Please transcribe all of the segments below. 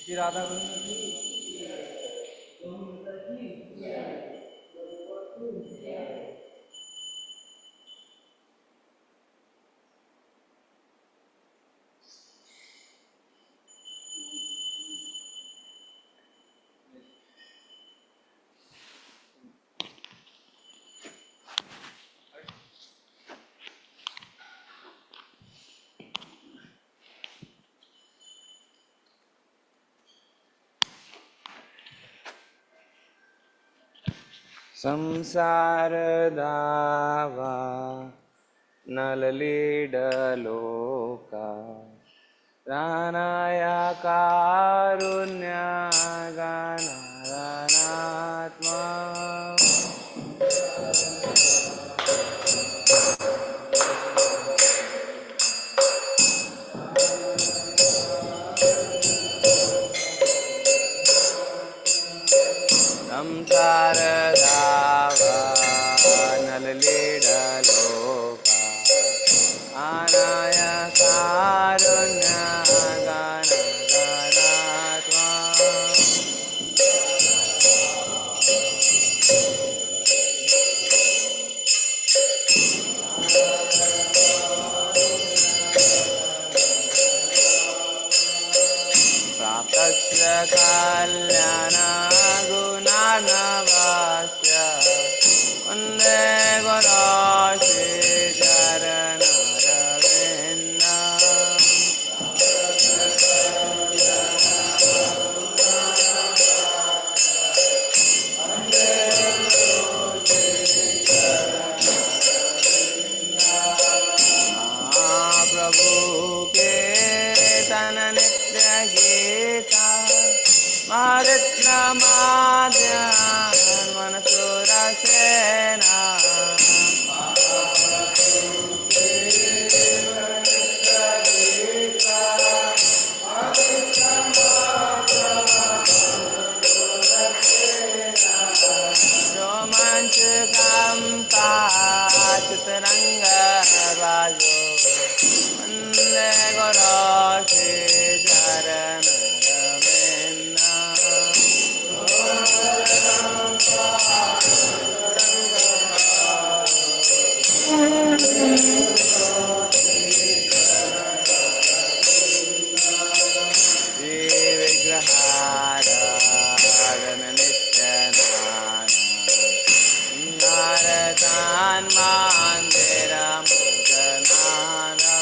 श्री राधा संसार दावा नललीडलोका रानाया कारुण्या गानात्मा संसार दावा नललीडलोका आनाय कारुण्य गानात्मा प्राप्तस्य कल्याण गुणार्णवस्य वन्दे गुरो प्रभु के तन नित्य गीता मारित्र माध्यान मनसुर सेना रोमांच कंपा चितरंग राजो वंदे गुरो चरण विग्रहाराधन नित्य नारदान मंदिर मुदनाना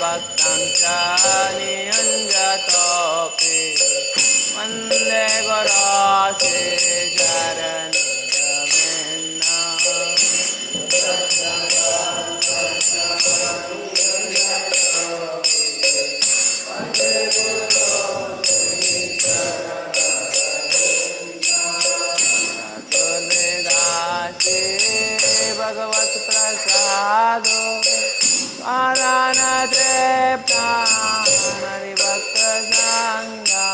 भक्तं च नियुञ्जतोऽपि वन्दे गुरो चरणरविन्द तुलसीदासे भगवत प्रसादो आरानते प्राण हरिभक्त संगा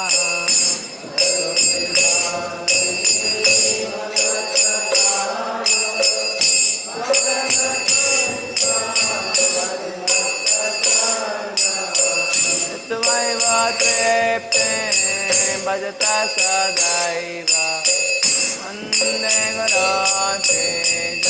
त्वैव तृप्ते भजत सदैव वन्दे गुरो चरणरविन्द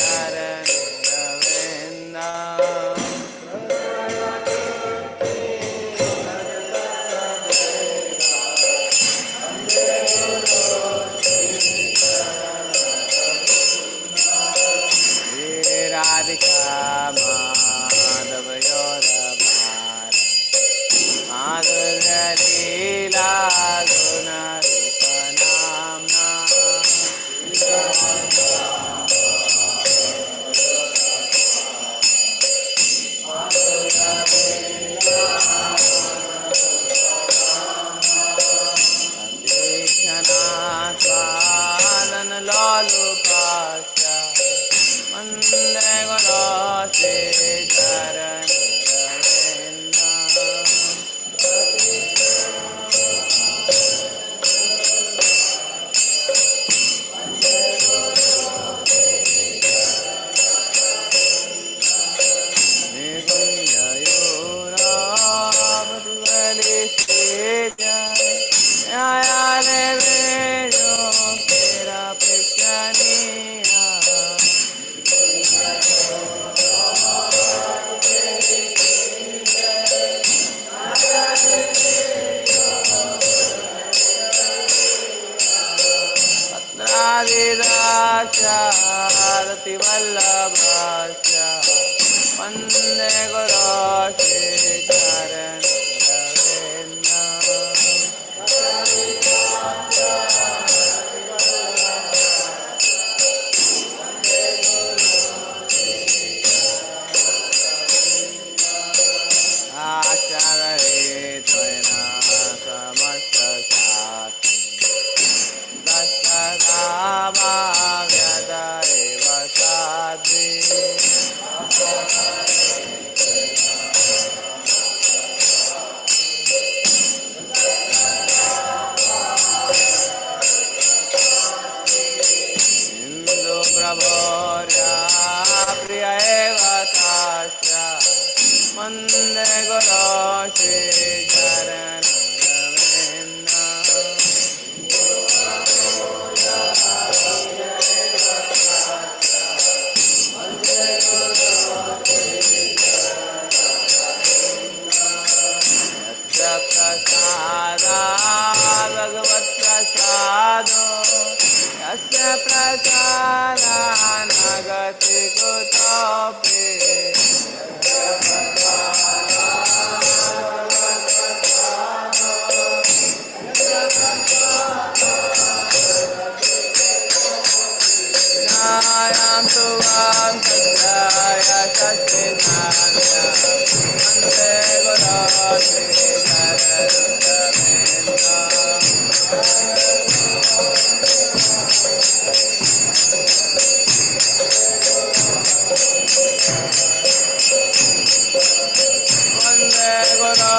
राधिका माधवयोरभार माधुर्य लीला गुण रूप नाम रतिवल्लभस्य वन्दे गुरो वन्दे गुरो भगवत्प्रसादो यस्य प्रसादानगति कुतोऽपि ध्यायां सुवां सत्याय सच्चिदानन्द वन्दे गुरो वन्दे गुरो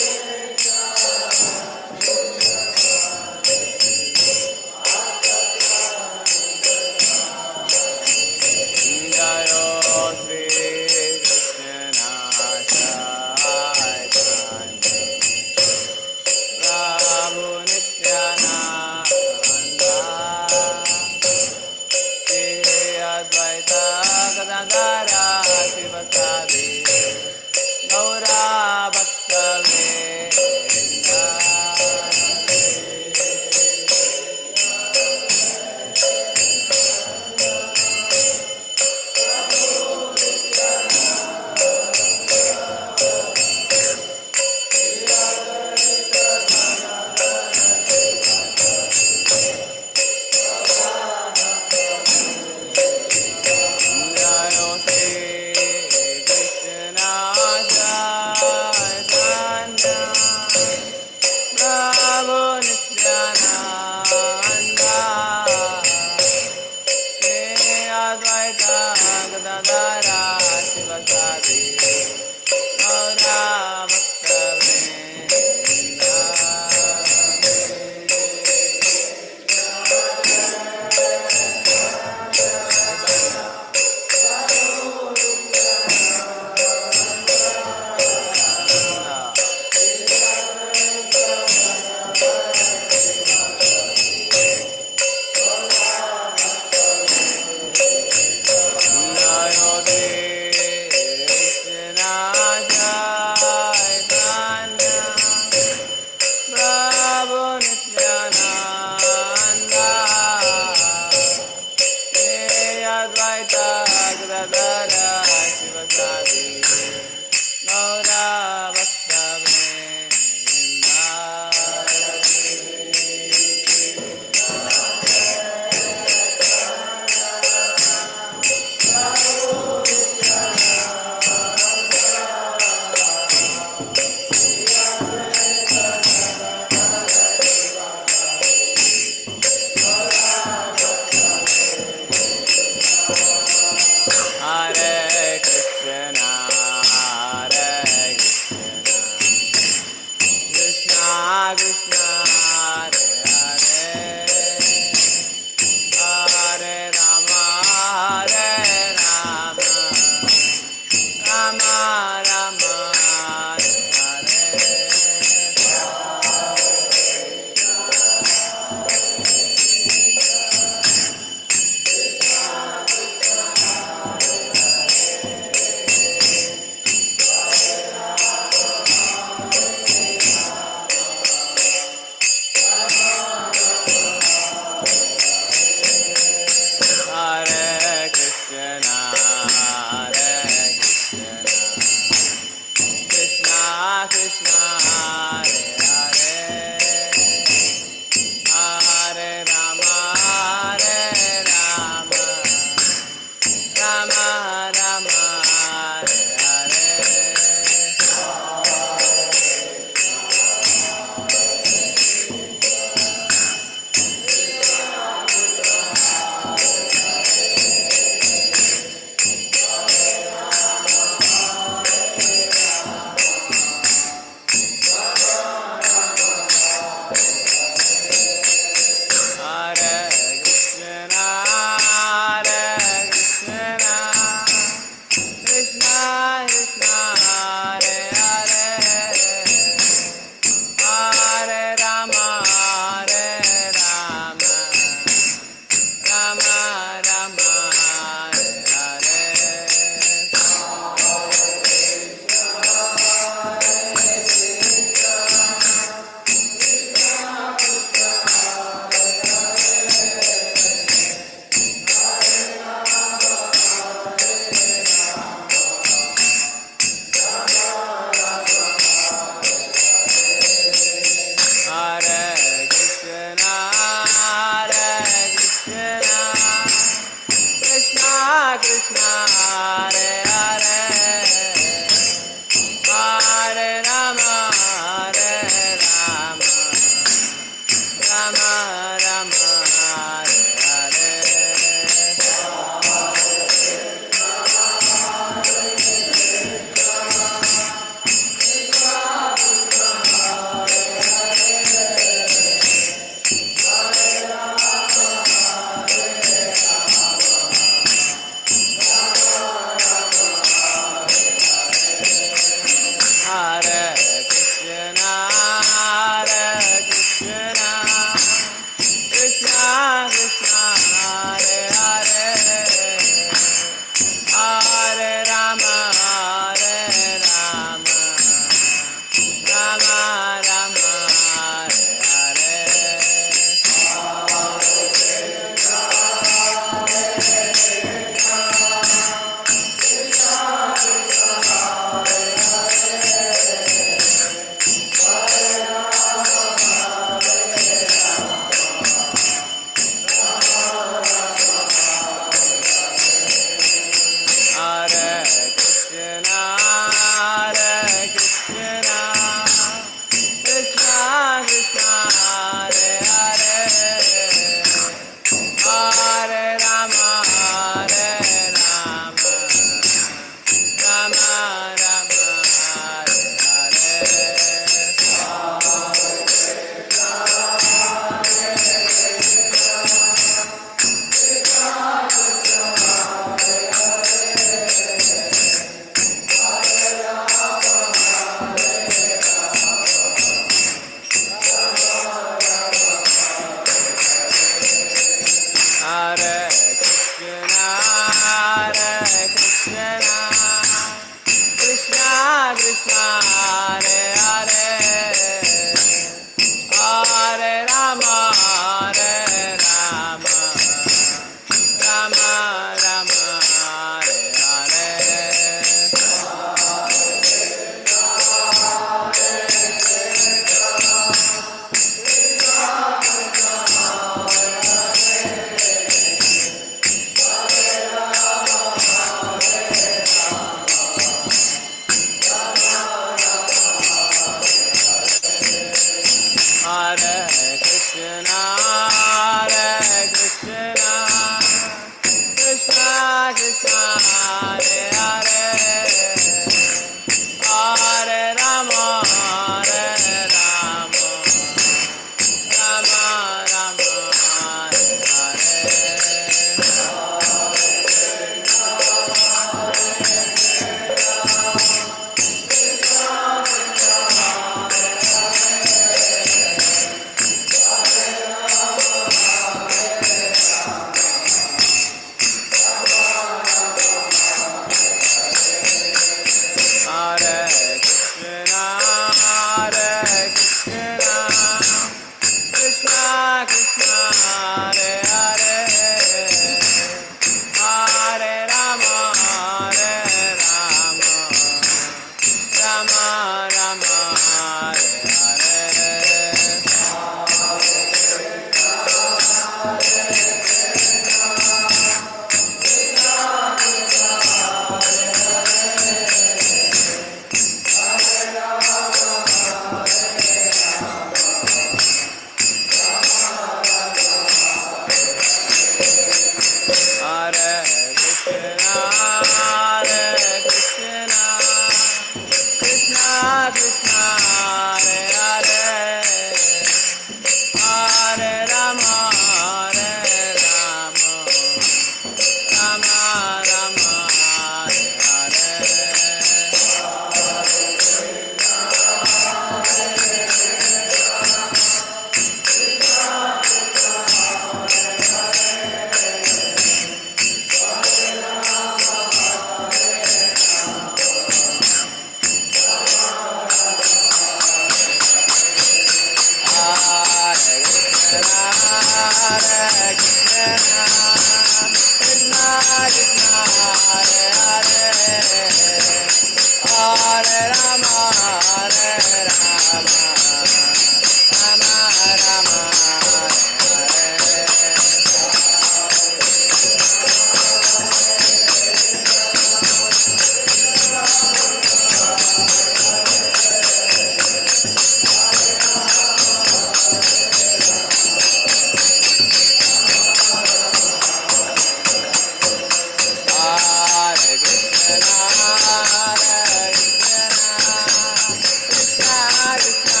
Krishna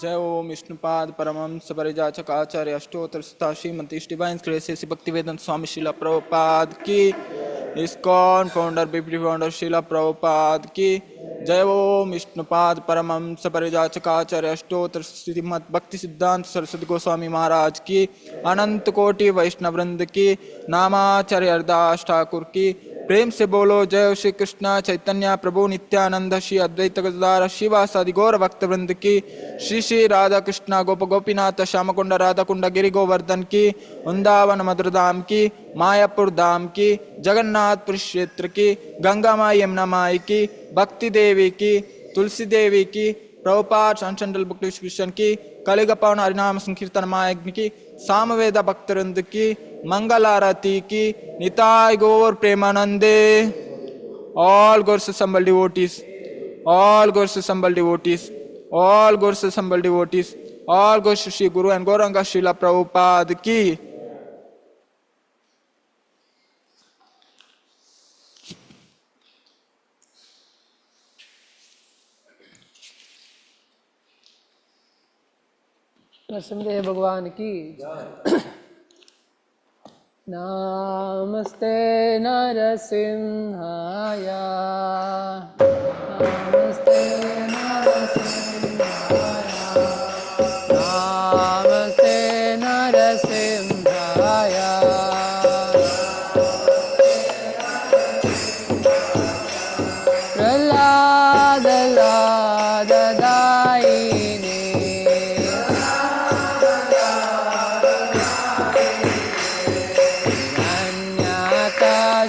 जय ओम विष्णुपाद परमहंस परिजाचक आचार्य अष्टोत्तर स्था श्रीमती डिवाइन ग्रेस भक्तिवेदांत स्वामी शिला प्रभुपाद की, इस्कॉन फाउंडर बिप्टी फाउंडर शिला प्रभुपाद की। जय ओम विष्णुपाद परमहंस परिजाचक आचार्य अष्टोत्तर श्रीमद भक्ति सिद्धांत सरस्वती गोस्वामी महाराज की, अनंत कोटि वैष्णव वृंद की, नामाचार्य हरदास ठाकुर की। प्रेम से बोलो जय श्री कृष्ण चैतन्य प्रभु नित्यानंद श्री अद्वैत गदाधर शिवासादि गौर भक्त वृंद की, श्री श्री राधा कृष्ण गोप गोपीनाथ श्यामकुंड राधा कुंड गिरि गोवर्धन की, वृंदावन मधुर धाम की, मायापुर धाम की, जगन्नाथपुर क्षेत्र की, गंगा माई यमुना माई की, भक्ति देवी की, तुलसी देवी की, प्रभुपाद ट्रांसेंडेंटल बुक डिस्ट्रीब्यूशन की, कलिग पावन हरिनाम संकीर्तन महायज्ञ की, सामवेद भक्तवृंद की, मंगल आरती की, निताय गौर प्रेमानंदे। All Gaurs assembled devotees, all ghosts assembled devotees, all ghosts assembled devotees, all ghosts Shri Guru and Gauranga Srila Prabhupada ki। Narasimhadev भगवान की। नमस्ते नरसिंहाय, नमस्ते नरसिंहाय, नमस्ते नरसिंहाय, प्रह्लाद लाददायिने,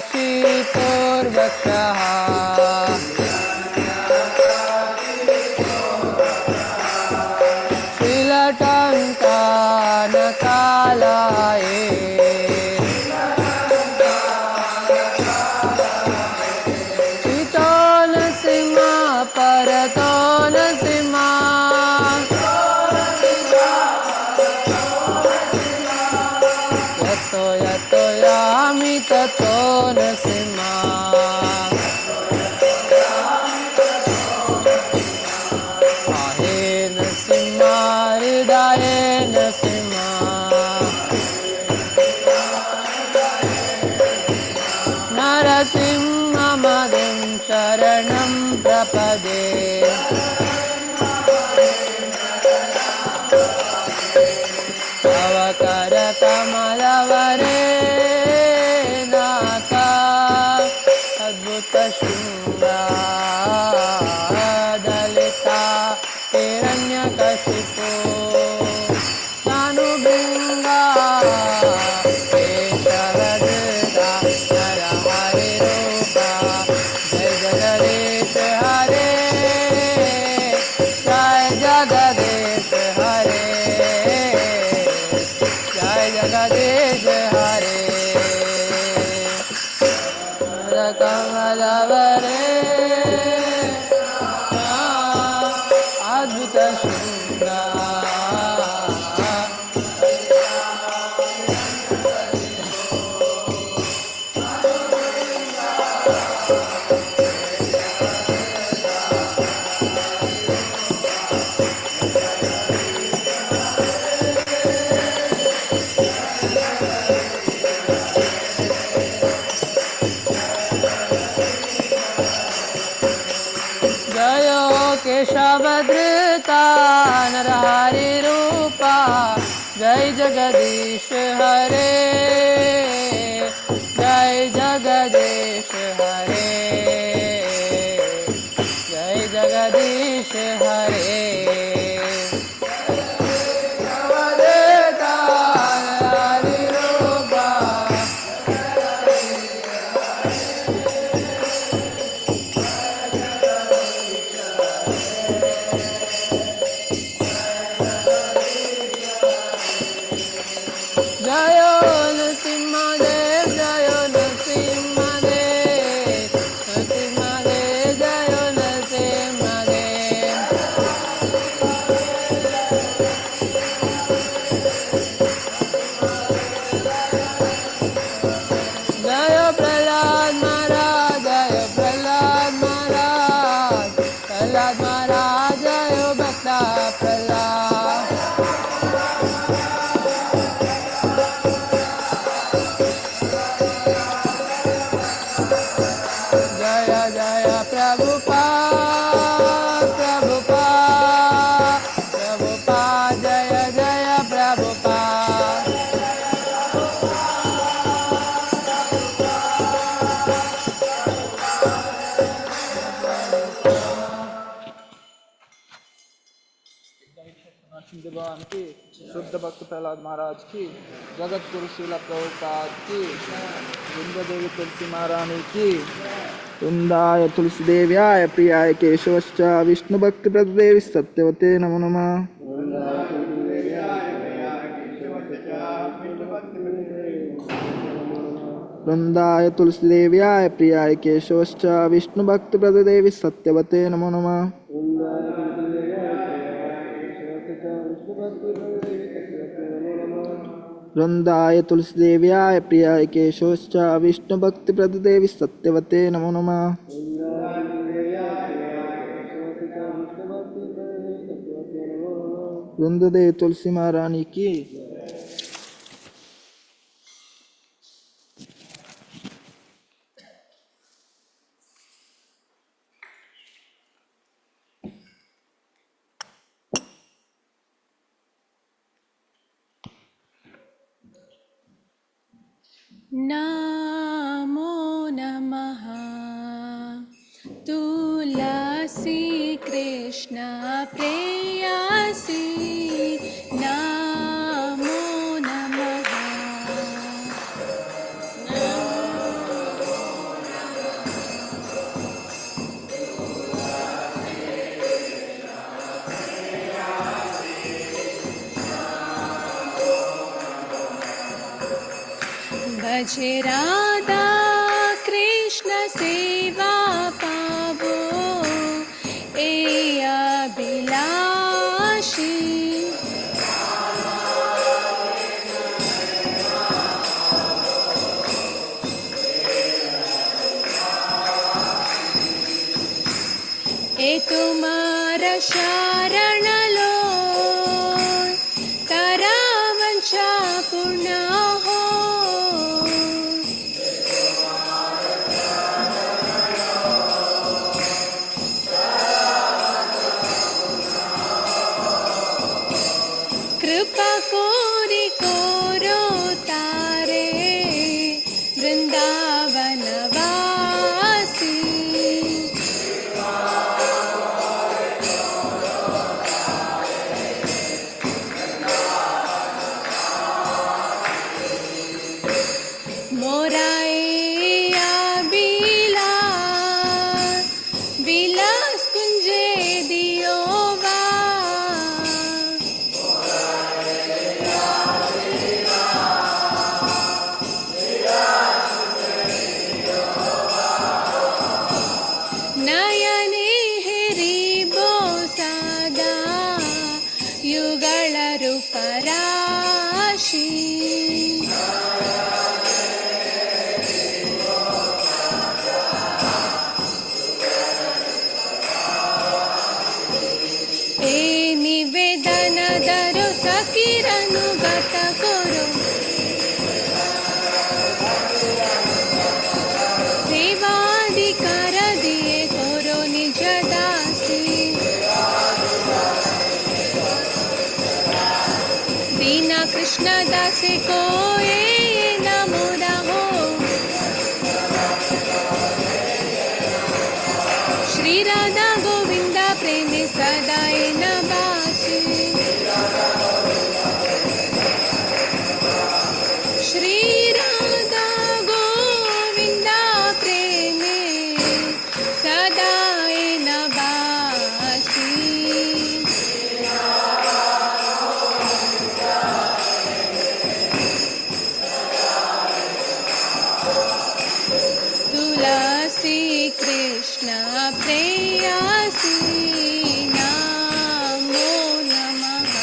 शीतोर्वक्षः, श्रीलटङ्कानकालाये, चितो नृसिंह परतो नृसिंह, यतो यतो यामि ततो नृसिंह, आहे नृसिंह हृदये नृसिंह, नरसिंहमदिं शरणं प्रपदे, तव करकमलवरे नाका अद्भुतशृङ्गा, दलिता हिरण्यकशिपो सानुभृङ्गा, केशवधृता नरहरिरूपा, जय जगदीश हरे, जय जगदीश हरे, जय जगदीश हरे, कमलवरे अद्भुत शृङ्गार। केशवधृता नरहरि रूपा, जय जगदीश हरे, जय जगदीश हरे, जय जगदीश हरे। भगवान की, शुद्ध भक्त प्रहलाद महाराज की, जगत गुरु श्रीला प्रभुपाद की, वृंदा देवी तुलसी महारानी की, वृंदाय तुलसी देव्याय प्रियाय केशवश्च विष्णु भक्ति प्रदेवी सत्यवते नमो नमः। वृंदाय तुलसी देव्याय प्रियाय केशवश्च विष्णु भक्ति प्रदेवी सत्यवते नमो नमः। वृंदाय तुलसी देव्याय प्रियाय केशवश्च विष्णु भक्ति प्रदेवी सत्यवते नमो नमः। वृंदा देवी तुलसी महारानी की। नमो नमः तुलसी कृष्ण प्रेयसी नमो नमः। भजे राधा कृष्ण सेवा पावो ए अभिलाषी। ए तुम्हारा शरण लो तारा वंशा पूर्ण हो। कृपा कोरी कोरो तारे वृंदावन वासी। मोराया बिलास कुंजे दियो वा। नयने हिरिबो सदा युಗಳ रूपराशि। ए निवेदन दरो सखीरनुगत करो सेवाधिकार दिए करो निज दासी। दीना कृष्ण दासे को ए नमो राहो। श्री राधा गोविंदा प्रेमी सदा न बासी। श्री राधा गोविंदा प्रेमी सदा न बासी। तुलसी कृष्ण प्रेयसी नमो नमः।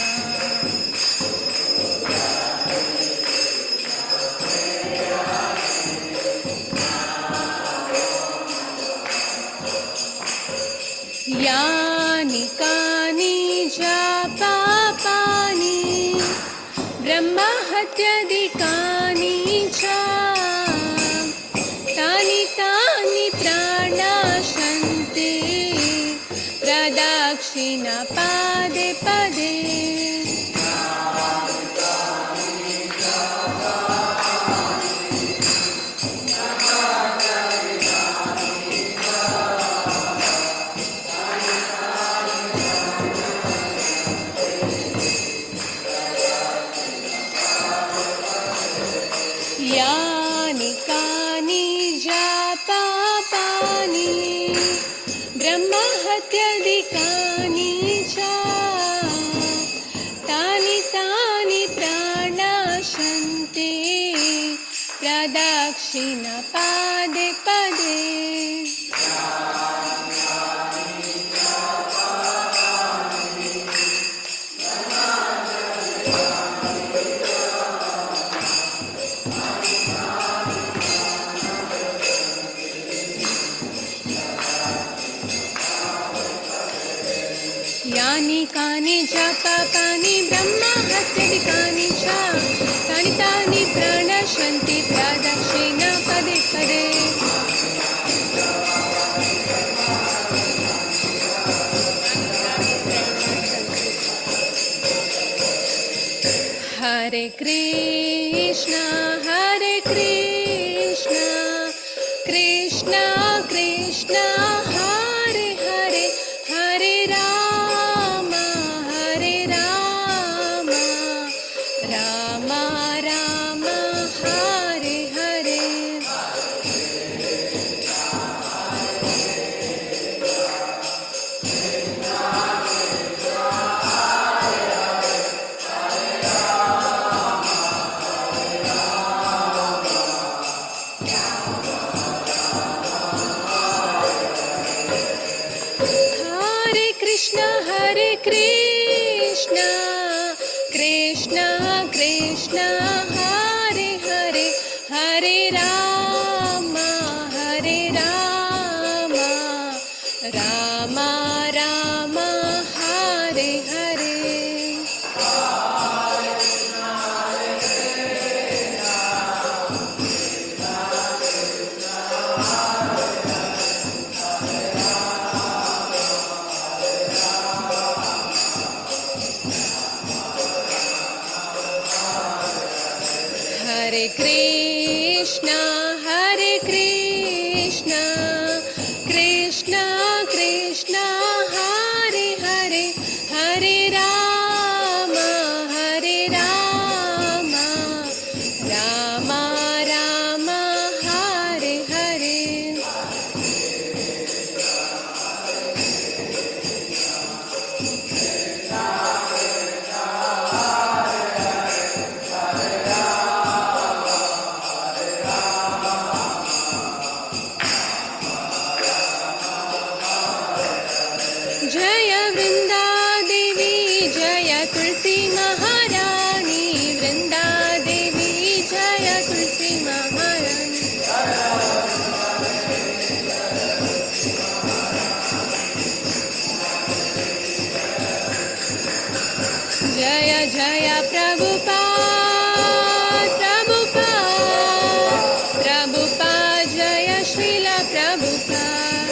यानि कानि च पापानि ब्रह्महत्यादिकानि च तानि प्राणाशन्ति प्रदक्षिण पादे पदे। कानि च पापानि ब्रह्महत्यादिकानि च तानि तानि प्रणश्यन्ति प्रदक्षिण पदे पदे हरे कृष्ण कृष्ण कृष्ण हरे हरे हरे राम राम राम हरे हरे हरे कृष्ण कृष्ण कृष्ण हरे हरे हरे राम राम राम हरे हरे हरे कृष्ण कृष्ण कृष्ण हरे हरे हरे राम राम राम हरे हरे जय वृंदा देवी जय तुलसी महारानी वृंदा देवी जय तुलसी महारानी जय जय प्रभुपाद जय श्रील प्रभुपाद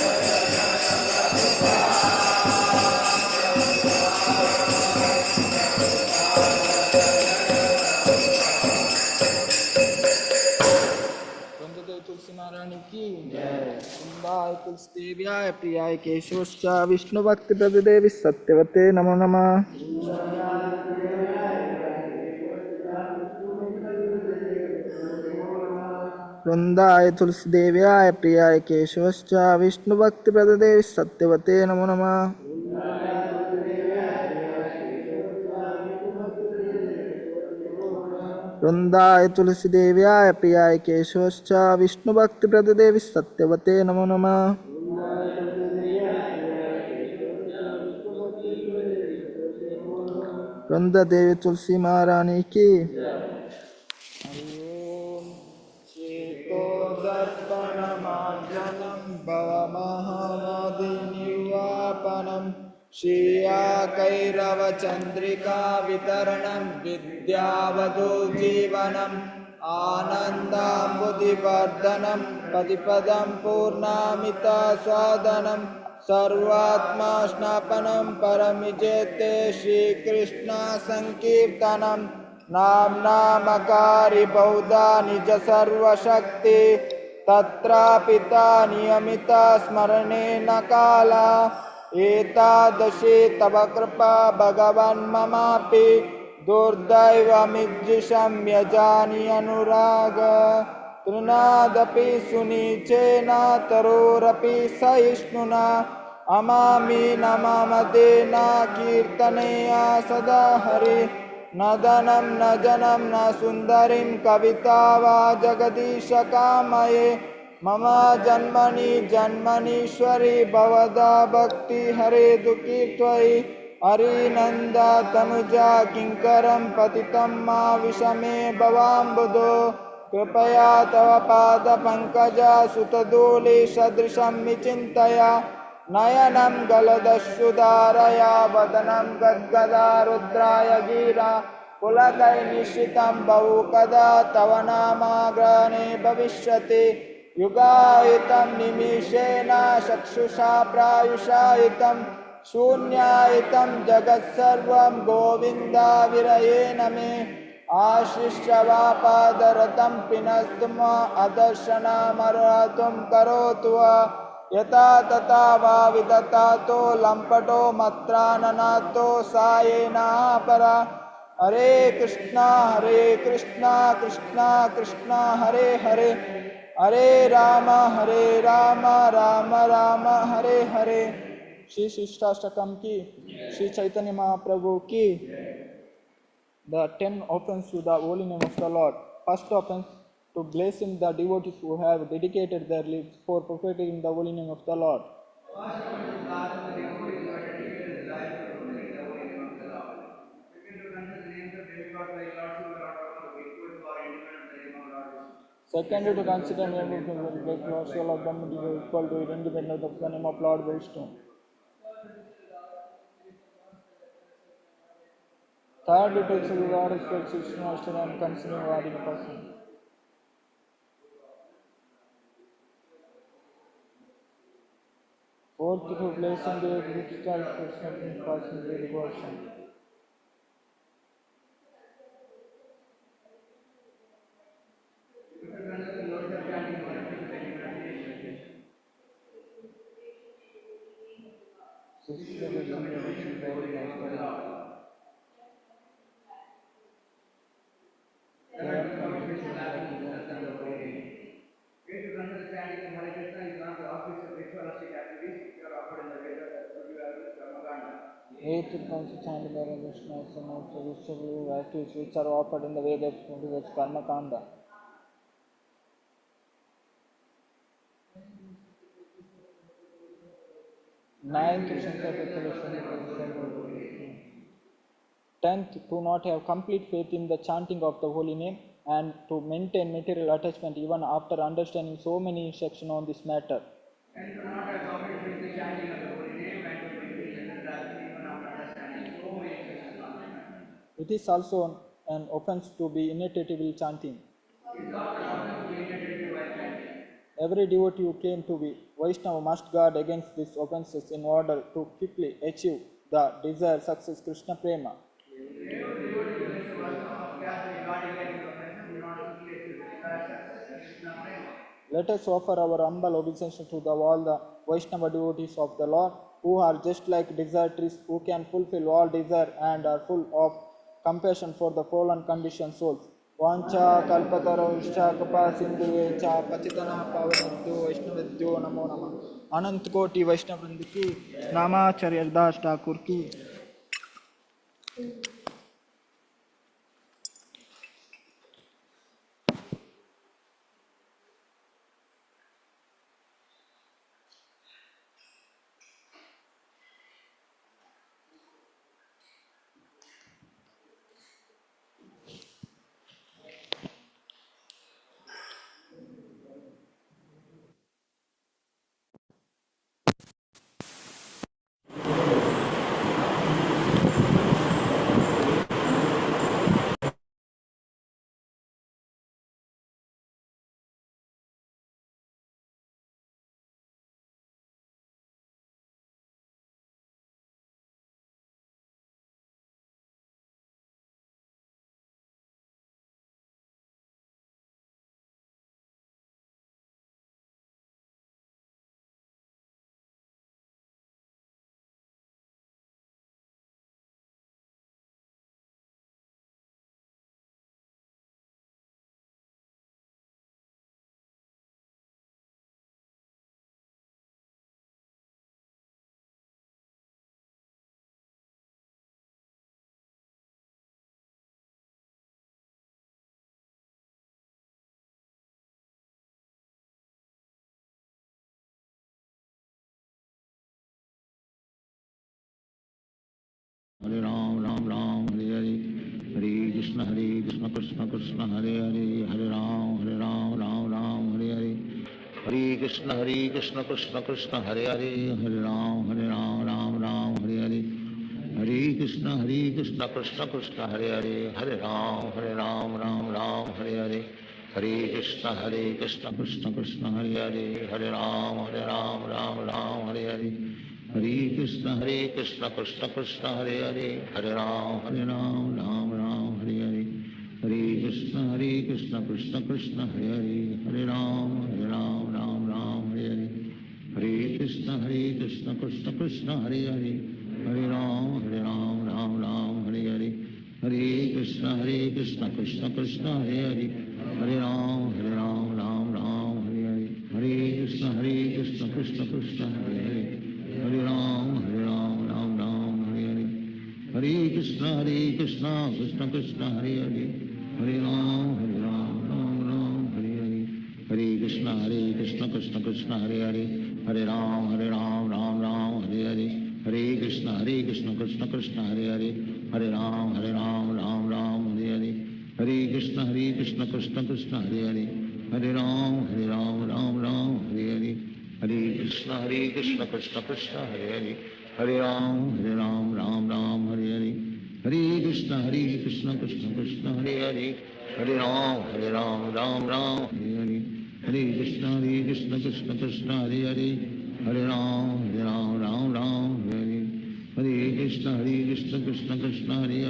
वंदे तुलसी महारानी की वृंदाय तुलसी देव्याय प्रियाय केशवश्च विष्णु भक्ति प्रदेवी सत्यवते नमो नमः वृंदाय तुलसी देव्याय प्रियाय केशवश्च विष्णु भक्ति प्रदेवी सत्यवते नमो नमः वृंदाय तुलसी देव्याय प्रियाय केशवश्च विष्णु भक्ति प्रदेवी सत्यवते नमो नमः वृंदा देवी तुलसी महारानी की दर्पणमार्जनं भवमहामदिनिर्वापनं श्रियाकैरवचन्द्रिका वितरणं विद्यावधूजीवनम् आनन्दाम्बुधिवर्धनं पदिपदं पूर्णामितस्वादनं सर्वात्मा स्नापनं परमिजेते श्रीकृष्णसङ्कीर्तनं नाम्नामकारि बहुधा निज सर्वशक्ति तत्रापिता नियमिता स्मरणेन काला एतादृशी तव कृपा भगवन् ममापि दुर्दैवमिज्जिशं यजानि अनुराग तृणादपि सुनीचेन तरोरपि सहिष्णुना अमामि नममदेन कीर्तनेया सदा हरि न धनं न जनं न सुन्दरीं कविता वा जगदीश कामये मम जन्मनि जन्मनीश्वरी भवदा भक्ति हरे दुःखी त्वयि हरिनन्दा तनुजा किङ्करं पतितं मा विषमे भवाम्बुधो कृपया तव पादपङ्कजा सुतधूलि सदृशं विचिन्तया नयनं गलदस्युदारया वदनं गद्गदा रुद्राय गिरा पुलकैर्निश्चितं बहु कदा तव नामाग्रहणे भविष्यति युगायितं निमिषेण चक्षुषा प्रायुषायितं शून्यायितं जगत्सर्वं गोविन्दाविरयेण मे आशिष्यवापादरतं पिनस्तुम अदर्शनमर्हतुं करोतु वा यथा तथा वा विदधातो लम्पटो मत्राननातो सायेना परा हरे कृष्णा कृष्णा कृष्णा हरे हरे हरे राम राम राम हरे हरे। श्री शिष्टाष्टकम की, श्री चैतन्य महाप्रभु की। The 10 offense to the holy name of the Lord. First offense, to blessing the devotees who have dedicated their lives for propagating the holy name of the Lord. Second, to consider the name of the Lord soul of them equal to it independent of the name of Lord Vishnu. Third, to take the Lord is Krishna and considering God in a person. Fourth, to blessing the crystal Krishna person with devotion. Eighth, chanting the Krishna is some of the activities which are offered in the way of Karma Kanda. Ninth, tenth, to not have complete faith in the chanting of the holy name and to maintain material attachment even after understanding so many instructions on this matter. And to not have complete faith in the chanting of the holy name and to maintain material attachment even after understanding so many instructions on this matter. It is also an offense to be inattentively chanting. It is not an offense to be inattentive while chanting. Every devotee who claims to be Vaishnava must guard against these offenses in order to quickly achieve the desired success Krishna Prema. Let us offer our humble obeisance to all the Vaishnava devotees of the Lord, who are just like desert trees, who can fulfill all desire and are full of compassion for the fallen conditioned souls. वांछा कल्पतरो विशाखपा सिंधुवेचा पतितना पावनेभ्यो वैष्णवेभ्यो नमो नमः। अनंत कोटि वैष्णव वृंद की, नामाचार्य दास ठाकुर की। Hare Ram, Hare Hare, Hare Krishna, Krishna Krishna, Hare Hare, Hare Ram, Ram Ram, Hare Hare, हरे कृष्ण कृष्ण कृष्ण हरे हरे राम राम राम हरे हरे हरे कृष्ण कृष्ण कृष्ण हरे राम राम राम हरे हरे हरे कृष्ण कृष्ण कृष्ण हरे राम राम राम हरे हरे हरे कृष्ण कृष्ण कृष्ण हरे राम राम राम हरे हरे हरे कृष्ण कृष्ण कृष्ण हरे राम राम राम हरे हरे हरे कृष्ण कृष्ण कृष्ण हरे राम राम हरे हरे हरे कृष्ण कृष्ण कृष्ण हरे राम राम हरे हरे हरे कृष्ण कृष्ण कृष्ण हरे राम राम हरे हरे हरे कृष्ण कृष्ण कृष्ण हरे राम राम हरे हरे हरे कृष्ण कृष्ण कृष्ण हरे राम राम राम हरे हरे हरे कृष्ण कृष्ण कृष्ण हरे राम राम हरे हरे हरे कृष्ण कृष्ण कृष्ण हरे राम राम हरे हरे हरे कृष्ण कृष्ण कृष्ण हरे राम राम हरे हरे हरे कृष्ण कृष्ण कृष्ण हरे राम राम हरे हरे हरे कृष्ण कृष्ण कृष्ण हरे राम राम हरे हरे हरे कृष्ण कृष्ण कृष्ण हरे राम राम हरे हरे हरे कृष्ण कृष्ण कृष्ण हरे राम राम हरे हरे हरे कृष्ण कृष्ण कृष्ण हरे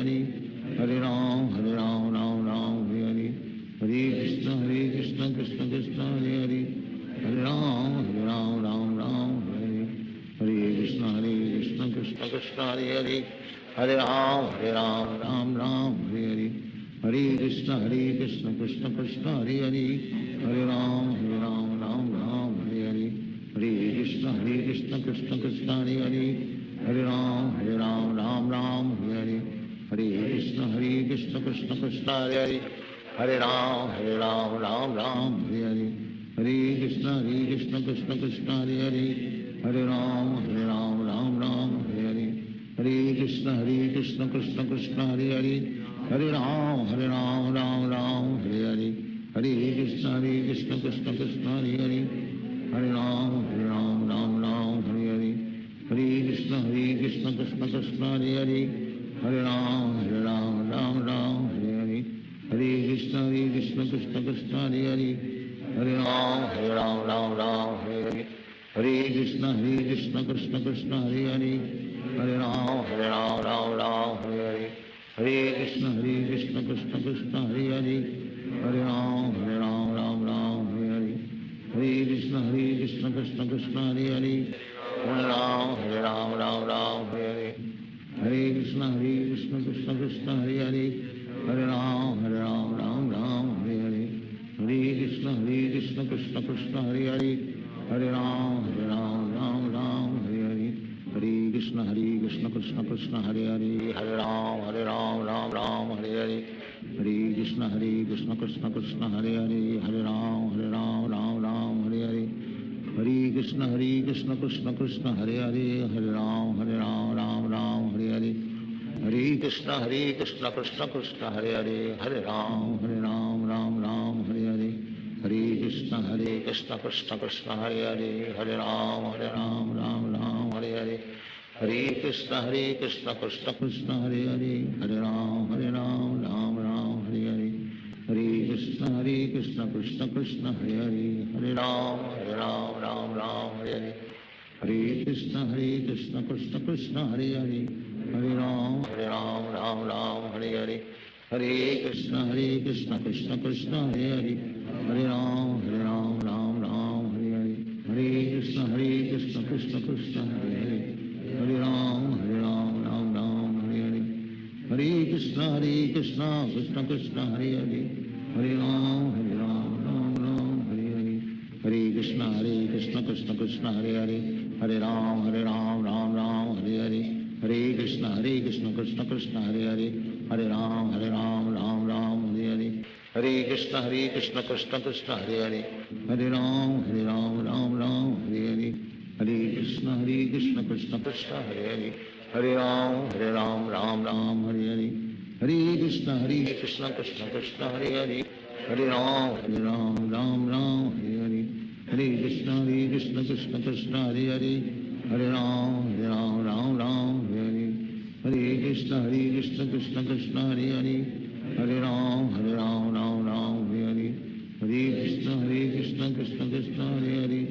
राम राम हरे हरे हरे कृष्ण कृष्ण कृष्ण हरे राम राम हरे हरे हरे कृष्ण कृष्ण कृष्ण हरे राम राम हरे हरे हरे कृष्ण कृष्ण कृष्ण हरे राम राम हरे हरे हरे कृष्ण कृष्ण कृष्ण हरे राम राम हरे हरे हरे कृष्ण कृष्ण कृष्ण हरे राम राम हरे हरे हरे कृष्ण कृष्ण कृष्ण हरे राम राम हरे हरे हरे कृष्ण कृष्ण कृष्ण हरे राम राम हरे हरे हरे कृष्ण कृष्ण कृष्ण हरे राम राम हरे हरे हरे कृष्ण कृष्ण कृष्ण हरे राम राम हरे हरे हरे कृष्ण कृष्ण कृष्ण हरे राम राम हरे हरे हरे कृष्ण कृष्ण कृष्ण हरे राम राम हरे हरे हरे कृष्ण कृष्ण कृष्ण हरे राम राम हरे हरे हरे कृष्ण कृष्ण कृष्ण हरे राम राम हरे हरे हरे कृष्ण कृष्ण कृष्ण हरे राम राम हरे हरे हरे कृष्ण कृष्ण कृष्ण हरे राम राम हरे हरे हरे कृष्ण कृष्ण कृष्ण हरे राम राम हरे हरे हरे कृष्ण कृष्ण कृष्ण हरे राम राम हरे हरे हरे कृष्ण कृष्ण कृष्ण हरे राम राम हरे हरे हरे कृष्ण कृष्ण कृष्ण हरे राम राम हरे हरे हरे कृष्ण कृष्ण कृष्ण हरे राम राम हरे हरे हरे कृष्ण कृष्ण कृष्ण हरे राम हरे हरे हरे कृष्ण कृष्ण कृष्ण हरे राम राम हरे हरे हरे कृष्ण कृष्ण कृष्ण हरे राम राम हरे हरे हरे कृष्ण कृष्ण कृष्ण हरे राम राम हरे हरे हरे कृष्ण कृष्ण कृष्ण हरे राम राम हरे हरे हरे कृष्ण कृष्ण कृष्ण हरे राम राम हरे हरे हरे कृष्ण कृष्ण कृष्ण हरे राम राम हरे हरे हरे कृष्ण कृष्ण कृष्ण हरे राम राम हरे हरे हरे कृष्ण कृष्ण कृष्ण कृष्ण हरे Ram Ram Ram Hare Hare Hare Krishna Krishna Krishna Hare Hare Hare Ram Ram Ram Hare Hare Krishna Krishna Krishna Hare Hare Hare Ram Ram Ram Hare Hare Krishna Krishna Krishna Hare Hare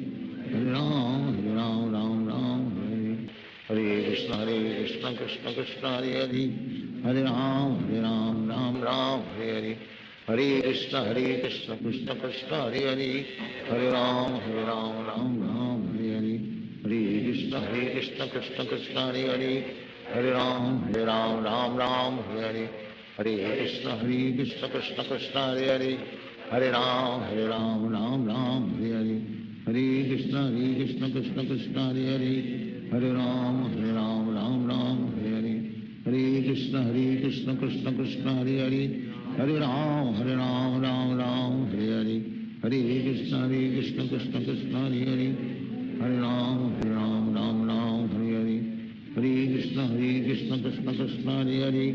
Hare Ram Ram Ram Hare Hare Krishna Krishna Krishna Hare Hare Hare Ram Ram Hare Hare Hare Krishna Krishna Krishna Hare Hare Hare Ram Ram Hare Hare Hare Krishna Krishna Krishna Hare Hare Hare Ram Ram Hare Hare Hare Krishna Krishna Krishna Hare Hare Hare Ram Ram Hare Hare Hare Krishna Krishna Krishna Hare Hare Hare Ram Ram Hare Hare Hare Krishna Krishna Krishna Hare Hare Hare Ram Ram Hare Hare Hare Krishna Krishna Krishna Hare Hare Hare Ram Ram Hare Hare Hare Krishna Krishna Krishna Hare Hare Hare Ram Ram Hare Hare Hare Krishna Krishna Krishna Hare Hare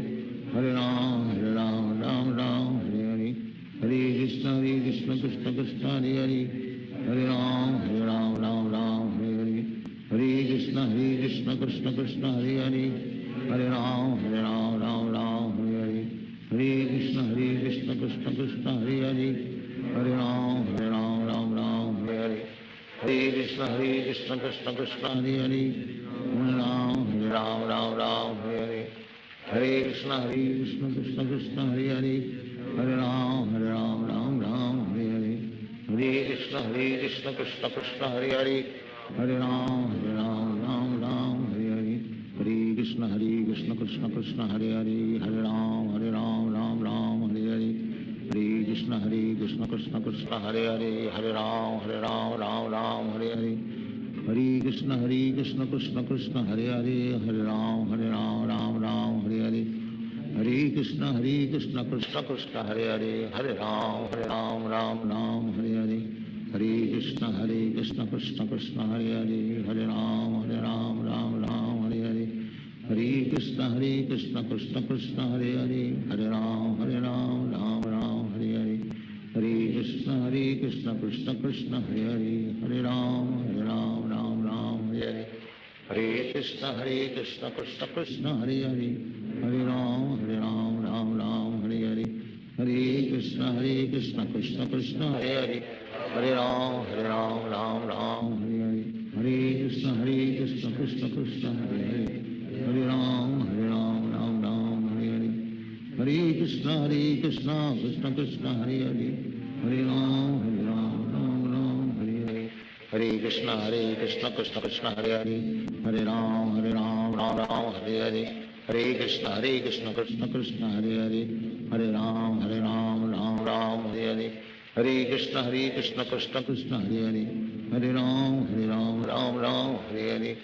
Hare Ram Ram Hare Hare Hare Krishna Krishna Krishna Hare Hare Hare Ram Ram Hare Hare Hare Krishna Krishna Krishna Hare Hare Hare Ram Ram Hare Hare Hare Krishna Krishna Krishna Hare Hare Hare Ram Ram Hare Hare Hare Krishna Krishna Krishna Hare Hare Hare Ram Ram Hare Hare Hare Krishna Krishna Krishna Hare Hare Hare Ram Ram Hare Hare Hare Krishna Krishna Krishna Hare Hare Hare Ram Ram Hare Hare Hare Krishna Krishna Krishna Hare Hare Hare Ram Ram Hare Hare Hare Krishna Krishna Krishna Hare Hare Hare Ram Ram Hare Hare Hare Krishna Krishna Krishna Hare Hare Hare Ram Ram Hare Hare Hare Krishna Krishna Krishna Hare Hare Hare Ram Ram Hare Hare Hare Krishna Krishna Krishna Hare Hare Hare Ram Ram Hare Hare Hare Krishna Krishna Krishna Hare Hare Hare Ram Ram Hare Hare Hare Krishna Krishna Krishna Hare Hare Hare Ram Hare Hare Hare Krishna Krishna Krishna Hare Hare Hare Ram Hare Hare Hare Krishna Krishna Krishna Hare Hare Hare Ram Ram Hare Hare Hare Krishna Krishna Krishna Hare Hare Hare Ram Hare Hare Hare Krishna Krishna Krishna Hare Hare Hare Ram Hare Hare Hare Krishna Krishna Krishna Hare Hare Hare Ram Hare Hare Hare Krishna Krishna Krishna Hare Hare Hare Ram Hare Hare Hare Krishna Krishna Krishna Hare Hare Hare Ram Hare Hare Hare Krishna Krishna Krishna Hare Hare Hare Ram Hare Hare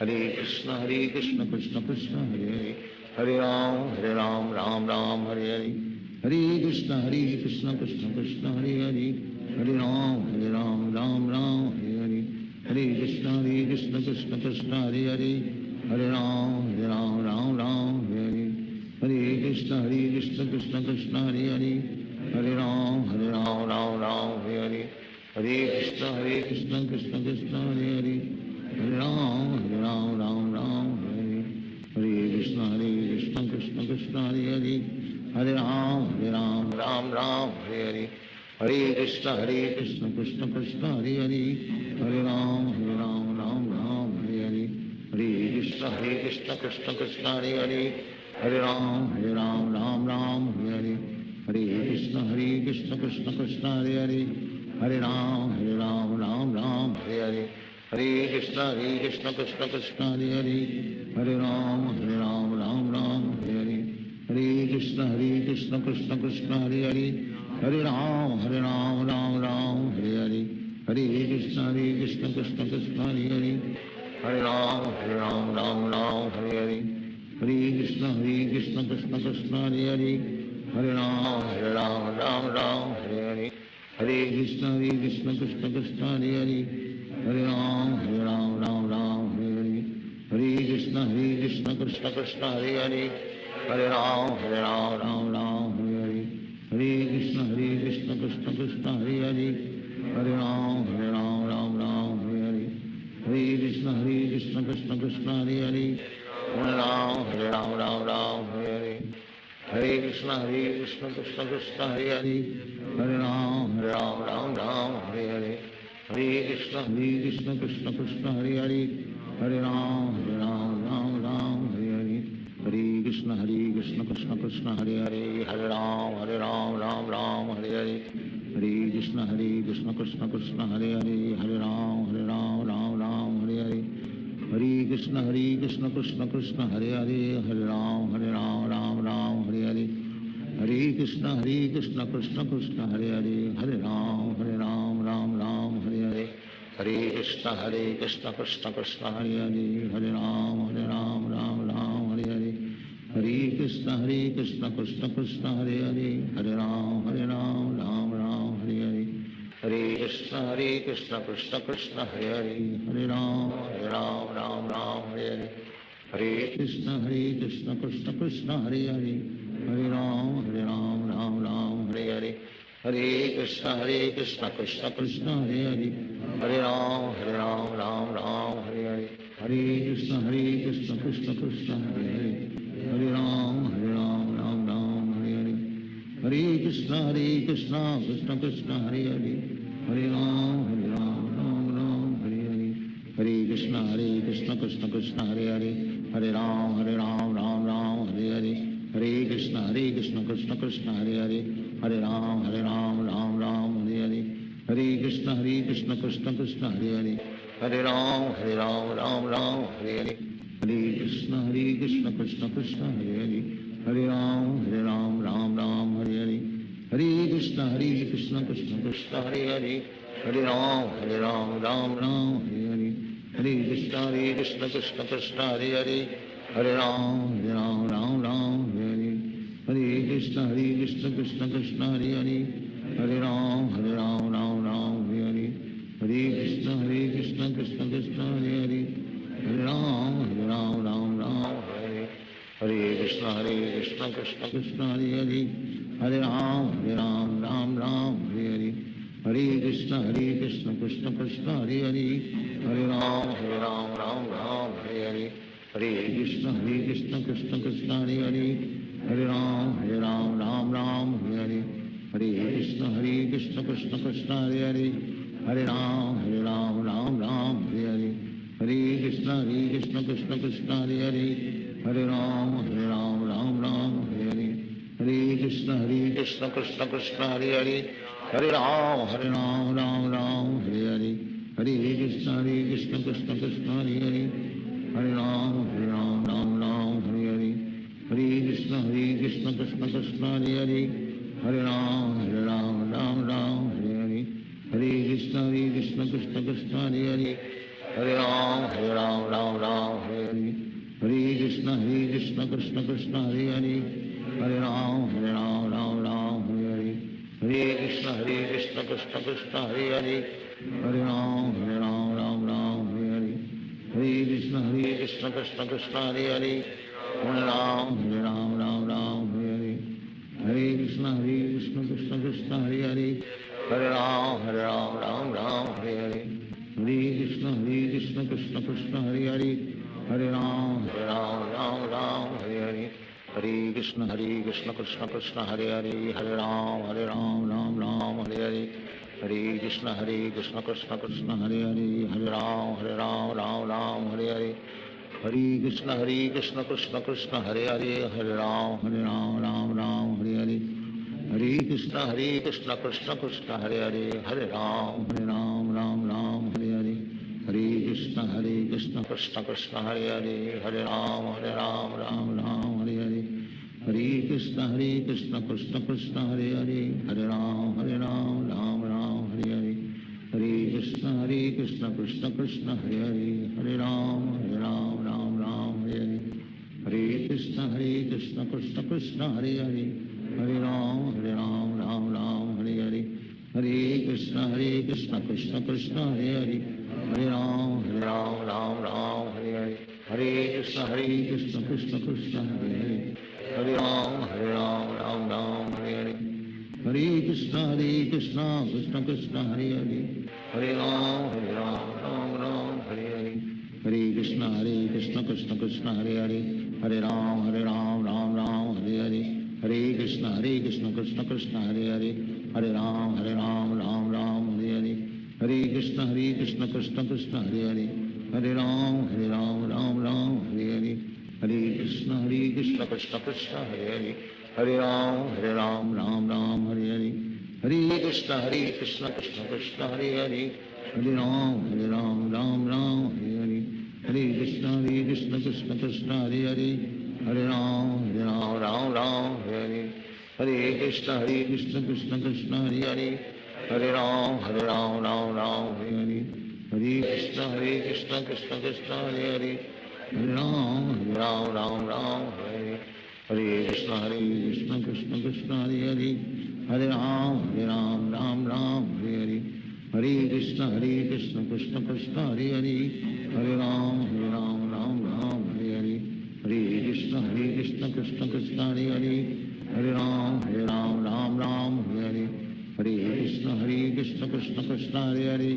Hare Krishna Krishna Krishna Hare Hare Hare Ram Hare Hare Hare Krishna Krishna Krishna Hare Hare Hare Ram Hare Hare Hare Krishna Krishna Krishna Hare Hare Hare Ram Hare Hare Hare Krishna Krishna Krishna Hare Hare Hare Ram Hare Hare Hare Krishna Krishna Krishna Hare Hare Hare Ram Hare Hare Hare Krishna Krishna Krishna Hare Hare Hare Ram Hare Hare Hare Krishna Krishna Krishna Hare Hare Hare Ram Hare Hare Hare Krishna Krishna Krishna Hare Hare Hare Ram Hare Hare Hare Krishna Krishna Krishna Hare Hare Hare Ram Hare Hare Hare Krishna Krishna Krishna Hare Hare Hare Ram Hare Hare Hare Krishna Krishna Krishna Hare Hare Hare Ram Hare Hare Hare Krishna Krishna Krishna Hare Hare Hare Ram Hare Hare Hare Krishna Krishna Krishna Hare Hare Hare Ram Hare Hare Hare Krishna Krishna Krishna Hare Hare हरे Ram Ram Ram Hare Hare Hare Krishna Krishna Krishna Hare Hare Hare Ram Ram Ram Hare Hare Hare Krishna Krishna Krishna Hare Hare Hare Ram Ram Hare Hare Hare Krishna Krishna Krishna Hare Hare Hare Ram Ram Hare Hare Hare Krishna Krishna Krishna Hare Hare Hare Ram Ram Hare Hare Hare Krishna Krishna Krishna Hare Hare Hare Ram Ram Hare Hare Hare Krishna Krishna Krishna Hare Hare Hare Ram Ram Hare Hare Hare Krishna Krishna Krishna Hare Hare Hare Ram Ram Hare Hare Hare Krishna Krishna Krishna Hare Hare Hare Ram Ram Hare Hare Hare Krishna Krishna Krishna Hare Hare Hare Ram Ram Hare Hare Hare Krishna Krishna Krishna Hare Hare Hare Ram Ram Hare Hare Hare Krishna Krishna Krishna Hare Hare Hare Ram Ram Hare Hare Hare Krishna Krishna Krishna Hare Hare Hare Ram Ram Hare Hare Hare Krishna Krishna Krishna Hare Hare Hare Ram Ram Hare Hare Hare Krishna Krishna Krishna Hare Hare Hare Ram Ram Hare Hare Hare Krishna Krishna Krishna Hare Hare Hare Ram Ram Hare Hare Hare Krishna Krishna Krishna Hare Hare Hare Ram Ram Hare Hare Hare Krishna Krishna Krishna Hare Hare Hare Ram Ram Hare Hare Hare Krishna Krishna Krishna Hare Hare Hare Ram Ram Hare Hare Hare Krishna Krishna Krishna Hare Hare Hare Ram Ram Hare Hare Hare Krishna Krishna Krishna Hare Hare Hare Ram Ram Hare Hare Hare Krishna Krishna Krishna Hare Hare Hare Ram Ram Hare Hare Hare Krishna Krishna Krishna Hare Hare Hare Ram Ram Hare Hare Hare Krishna Krishna Krishna Hare Hare Hare Ram Ram Hare Hare Hare Krishna Krishna Krishna Hare Hare Hare Ram Ram Hare Hare Hare Krishna Krishna Krishna Hare Hare Hare Ram Ram Hare Hare Hare Krishna Krishna Krishna Hare Hare Hare Ram Ram Hare Hare Hare Krishna Krishna Krishna Hare Hare Hare Ram Ram Hare Hare Hare Krishna Krishna Krishna Hare Hare Hare Ram Ram Hare Hare Hare Krishna Krishna Krishna Hare Hare Hare Ram Ram Hare Hare Hare Krishna Krishna Krishna Hare Hare Hare Ram Ram Hare Hare Hare Krishna Krishna Krishna Hare Hare Hare Ram Ram Hare Hare Hare Krishna Krishna Krishna Hare Hare Hare Ram Ram Hare Hare Hare Krishna Krishna Krishna Hare Hare Hare Ram Ram Hare Hare Hare Krishna Krishna Krishna Hare Hare Hare Ram Ram Hare Hare Hare Krishna Krishna Krishna Hare Hare Hare Ram Ram Hare Hare Hare Krishna Krishna Krishna Hare Hare Hare Ram Ram Hare Hare Hare Krishna Krishna Krishna Hare Hare Hare Ram Ram Hare Hare Hare Krishna Krishna Krishna Hare Hare Hare Ram Ram Hare Hare Hare Krishna Krishna Krishna Hare Hare Hare Ram Ram Hare Hare Hare Krishna Krishna Krishna Hare Hare Hare Ram Ram Hare Hare Hare Krishna Krishna Krishna Hare Hare Hare Ram Ram Hare Hare Hare Krishna Krishna Krishna Hare Hare Hare Ram Ram Hare Hare Hare Krishna Krishna Krishna Hare Hare Hare Ram Ram Hare Hare Hare Krishna Krishna Krishna Hare Hare Hare Ram Ram Hare Hare Hare Krishna Krishna Krishna Hare Hare Hare Ram Ram Hare Hare Hare Krishna Krishna Krishna Hare Hare Hare Ram Ram Hare Hare Hare Hare Krishna Krishna Krishna Hare Hare, Hare Ram Ram Ram Hare Hare, Hare Krishna Krishna Krishna Hare Hare, Hare Ram Ram Ram Hare Hare, Hare Krishna Krishna Krishna Hare Hare, Hare Ram Ram Hare Hare, Hare Krishna Krishna Krishna Hare Hare, Hare Ram Ram Hare Hare, Hare Krishna Krishna Krishna Hare Hare, Hare Ram Ram Hare Hare, Hare Krishna Krishna Krishna Hare Hare, Hare Ram Ram Hare Hare, Hare Krishna Krishna Krishna Hare Hare, Hare Ram Ram Hare Hare, Hare Krishna Krishna Krishna Hare Hare, Hare Ram Ram Hare Hare, Hare Krishna Krishna Krishna Hare Hare, Hare Ram Ram Hare Hare, Hare Krishna Krishna Krishna Hare Hare, Hare Ram Ram Hare Hare, Hare Krishna Krishna Krishna Hare Hare, Hare Ram Ram Hare Hare, Hare Krishna Krishna Krishna Hare Hare, Hare Ram Ram Hare Hare, Hare Krishna Krishna Krishna Hare Hare, Hare Ram Ram Hare Hare, Hare Krishna Krishna Krishna Hare Hare,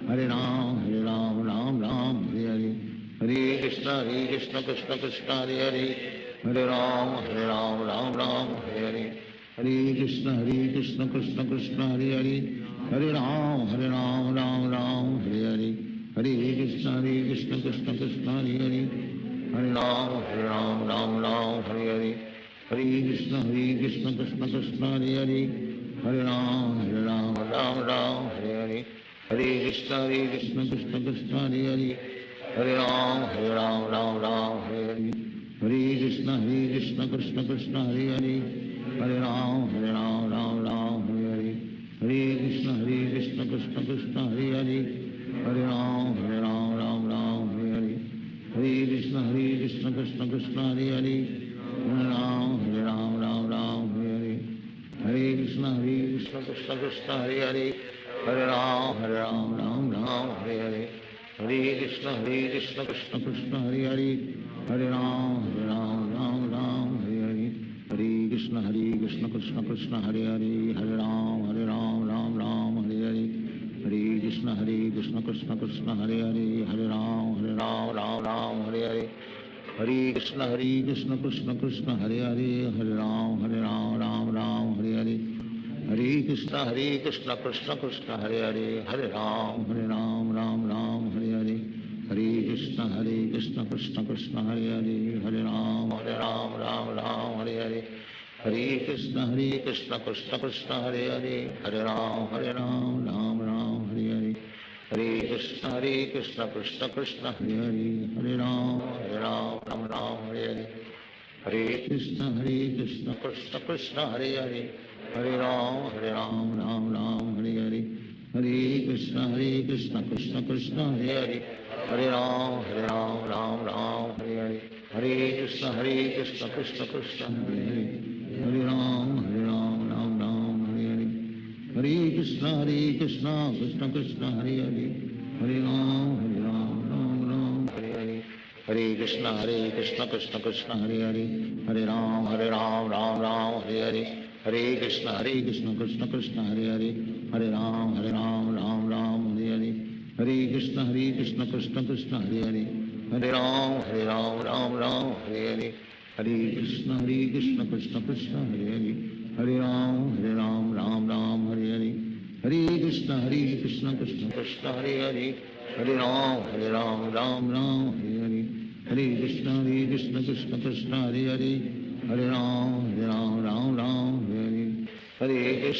Hare Ram Ram Hare Hare, Hare Krishna Krishna Krishna Hare Hare, Hare Ram Ram Hare Hare, Hare Krishna Krishna Krishna Hare Hare, Hare Ram Ram Hare Hare, Hare Krishna Krishna Krishna Hare Hare, Hare Ram Ram Hare Hare, Hare Krishna Krishna Krishna Hare Hare, Hare Ram Hare Hare, Hare Krishna Krishna Krishna Hare Hare, Hare Ram Hare Hare, Hare Krishna Krishna Krishna Hare Hare, Hare Ram Hare Hare, Hare Krishna Krishna Krishna Hare Hare, Hare Ram Hare Hare, Hare Krishna Krishna Krishna Hare Hare, Hare Ram Hare Hare, Hare Krishna Krishna Krishna Hare Hare, Hare Ram Hare Hare, Hare Krishna Krishna Krishna Hare Hare, Hare Ram Hare Hare, Hare Krishna Krishna Krishna Hare Hare, Hare Ram Hare Hare, Hare Krishna Krishna Krishna Hare Hare, Hare Ram Hare Hare, Hare Krishna Krishna Krishna Hare Hare, Hare Ram Hare Hare, Hare Krishna Krishna Krishna Hare Hare, Hare Ram Hare Hare, Hare Krishna Krishna Krishna Hare Hare, Hare Ram Hare Hare Hare, Hare Krishna Krishna Krishna Hare Hare, Hare Ram Hare Hare, Hare Krishna Krishna Krishna Hare Hare, Hare Ram Hare Hare, Hare Krishna Krishna Krishna Hare Hare, Hare Ram Hare Hare, Hare Krishna Krishna Krishna Hare Hare, Hare Ram Hare Hare, Hare Krishna Krishna Krishna Hare Hare, Hare Ram Hare Hare, Hare Krishna Krishna Krishna Hare Hare, Hare Ram Hare Hare, Hare Krishna Krishna Krishna Hare Hare, Hare Ram Hare Hare, Hare Krishna Krishna Krishna Hare Hare, Hare Ram Hare Hare, Hare Krishna Krishna Krishna Hare Hare, Hare Ram Hare Hare Hare, Hare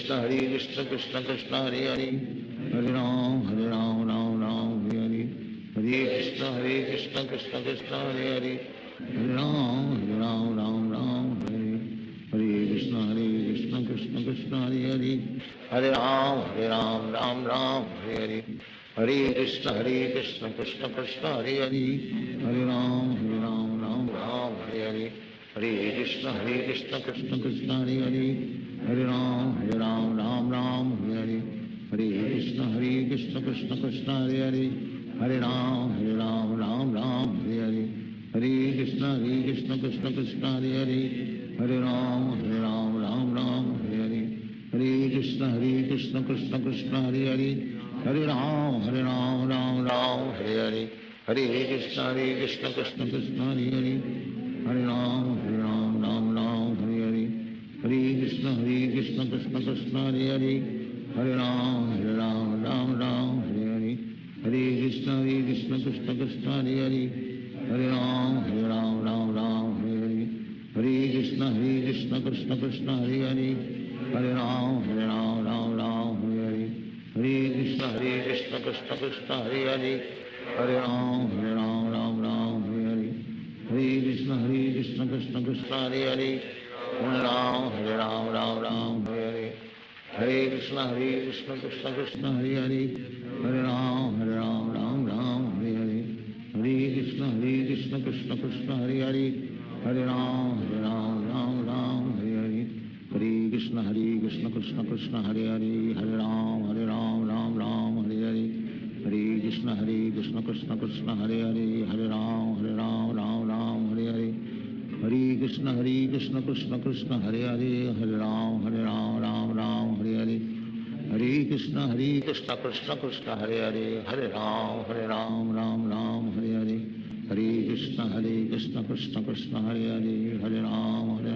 Krishna Krishna Krishna Hare Hare, Hare Ram Hare Hare Hare, Hare Krishna Krishna Krishna Hare Hare, Hare Ram Hare Hare, Hare Krishna Krishna Krishna Hare Hare, Hare Ram Hare Hare, Hare Krishna Krishna Krishna Hare Hare, Hare Ram Hare Hare, Hare Krishna Krishna Krishna Hare Hare, Hare Ram Hare Hare, Hare Krishna Krishna Krishna Hare Hare, Hare Ram Hare Hare, Hare Krishna Krishna Krishna Hare Hare, Hare Ram Hare Hare, Hare Krishna Krishna Krishna Hare Hare, Hare Ram Hare Hare, Hare Krishna Krishna Krishna Hare Hare, Hare Ram Hare Hare, Hare Krishna Krishna Krishna Hare Hare Hare Ram Ram Ram Hare Hare Hare Krishna Krishna Krishna Hare Hare Hare Ram Ram Hare Hare Hare Krishna Krishna Krishna Hare Hare Hare Ram Ram Hare Hare Hare Krishna Krishna Krishna Hare Hare Hare Ram Ram Hare Hare Hare Krishna Krishna Krishna Hare Hare Hare Ram Ram Hare Hare Hare Krishna Krishna Krishna Hare Hare Hare Ram Ram Hare Hare Hare Krishna Krishna Krishna Hare Hare Hare Ram Ram Hare Hare Hare Krishna Krishna Krishna Hare Hare Hare Ram Ram Hare Hare Hare Krishna Krishna Krishna Hare Hare Hare Ram Ram Hare Hare Hare Krishna Krishna Krishna Hare Hare Hare Ram Ram Hare Hare Hare Krishna Krishna Krishna Hare Hare Hare Ram Hare Hare Hare Krishna Krishna Krishna Hare Hare Hare Ram Hare Hare Hare Krishna Krishna Krishna Hare Hare Hare Ram Ram Hare Hare Hare Krishna Krishna Krishna Hare Hare Hare Ram Ram Hare Hare Hare Krishna Krishna Krishna Hare Hare Hare Ram Ram Hare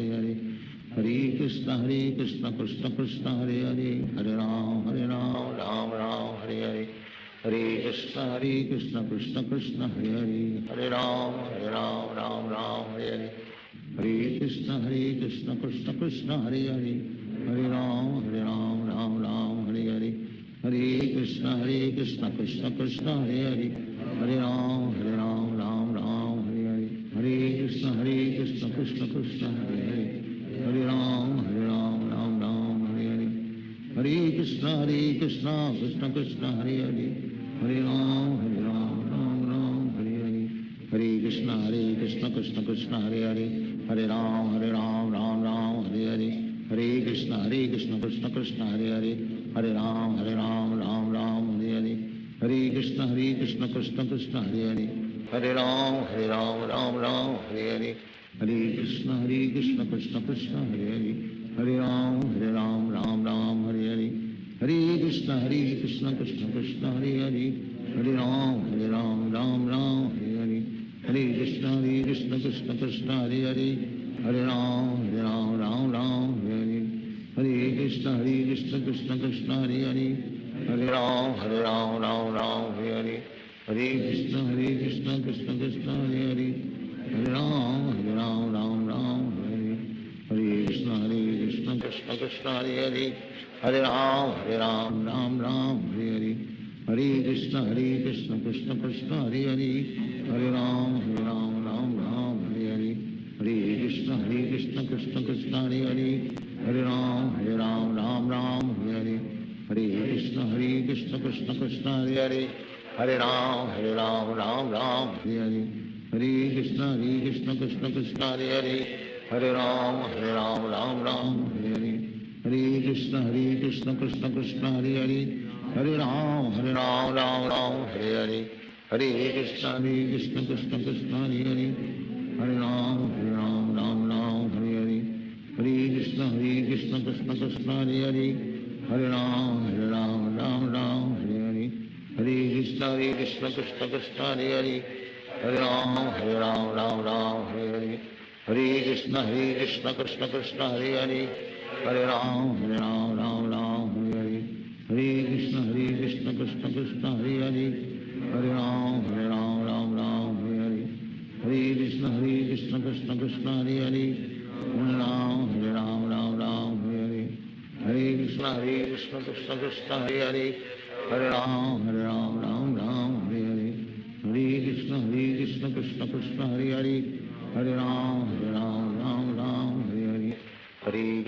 Hare Hare Krishna Krishna Krishna Hare Hare Hare Ram Ram Hare Hare Hare Krishna Krishna Krishna Hare Hare Hare Ram Ram Hare Hare Hare Krishna Krishna Krishna Hare Hare Hare Ram Ram Hare Hare Hare Krishna Krishna Krishna Hare Hare Hare Ram Ram Hare Hare Hare Krishna Krishna Krishna Hare Hare Hare Ram Hare Hare Hare Krishna Krishna Krishna Hare Hare Hare Ram Ram Hare Hare Hare Krishna Krishna Krishna Hare Hare Hare Ram Ram Hare Hare Hare Krishna Krishna Krishna Hare Hare Hare Ram Hare Hare Hare Krishna Krishna Krishna Hare Hare Hare Ram Ram Hare Hare Hare Krishna Krishna Krishna Hare Hare Hare Ram Ram Hare Hare Hare Krishna Krishna Krishna Hare Hare Hare Ram Hare Hare Hare Krishna Krishna Krishna Hare Hare Hare Ram Hare Hare Hare Krishna Krishna Krishna Hare Hare Hare Ram Hare Hare Hare Krishna Krishna Krishna Hare Hare Hare Ram Hare Hare Hare Krishna Krishna Krishna Hare Hare Hare Ram Hare Hare Hare Krishna Krishna Krishna Hare Hare Hare Ram Hare Hare Hare Krishna Krishna Krishna Hare Hare Hare Ram Hare Hare Hare Krishna Krishna Krishna Hare Hare Hare Ram Hare Hare Hare Krishna Krishna Krishna Hare Hare Hare Ram Hare Hare Hare Krishna Krishna Krishna Hare Hare Hare Ram Hare Hare Hare Krishna Krishna Krishna Hare Hare Hare Ram Hare Hare Hare Krishna Krishna Krishna Hare Hare Hare Ram Hare Hare Hare Krishna Krishna Krishna Hare Hare Hare Ram Hare Hare Hare Krishna Krishna Krishna Hare Hare Hare Ram Hare Hare Hare Krishna Krishna Krishna Hare Hare Hare Ram Hare Hare Hare Krishna Krishna Krishna Hare Hare Hare Ram Hare Hare Hare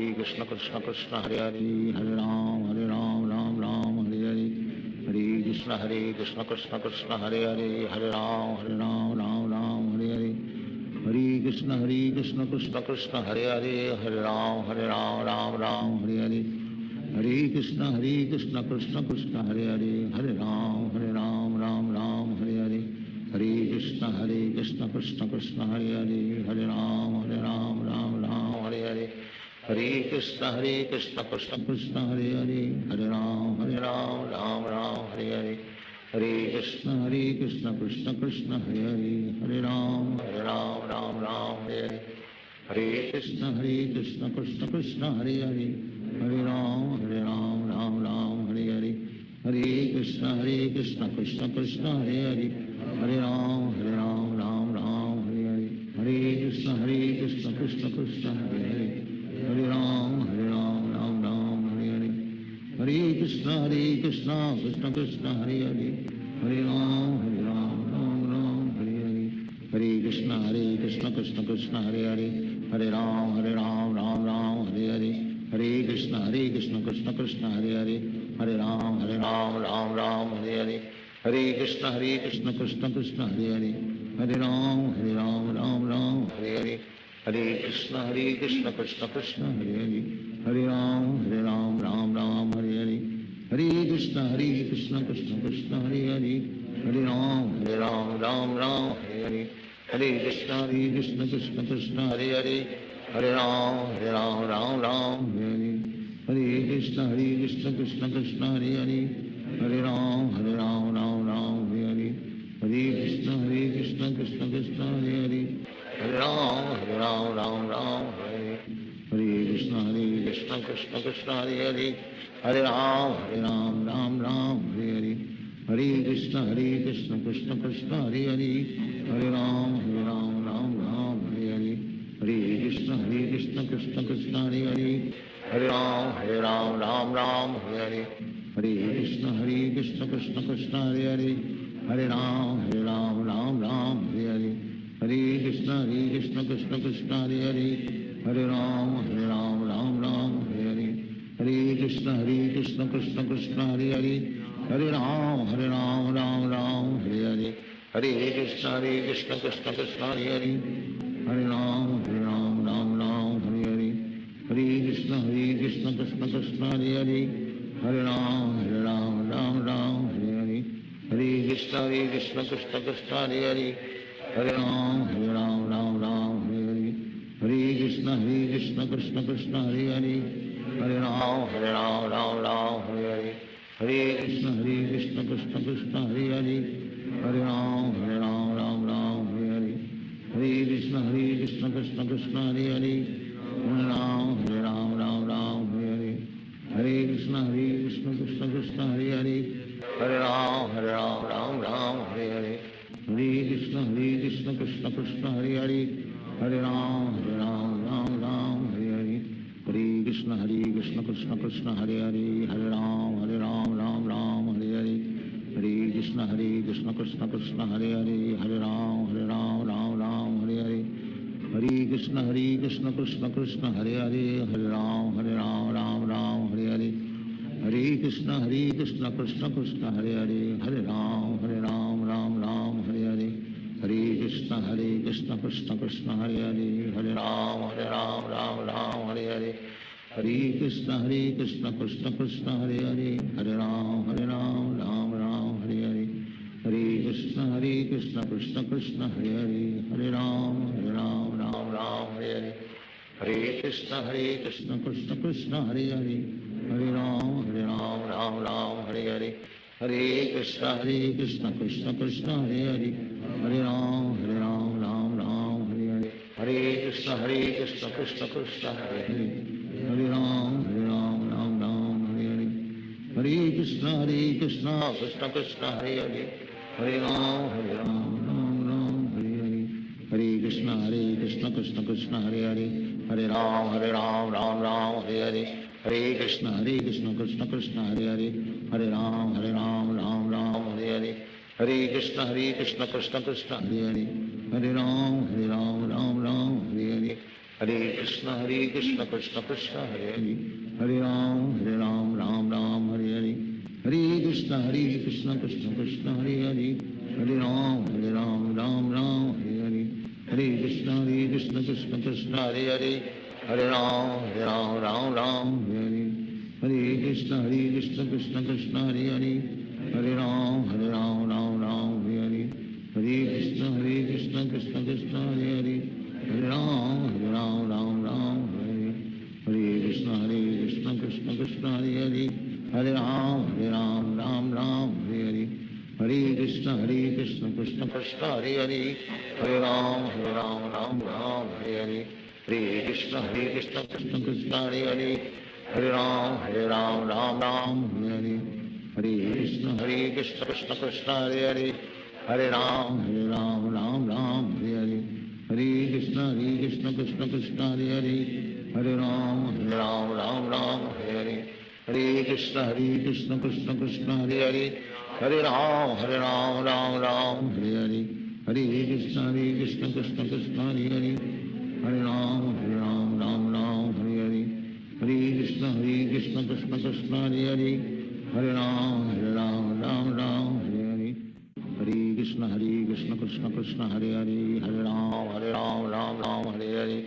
Krishna Krishna Krishna Hare Hare Hare Ram Hare Hare Hare Krishna Krishna Krishna Hare Hare Hare Ram Hare Hare Hare Krishna Krishna Krishna Hare Hare Hare Ram Hare Hare Hare Krishna Krishna Krishna Hare Hare Hare Ram Hare Hare Hare Krishna Krishna Krishna Hare Hare Hare Ram Ram Hare Hare Hare Krishna Krishna Krishna Hare Hare Hare Ram Ram Hare Hare Hare Krishna Krishna Krishna Hare Hare, हरे राम राम राम हरे हरे, हरे कृष्ण कृष्ण कृष्ण हरे हरे, हरे राम राम राम हरे हरे, हरे कृष्ण कृष्ण कृष्ण हरे हरे, हरे राम राम राम हरे हरे, हरे कृष्ण कृष्ण कृष्ण हरे हरे, हरे राम राम राम हरे हरे, हरे कृष्ण कृष्ण कृष्ण हरे हरे, हरे राम राम राम हरे हरे, हरे कृष्ण कृष्ण कृष्ण हरे हरे, हरे राम राम राम हरे हरे, हरे कृष्ण कृष्ण कृष्ण हरे हरे, हरे राम राम राम हरे हरे, हरे कृष्ण कृष्ण कृष्ण हरे हरे, हरे राम राम राम हरे हरे, हरे कृष्ण कृष्ण कृष्ण हरे हरे, हरे राम राम राम हरे हरे, हरे कृष्ण कृष्ण कृष्ण हरे हरे, हरे राम राम हरे हरे, हरे कृष्ण कृष्ण कृष्ण हरे हरे, हरे राम राम हरे हरे, हरे कृष्ण कृष्ण कृष्ण हरे हरे, हरे राम राम हरे हरे, हरे कृष्ण कृष्ण कृष्ण हरे हरे, हरे राम राम हरे हरे, हरे कृष्ण कृष्ण कृष्ण हरे हरे, हरे राम राम हरे, हरे कृष्ण कृष्ण कृष्ण हरे हरे, हरे राम राम हरे हरे, हरे कृष्ण कृष्ण कृष्ण हरे हरे, हरे राम राम हरे हरे, हरे कृष्ण कृष्ण कृष्ण हरे हरे, हरे राम राम हरे हरे, हरे कृष्ण कृष्ण कृष्ण हरे हरे, हरे राम राम हरे हरे, हरे कृष्ण कृष्ण कृष्ण हरे हरे, हरे राम राम हरे हरे, हरे कृष्ण कृष्ण कृष्ण हरे हरे, हरे राम राम हरे हरे, हरे कृष्ण कृष्ण कृष्ण हरे हरे, हरे राम राम हरे हरे, हरे कृष्ण कृष्ण कृष्ण हरे हरे, हरे राम राम हरे हरे, हरे कृष्ण कृष्ण कृष्ण हरे हरे, हरे राम राम हरे हरे, हरे कृष्ण कृष्ण कृष्ण हरे हरे, हरे राम राम हरे हरे, हरे कृष्ण कृष्ण कृष्ण हरे हरे, हरे राम राम हरे हरे, हरे कृष्ण कृष्ण कृष्ण हरे हरे, हरे राम हरे हरे, हरे कृष्ण कृष्ण कृष्ण हरे हरे, हरे राम हरे हरे, हरे कृष्ण कृष्ण कृष्ण हरे हरे, हरे राम राम हरे हरे, हरे कृष्ण कृष्ण कृष्ण हरे हरे, हरे राम राम हरे हरे, हरे कृष्ण कृष्ण कृष्ण हरे हरे, हरे राम राम हरे हरे, हरे कृष्ण कृष्ण कृष्ण हरे हरे, हरे राम राम हरे हरे, हरे कृष्ण कृष्ण कृष्ण हरे हरे, हरे राम राम हरे हरे, हरे कृष्ण कृष्ण कृष्ण हरे हरे, हरे राम हरे हरे, हरे कृष्ण कृष्ण कृष्ण हरे हरे, हरे राम राम हरे हरे, हरे कृष्ण कृष्ण कृष्ण हरे हरे, हरे राम राम हरे हरे, हरे कृष्ण कृष्ण कृष्ण हरे हरे, हरे राम हरे हरे, हरे कृष्ण कृष्ण कृष्ण हरे हरे, हरे राम राम हरे हरे, हरे कृष्ण कृष्ण कृष्ण हरे हरे, हरे राम राम हरे हरे, हरे कृष्ण कृष्ण कृष्ण हरे हरे, हरे राम राम हरे हरे, हरे कृष्ण कृष्ण कृष्ण हरे हरे, हरे राम राम हरे हरे, हरे कृष्ण कृष्ण कृष्ण हरे हरे, हरे राम राम हरे हरे, हरे कृष्ण कृष्ण कृष्ण हरे हरे, हरे राम हरे हरे, हरे कृष्ण कृष्ण कृष्ण हरे हरे, हरे राम राम हरे हरे, हरे कृष्ण कृष्ण कृष्ण हरे हरे, हरे राम हरे हरे, हरे कृष्ण कृष्ण कृष्ण हरे हरे, हरे राम हरे हरे, हरे कृष्ण कृष्ण कृष्ण हरे हरे, हरे राम हरे हरे, हरे कृष्ण कृष्ण कृष्ण हरे हरे, हरे राम राम हरे हरे, हरे कृष्ण हरे हरे हरे राम राम राम हरे हरे हरे कृष्ण कृष्ण कृष्ण हरे हरे हरे राम राम राम हरे हरे हरे कृष्ण कृष्ण कृष्ण हरे हरे हरे राम राम राम हरे हरे हरे कृष्ण कृष्ण कृष्ण हरे हरे हरे राम राम राम हरे हरे हरे कृष्ण कृष्ण कृष्ण हरे हरे हरे राम राम राम हरे हरे हरे कृष्ण कृष्ण कृष्ण हरे हरे हरे राम राम राम हरे हरे हरे कृष्ण कृष्ण कृष्ण हरे हरे हरे राम राम राम हरे हरे हरे कृष्ण कृष्ण कृष्ण हरे हरे हरे राम राम राम हरे हरे हरे कृष्ण कृष्ण कृष्ण हरे हरे हरे राम राम राम हरे हरे हरे कृष्ण कृष्ण कृष्ण हरे हरे हरे राम राम राम हरे हरे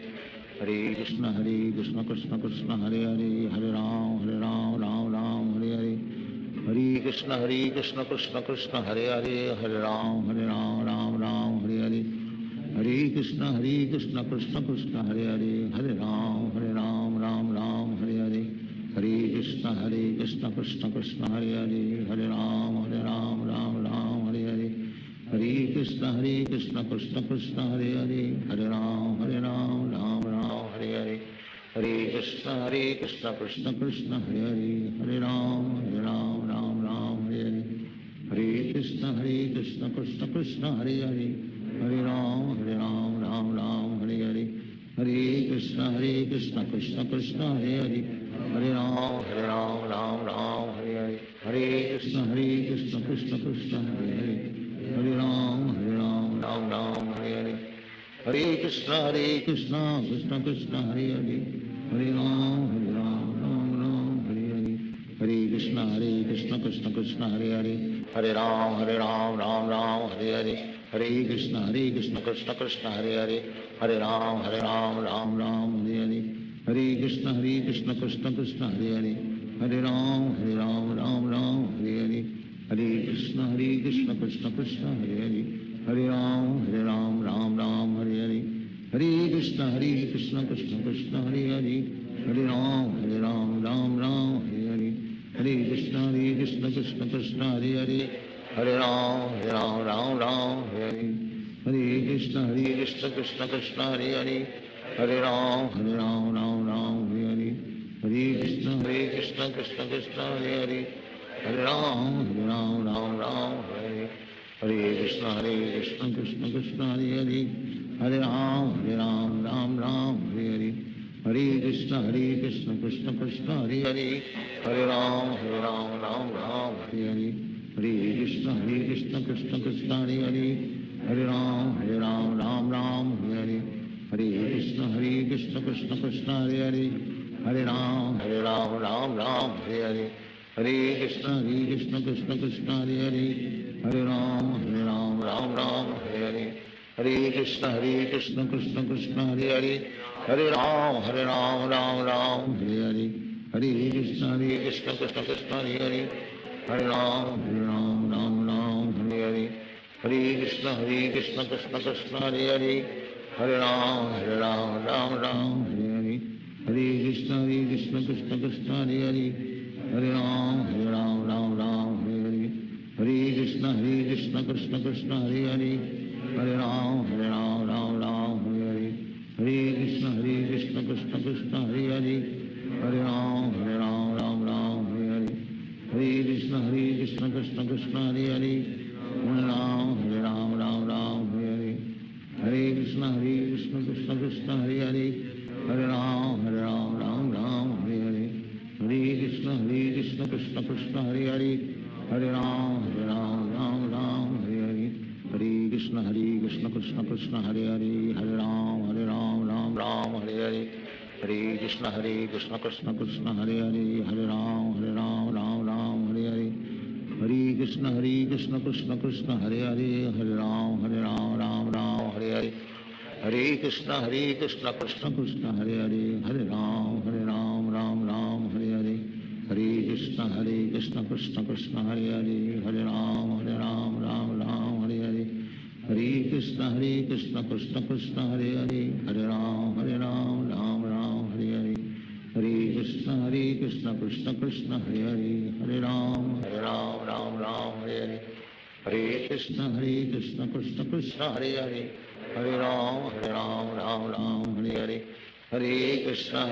हरे कृष्ण कृष्ण कृष्ण हरे हरे हरे राम राम राम हरे हरे हरे कृष्ण कृष्ण कृष्ण हरे हरे हरे राम राम राम हरे हरे हरे कृष्ण कृष्ण कृष्ण हरे हरे हरे राम राम राम हरे हरे हरे कृष्ण कृष्ण कृष्ण हरे हरे हरे राम राम राम हरे हरे हरे कृष्ण कृष्ण कृष्ण हरे हरे हरे राम राम राम हरे हरे हरे कृष्ण कृष्ण कृष्ण हरे हरे हरे राम राम राम हरे हरे हरे कृष्ण कृष्ण कृष्ण हरे हरे हरे राम राम राम हरे हरे हरे कृष्ण कृष्ण कृष्ण हरे हरे हरे राम राम राम हरे हरे हरे कृष्ण कृष्ण कृष्ण हरे हरे हरे राम राम राम हरे हरे हरे कृष्ण कृष्ण कृष्ण हरे हरे हरे राम राम राम हरे हरे हरे कृष्ण कृष्ण कृष्ण हरे हरे हरे राम राम राम हरे हरे हरे कृष्ण कृष्ण कृष्ण हरे हरे हरे राम राम राम हरे हरे हरे कृष्ण कृष्ण कृष्ण हरे हरे हरे राम राम राम हरे हरे हरे कृष्ण कृष्ण कृष्ण हरे हरे हरे राम राम राम हरे हरे हरे कृष्ण कृष्ण कृष्ण हरे हरे हरे राम राम राम हरे हरे हरे कृष्ण कृष्ण कृष्ण हरे हरे हरे राम राम राम हरे हरे हरे कृष्ण कृष्ण कृष्ण हरे हरे हरे राम राम राम हरे हरे हरे कृष्ण कृष्ण कृष्ण हरे हरे हरे राम राम राम हरे हरे हरे कृष्ण कृष्ण कृष्ण हरे हरे हरे राम राम राम हरे हरे हरे कृष्ण कृष्ण कृष्ण हरे हरे हरे राम राम राम हरे हरे हरे कृष्ण कृष्ण कृष्ण हरे हरे हरे राम राम राम हरे हरे हरे कृष्ण कृष्ण कृष्ण हरे हरे हरे राम राम राम हरे हरे हरे कृष्ण कृष्ण कृष्ण हरे हरे हरे राम राम राम हरे हरे हरे कृष्ण कृष्ण कृष्ण हरे हरे हरे राम राम राम हरे हरे हरे कृष्ण कृष्ण कृष्ण हरे हरे हरे राम राम राम हरे हरे हरे कृष्ण कृष्ण कृष्ण हरे हरे हरे राम राम राम हरे हरे हरे कृष्ण कृष्ण कृष्ण हरे हरे हरे राम राम राम हरे हरे हरे कृष्ण कृष्ण कृष्ण हरे हरे हरे राम राम राम हरे हरे हरे कृष्ण कृष्ण कृष्ण हरे हरे हरे राम राम राम हरे हरे हरे कृष्ण कृष्ण कृष्ण हरे हरे हरे राम राम राम हरे हरे हरे कृष्ण कृष्ण कृष्ण हरे हरे हरे राम राम राम हरे हरे हरे कृष्ण कृष्ण कृष्ण हरे हरे हरे राम राम राम हरे हरे हरे कृष्ण कृष्ण कृष्ण हरे हरे हरे राम राम राम हरे हरे हरे कृष्ण कृष्ण कृष्ण हरे हरे हरे राम राम राम हरे हरे हरे कृष्ण कृष्ण कृष्ण हरे हरे हरे राम राम राम हरे हरे हरे कृष्ण कृष्ण कृष्ण हरे हरे हरे राम राम राम हरे हरे हरे कृष्ण कृष्ण कृष्ण हरे हरे हरे राम राम राम हरे हरे हरे कृष्ण कृष्ण कृष्ण कृष्ण हरे हरे हरे राम राम राम हरे हरे हरे कृष्ण कृष्ण कृष्ण हरे हरे हरे राम राम राम हरे हरे हरे कृष्ण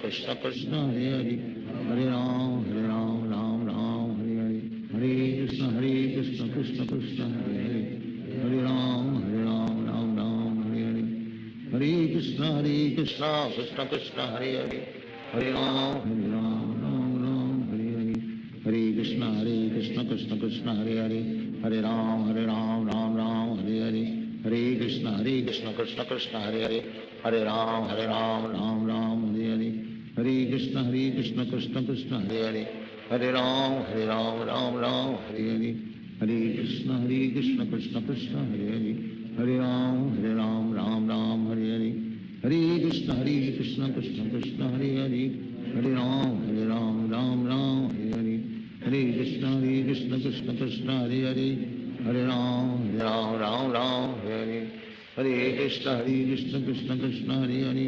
कृष्ण कृष्ण हरे हरे हरे राम राम राम हरे हरे हरे कृष्ण कृष्ण कृष्ण हरे हरे हरे राम राम राम हरे हरे हरे कृष्ण कृष्ण कृष्ण हरे हरे हरे राम राम राम हरे हरे हरे कृष्ण कृष्ण कृष्ण हरे हरे हरे राम राम राम हरे हरे हरे कृष्ण कृष्ण कृष्ण हरे हरे हरे राम राम राम हरे हरे हरे कृष्ण कृष्ण कृष्ण हरे हरे हरे राम राम राम हरे हरे हरे कृष्ण कृष्ण कृष्ण हरे हरे हरे राम राम राम हरे हरे हरे कृष्ण कृष्ण कृष्ण हरे हरे हरे राम राम राम हरे हरे हरे कृष्ण कृष्ण कृष्ण हरे हरे हरे राम राम राम हरे हरे हरे कृष्ण कृष्ण कृष्ण हरे हरे हरे राम राम राम हरे हरे हरे कृष्ण कृष्ण कृष्ण हरे हरे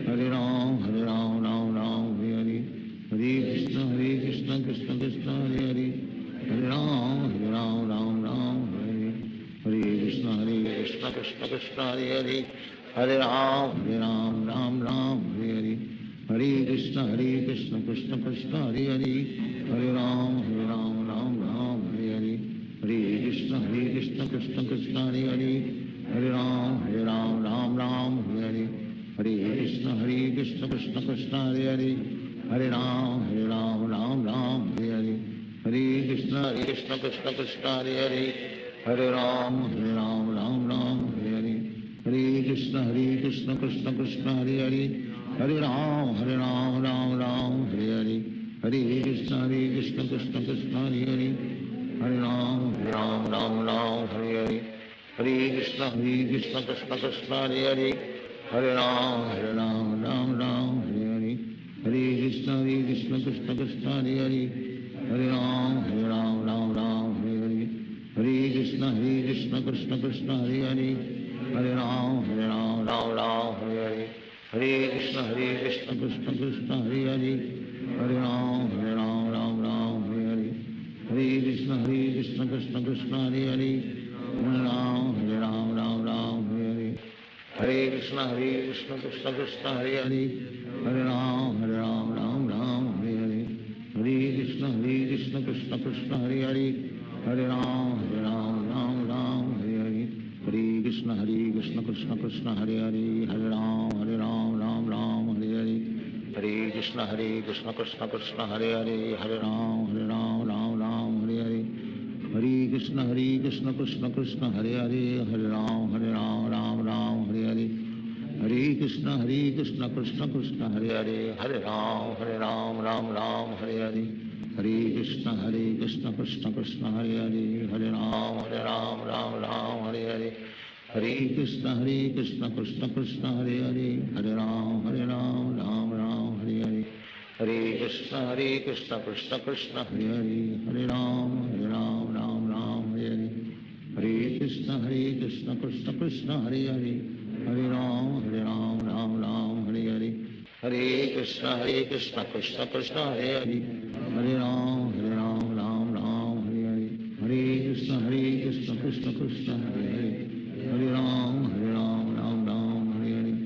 हरे राम राम राम हरे हरे हरे कृष्ण कृष्ण कृष्ण हरे हरे हरे राम राम राम हरे हरे हरे कृष्ण कृष्ण कृष्ण हरे हरे हरे राम राम राम हरे हरे हरे कृष्ण कृष्ण कृष्ण हरे हरे हरे राम राम राम हरे हरे हरे कृष्ण कृष्ण कृष्ण हरे हरे हरे राम राम राम हरे हरे हरे कृष्ण कृष्ण कृष्ण हरे हरे हरे राम राम राम हरे हरे हरे कृष्ण कृष्ण कृष्ण हरे हरे हरे राम राम राम हरे हरे हरे कृष्ण कृष्ण कृष्ण हरे हरे हरे राम राम हरे हरे हरे कृष्ण कृष्ण कृष्ण हरे हरे हरे राम राम राम हरे हरे हरे कृष्ण कृष्ण कृष्ण हरे हरे हरे राम राम राम हरे हरे हरे कृष्ण कृष्ण कृष्ण हरे हरे हरे राम राम हरे हरे हरे कृष्ण कृष्ण कृष्ण हरे हरे हरे राम राम राम हरे हरे हरे कृष्ण कृष्ण कृष्ण हरे हरे हरे राम राम राम हरे हरे हरे कृष्ण कृष्ण कृष्ण हरे हरे हरे राम राम राम हरे हरे हरे कृष्ण कृष्ण कृष्ण हरे हरे हरे राम राम राम हरे हरे हरे कृष्ण कृष्ण कृष्ण हरे हरे हरे राम राम राम हरे हरे हरे कृष्ण कृष्ण कृष्ण हरे हरे हरे राम राम राम हरे हरे हरे कृष्ण कृष्ण कृष्ण हरे हरे हरे राम राम राम हरे हरे हरे कृष्ण कृष्ण कृष्ण हरे हरे हरे राम राम राम हरे हरे हरे कृष्ण कृष्ण कृष्ण हरे हरे हरे राम राम राम हरे हरे हरे कृष्ण कृष्ण कृष्ण हरे हरे हरे राम राम राम हरे हरे हरे कृष्ण कृष्ण कृष्ण हरे हरे हरे राम राम राम हरे हरे हरे कृष्ण कृष्ण कृष्ण हरे हरे हरे राम राम राम हरे हरे हरे कृष्ण कृष्ण कृष्ण हरे हरे हरे राम राम राम हरे हरे हरे कृष्ण कृष्ण कृष्ण हरे हरे हरे राम राम राम हरे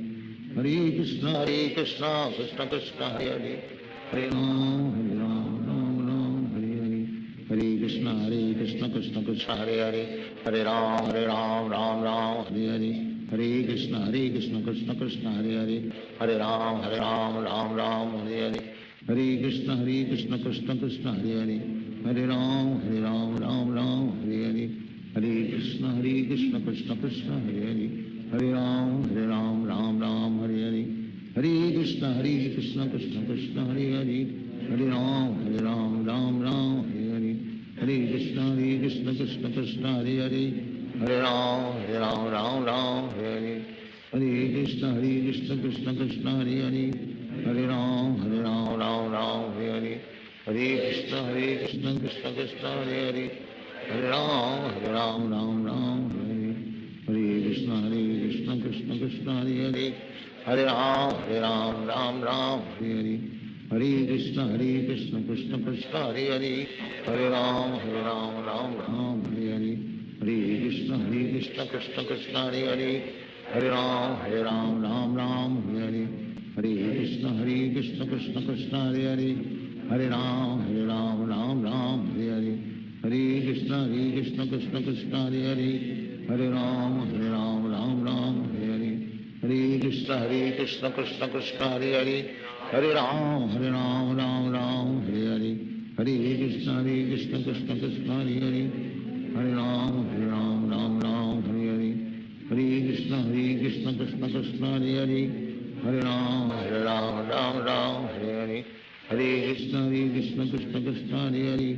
हरे हरे कृष्ण कृष्ण कृष्ण हरे हरे हरे राम राम राम हरे हरे हरे कृष्ण कृष्ण कृष्ण हरे हरे हरे राम राम राम हरे हरे हरे कृष्ण कृष्ण कृष्ण हरे हरे हरे राम राम राम हरे हरे हरे कृष्ण कृष्ण कृष्ण हरे हरे हरे राम राम राम हरे हरे हरे कृष्ण कृष्ण कृष्ण हरे हरे हरे राम राम राम हरे हरे हरे कृष्ण कृष्ण कृष्ण हरे हरे हरे राम राम राम हरे हरे हरे कृष्ण कृष्ण कृष्ण हरे हरे हरे राम राम राम हरे हरे हरे कृष्ण कृष्ण कृष्ण हरे हरे हरे राम राम राम हरे हरे हरे कृष्ण कृष्ण कृष्ण हरे हरे हरे राम राम राम हरे हरे कृष्ण कृष्ण कृष्ण हरे हरे हरे राम राम राम हरे हरे हरे कृष्ण कृष्ण कृष्ण हरे हरे, हरे राम राम राम हरे हरे, हरे कृष्ण कृष्ण कृष्ण हरे हरे, हरे राम राम हरे हरे, हरे कृष्ण कृष्ण कृष्ण हरे हरे, हरे राम राम हरे हरे, हरे कृष्ण कृष्ण कृष्ण हरे हरे, हरे राम राम हरे हरे, हरे कृष्ण कृष्ण कृष्ण हरे हरे, हरे राम राम हरे हरे, हरे कृष्ण कृष्ण कृष्ण हरे हरे, हरे राम राम हरे हरे, हरे कृष्ण कृष्ण कृष्ण हरे हरे, हरे राम राम हरे हरे, हरे कृष्ण कृष्ण कृष्ण हरे हरे,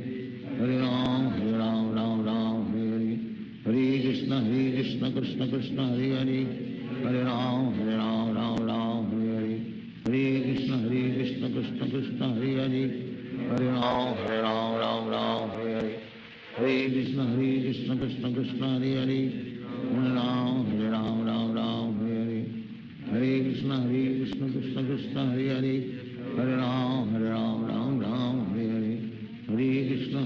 हरे राम राम हरे हरे, हरे कृष्ण कृष्ण कृष्ण हरे हरे, हरे राम राम हरे हरे, हरे कृष्ण कृष्ण कृष्ण हरे हरे, हरे राम राम हरे हरे, हरे कृष्ण कृष्ण कृष्ण हरे हरे, हरे राम हरे हरे, हरे कृष्ण कृष्ण कृष्ण हरे हरे, हरे राम राम हरे हरे, हरे कृष्ण कृष्ण कृष्ण हरे हरे, हरे राम राम हरे हरे, हरे कृष्ण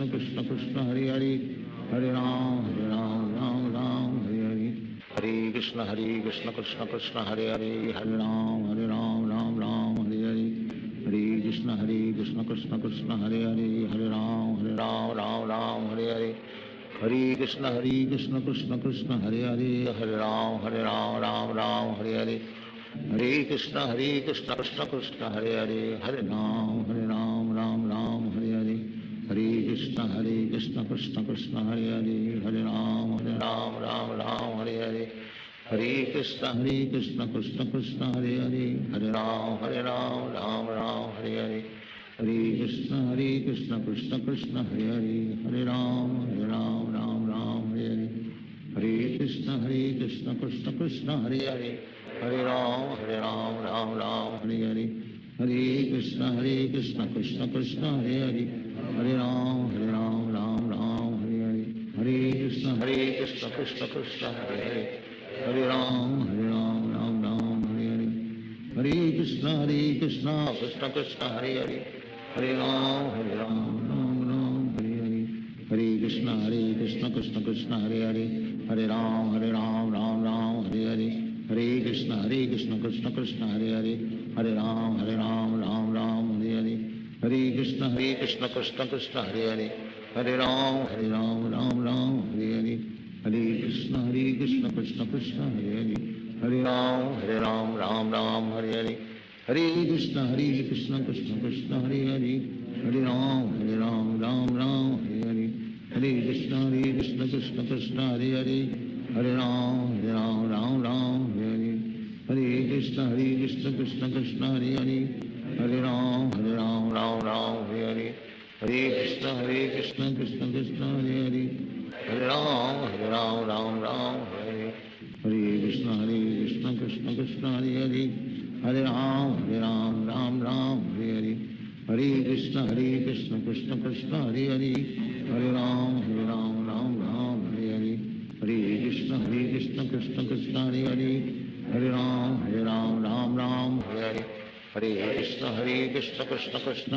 कृष्ण कृष्ण हरे हरे, हरे राम राम हरे हरे, हरे कृष्ण कृष्ण कृष्ण हरे हरे, हरे राम हरे हरे, हरे कृष्ण कृष्ण कृष्ण हरे हरे, हरे राम हरे हरे, हरे कृष्ण कृष्ण कृष्ण हरे हरे, हरे राम राम हरे हरे, हरे कृष्ण कृष्ण कृष्ण हरे हरे, हरे राम राम हरे हरे, हरे कृष्ण कृष्ण कृष्ण हरे हरे, हरे राम राम हरे हरे, हरे कृष्ण कृष्ण कृष्ण हरे हरे, हरे राम राम हरे हरे, हरे कृष्ण कृष्ण कृष्ण हरे हरे, हरे राम राम हरे हरे, हरे कृष्ण कृष्ण कृष्ण हरे हरे, हरे राम राम हरे हरे, हरे कृष्ण कृष्ण कृष्ण हरे हरे, हरे राम राम हरे हरे, हरे कृष्ण कृष्ण कृष्ण हरे हरे, हरे राम राम हरे हरे, हरे कृष्ण कृष्ण कृष्ण हरे हरे, हरे राम राम हरे हरे, हरे कृष्ण कृष्ण कृष्ण हरे हरे, हरे राम राम हरे हरे, हरे कृष्ण कृष्ण कृष्ण हरे हरे, हरे राम राम हरे हरे, हरे कृष्ण कृष्ण कृष्ण हरे हरे, हरे राम हरे हरे, हरे कृष्ण कृष्ण कृष्ण हरे हरे, हरे राम राम हरे हरे, हरे कृष्ण कृष्ण कृष्ण हरे हरे, हरे राम राम हरे हरे, हरे कृष्ण कृष्ण कृष्ण हरे हरे, हरे राम राम हरे हरे, हरे कृष्ण कृष्ण कृष्ण हरे हरे, हरे राम हरे हरे, हरे कृष्ण कृष्ण कृष्ण हरे हरे, हरे राम हरे हरे, हरे कृष्ण कृष्ण कृष्ण हरे हरे, हरे राम राम हरे हरे, हरे कृष्ण कृष्ण कृष्ण हरे हरे, हरे राम राम हरे हरे, हरे कृष्ण कृष्ण कृष्ण हरे हरे, हरे राम राम हरे हरे, हरे कृष्ण कृष्ण कृष्ण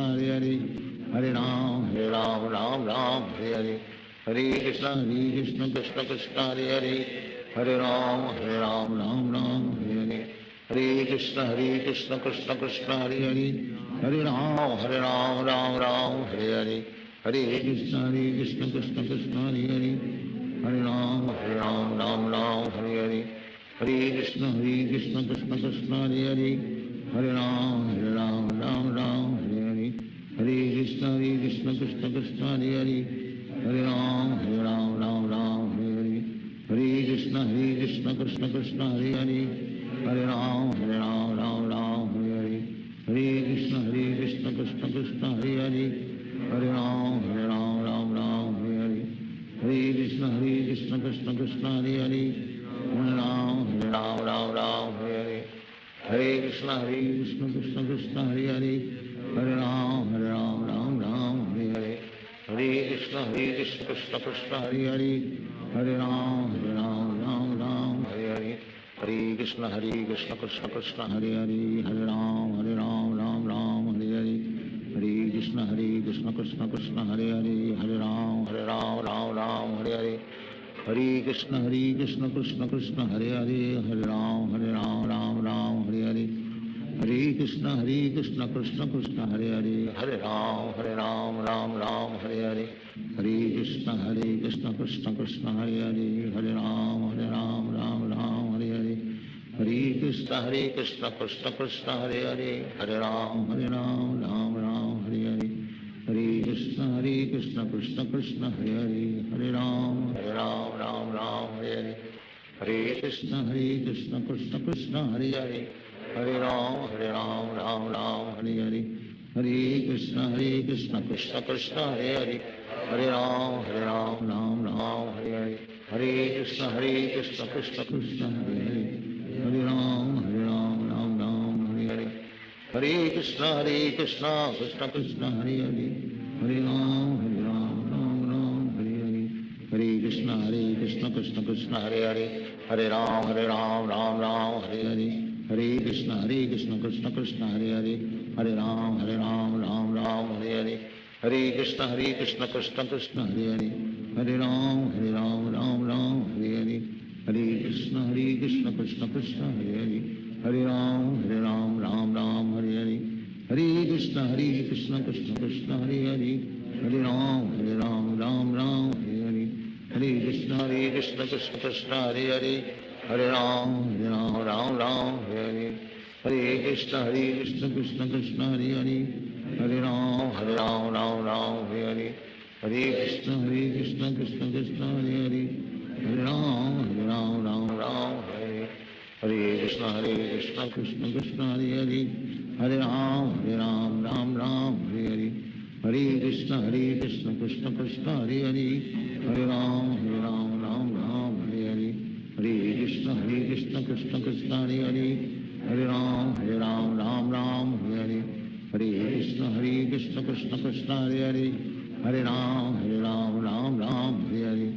हरे हरे, हरे राम राम हरे हरे, हरे कृष्ण कृष्ण कृष्ण हरे हरे, हरे राम हरे हरे, हरे कृष्ण कृष्ण कृष्ण हरे हरे, हरे राम राम हरे हरे, हरे कृष्ण कृष्ण कृष्ण हरे हरे, हरे राम राम हरे हरे, हरे कृष्ण कृष्ण कृष्ण हरे हरे, हरे राम राम हरे हरे, हरे कृष्ण कृष्ण कृष्ण हरे हरे, हरे राम राम हरे हरे, हरे कृष्ण कृष्ण कृष्ण हरे हरे, हरे राम राम हरे हरे, हरे कृष्ण कृष्ण कृष्ण हरे हरे, हरे राम हरे हरे, हरे कृष्ण कृष्ण कृष्ण हरे हरे, हरे राम हरे हरे, हरे कृष्ण कृष्ण कृष्ण हरे हरे, हरे राम राम हरे हरे, हरे Krishna Krishna Krishna Hare Hare Hare Ram Ram Ram Hare Hare Hare Krishna Krishna Krishna Hare Hare Hare Ram Ram Hare Hare Hare Krishna Krishna Krishna Hare Hare Hare Ram Ram Hare Hare Hare Krishna Krishna Krishna Hare Hare Hare Ram Ram Hare Hare Hare Krishna Krishna Krishna Hare Hare Hare Ram Ram Hare Hare Hare Krishna Krishna Krishna Hare Hare Hare Ram Ram Hare Hare Hare Krishna Krishna Krishna Hare Hare Hare Ram Ram Hare Hare Hare Krishna Krishna Krishna Hare Hare Hare Ram Ram Hare Hare Hare Krishna Krishna Krishna Hare Hare Hare Ram Ram Hare Hare Hare Krishna Krishna Krishna Hare Hare Hare Ram Ram Hare Hare Hare Krishna Krishna Krishna Hare Hare Hare Ram Ram Hare Hare Hare Krishna Krishna Krishna Hare Hare Hare Ram Ram Hare Hare Hare Krishna Krishna Krishna Hare Hare Hare Ram Ram Hare Hare Hare Krishna Krishna Krishna Hare Hare Hare Ram Ram Hare Hare Hare Krishna Krishna Krishna Hare Hare Hare Ram Ram Hare Hare Hare Krishna Krishna Krishna Hare Hare Hare Ram Ram Hare Hare Hare Krishna Krishna Krishna Hare Hare Hare Ram Ram Hare Hare Hare Krishna Krishna Krishna Hare Hare Hare Ram Ram Hare Hare Hare Krishna Krishna Krishna Hare Hare Hare Ram Ram Hare Hare Hare Krishna Krishna Krishna Hare Hare Hare Ram Ram Hare Hare Hare Krishna Krishna Krishna Hare Hare Hare Ram Ram Hare Hare Hare Krishna Krishna Krishna Hare Hare Hare Ram Ram Hare Hare Hare Krishna Krishna Krishna Hare Hare Hare Ram Ram Hare Hare Hare Krishna Krishna Krishna Hare Hare Hare Ram Ram Hare Hare Hare Krishna Krishna Krishna Hare Hare Hare Ram Ram Hare Hare Hare Krishna Krishna Krishna Hare Hare Hare Ram Ram Hare Hare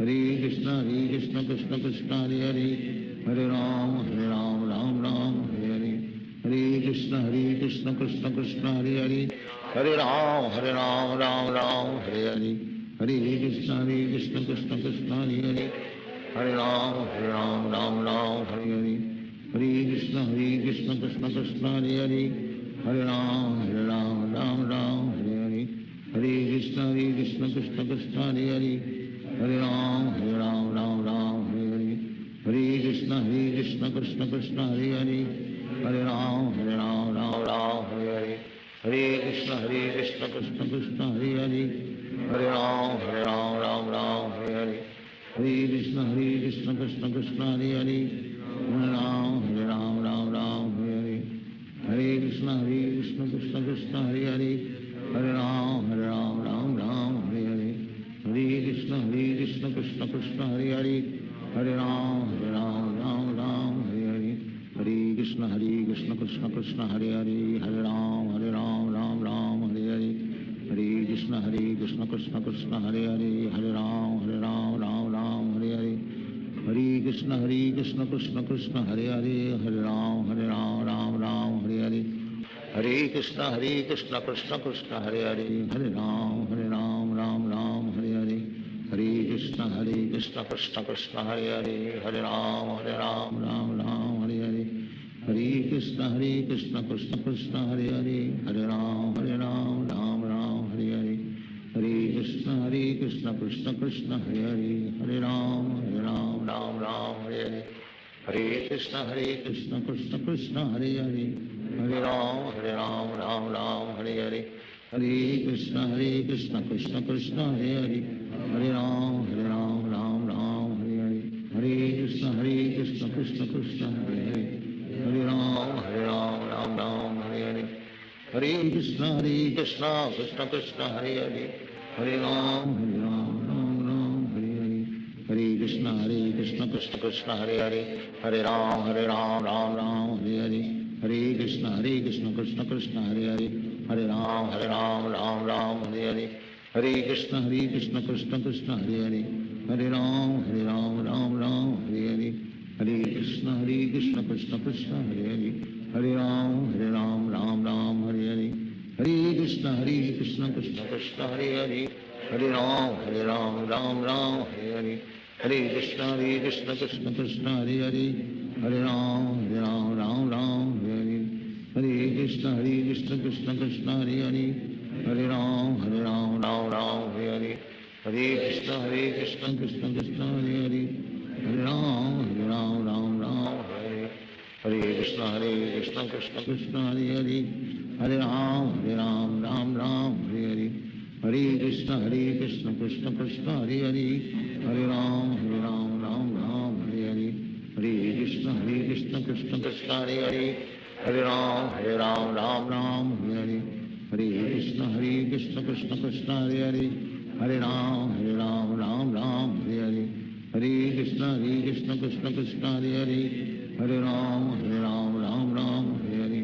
Hare Krishna Krishna Krishna Hare Hare Hare Ram Ram Hare Hare Hare Krishna Krishna Krishna Hare Hare Hare Ram Ram Hare Hare Hare Krishna Krishna Krishna Hare Hare Hare Ram Ram Hare Hare Hare Krishna Krishna Krishna Hare Hare Hare Ram Ram Hare Hare Hare Krishna Krishna Krishna Hare Hare Hare Ram Hare Hare Hare Krishna Krishna Krishna Hare Hare Hare Ram Ram Hare Hare Hare Krishna Krishna Krishna Hare Hare Hare Ram Ram Hare Hare Hare Krishna Krishna Krishna Hare Hare Hare Ram Ram Hare Hare Hare Krishna Krishna Krishna Hare Hare Hare Ram Hare Hare Hare Krishna Krishna Krishna Hare Hare Hare Ram Hare Hare Hare Krishna Krishna Krishna Hare Hare Hare Ram Ram Hare Hare Hare Krishna Krishna Krishna Hare Hare Hare Ram Ram Hare Hare Hare Krishna Krishna Krishna Hare Hare Hare Ram Ram Hare Hare Hare Krishna Krishna Krishna Hare Hare Hare Ram Ram Hare Hare Hare Krishna Krishna Krishna Hare Hare Hare Ram Hare Hare Hare Krishna Krishna Krishna Hare Hare Hare Ram Ram Hare Hare Hare Krishna Krishna Krishna Hare Hare Hare Ram Hare Hare Hare Krishna Krishna Krishna Hare Hare Hare Ram Hare Hare Hare Krishna Krishna Krishna Hare Hare Hare Ram Ram Hare Hare Hare Krishna Krishna Krishna Hare Hare Hare Ram Hare Hare Hare Krishna Krishna Krishna Hare Hare Hare Ram Ram Hare Hare Hare Krishna Krishna Krishna Hare Hare, Hare Ram Ram Ram Hare Hare, Hare Krishna Krishna Krishna Hare Hare, Hare Ram Ram Ram Hare Hare, Hare Krishna Krishna Krishna Hare Hare, Hare Ram Ram Hare Hare, Hare Krishna Krishna Krishna Hare Hare, Hare Ram Ram Hare Hare, Hare Krishna Krishna Krishna Hare Hare, Hare Ram Ram Hare, Hare Krishna Krishna Krishna Hare Hare, Hare Ram Ram Hare Hare, Hare Krishna Krishna Krishna Hare Hare, Hare Ram Ram Hare Hare, Hare Krishna Krishna Krishna Hare Hare, Hare Ram Ram Hare Hare, Hare Krishna Krishna Krishna Hare Hare, Hare Ram Ram Hare Hare, Hare Krishna Krishna Krishna Hare Hare, Hare Ram Ram Hare Hare,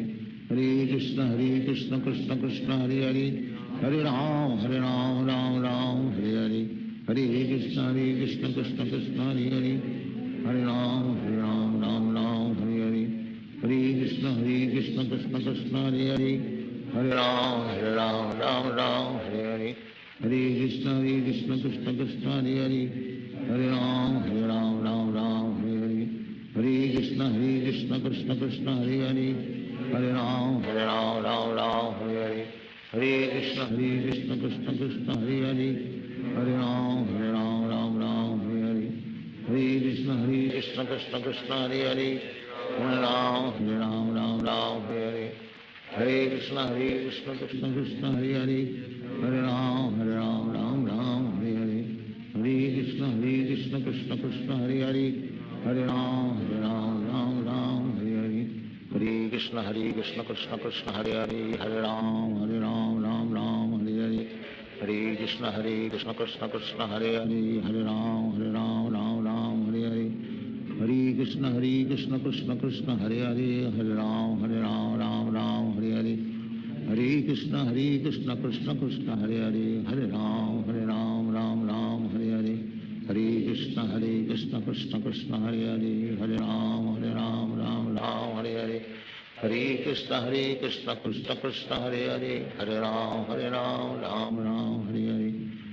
Hare Krishna Krishna Krishna Hare Hare, Hare Ram Hare Hare, Hare Krishna Krishna Krishna Hare Hare, Hare Ram Hare Hare, Hare Krishna Krishna Krishna Hare Hare, Hare Ram Hare Hare, Hare Krishna Krishna Krishna Hare Hare, Hare Ram Hare Hare, Hare Krishna Krishna Krishna Hare Hare, Hare Ram Hare Hare, Hare Krishna Krishna Krishna Hare Hare, Hare Ram Hare Hare, Hare Krishna Krishna Krishna Hare Hare, Hare Ram Hare Hare, Hare Krishna Krishna Krishna Hare Hare, Hare Ram Hare Hare, Hare Krishna Krishna Krishna Hare Hare, Hare Ram Hare Hare, Hare Krishna Krishna Krishna Hare Hare, Hare Ram Hare Hare, Hare Krishna Krishna Krishna Hare Hare, Hare Ram Hare Hare, Hare Krishna Krishna Krishna Hare Hare, Hare Ram Hare Hare, Hare Krishna Krishna Krishna Hare Hare, Hare Ram Hare Hare, Hare Krishna Krishna Krishna Hare Hare, Hare Ram Hare Hare, Hare Krishna Krishna Krishna Hare Hare, Hare Ram Hare Hare, Hare Krishna Krishna Krishna Hare Hare, Hare Ram Hare Hare, Hare Krishna Krishna Krishna Hare Hare, Hare Ram Hare Hare,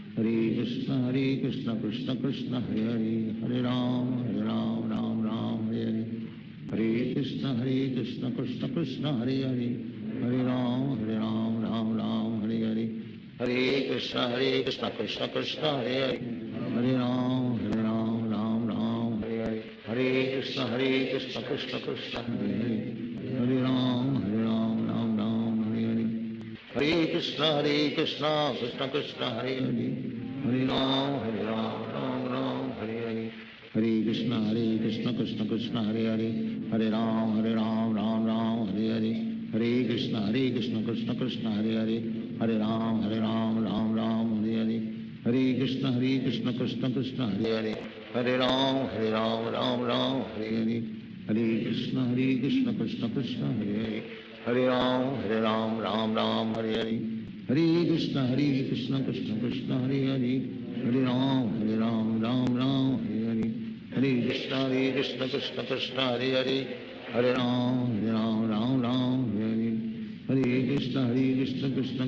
Hare Krishna Krishna Krishna Hare Hare, Hare Ram Hare Hare, Hare Krishna Krishna Krishna Hare Hare, Hare Ram Hare Hare, Hare Krishna Krishna Krishna Hare Hare, Hare Ram Hare Hare, Hare Krishna Krishna Krishna Hare Hare, Hare Ram Hare Hare, Hare Krishna Krishna Krishna Hare Hare, Hare Ram Hare Hare, Hare Krishna Krishna Krishna Hare Hare, Hare Ram Hare Hare, Hare Krishna Krishna Krishna Hare Hare, Hare Ram Hare Hare Hare, Hare Krishna Krishna Krishna Hare Hare, Hare Ram Hare Hare, Hare Krishna Krishna Krishna Hare Hare, Hare Ram Hare Hare, Hare Krishna Krishna Krishna Hare Hare, Hare Ram Hare Hare, Hare Krishna Krishna Krishna Hare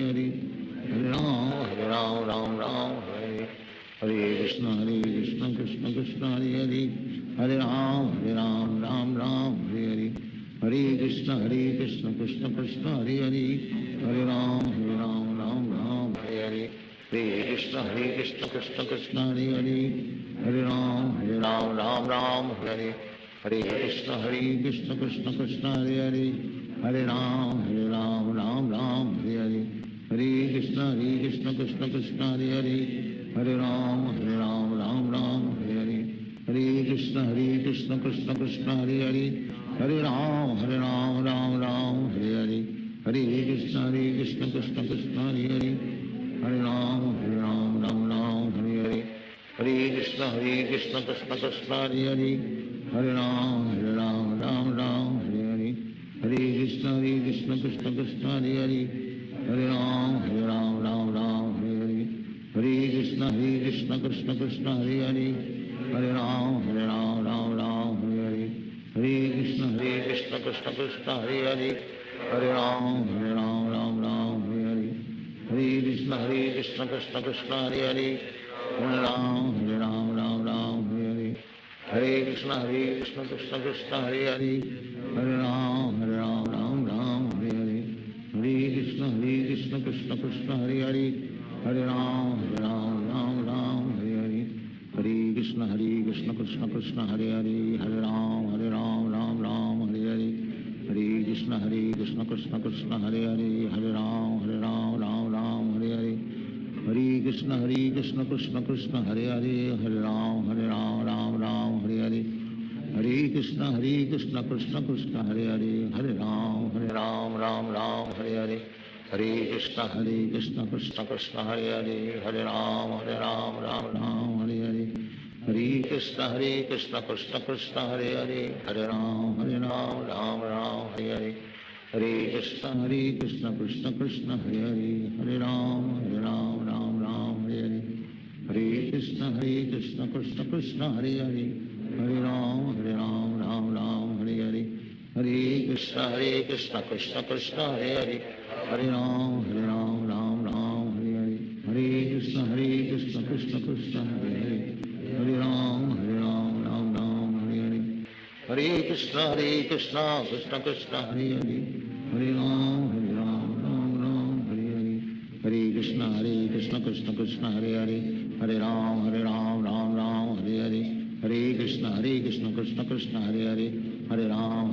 Hare, Hare Ram Hare Hare, Hare Krishna Krishna Krishna Hare Hare, Hare Ram Hare Hare, Hare Krishna Krishna Krishna Hare Hare, Hare Ram Hare Hare, Hare Krishna Krishna Krishna Hare Hare, Hare Ram Hare Hare, Hare Krishna Krishna Krishna Hare Hare, Hare Ram Hare Hare, Hare Krishna Krishna Krishna Hare Hare, Hare Ram Hare Hare, Hare Krishna Krishna Krishna Hare Hare, Hare Ram Hare Hare, Hare Krishna Krishna Krishna Hare Hare, Hare Ram Hare Hare, Hare Krishna Krishna Krishna Hare Hare, Hare Ram Hare Hare, Hare Krishna Krishna Krishna Hare Hare, Hare Ram Hare हरे Krishna Krishna Krishna Hare Hare Hare Ram Ram Ram Hare Hare Hare Krishna Krishna Krishna Hare Hare Hare Ram Ram Ram Hare Hare Hare Krishna Krishna Krishna Hare Hare Hare Ram Ram Hare Hare Hare Krishna Krishna Krishna Hare Hare Hare Ram Ram Hare Hare Hare Krishna Krishna Krishna Hare Hare Hare Ram Ram Hare Hare Hare Krishna Krishna Krishna Hare Hare Hare Ram Ram Hare Hare Hare Krishna Krishna Krishna Hare Hare Hare Ram Ram Hare Hare Hare Krishna Krishna Krishna Hare Hare Hare Ram Ram Hare Hare Hare Krishna Krishna Krishna Hare Hare Hare Ram Ram Hare Hare Hare Krishna Krishna Krishna Hare Hare Hare Ram Ram Hare Hare Hare Krishna Krishna Krishna Hare Hare Hare Ram Ram Hare Hare Hare Krishna Krishna Krishna Hare Hare Hare Ram Ram Hare Hare Hare Krishna Krishna Krishna Hare Hare Hare Ram Ram Hare Hare Hare Krishna Krishna Krishna Hare Hare Hare Ram Ram Hare Hare Hare Krishna Krishna Krishna Hare Hare Hare Ram Ram Hare Hare Hare Krishna Krishna Krishna Hare Hare Hare Ram Ram Hare Hare Hare Krishna Krishna Krishna Hare Hare Hare Ram Ram Hare Hare Hare Krishna Krishna Krishna Hare Hare Hare Ram Ram Hare Hare Hare Krishna Krishna Krishna Hare Hare Hare Ram Ram Hare Hare Hare Krishna Krishna Krishna Hare Hare Hare Ram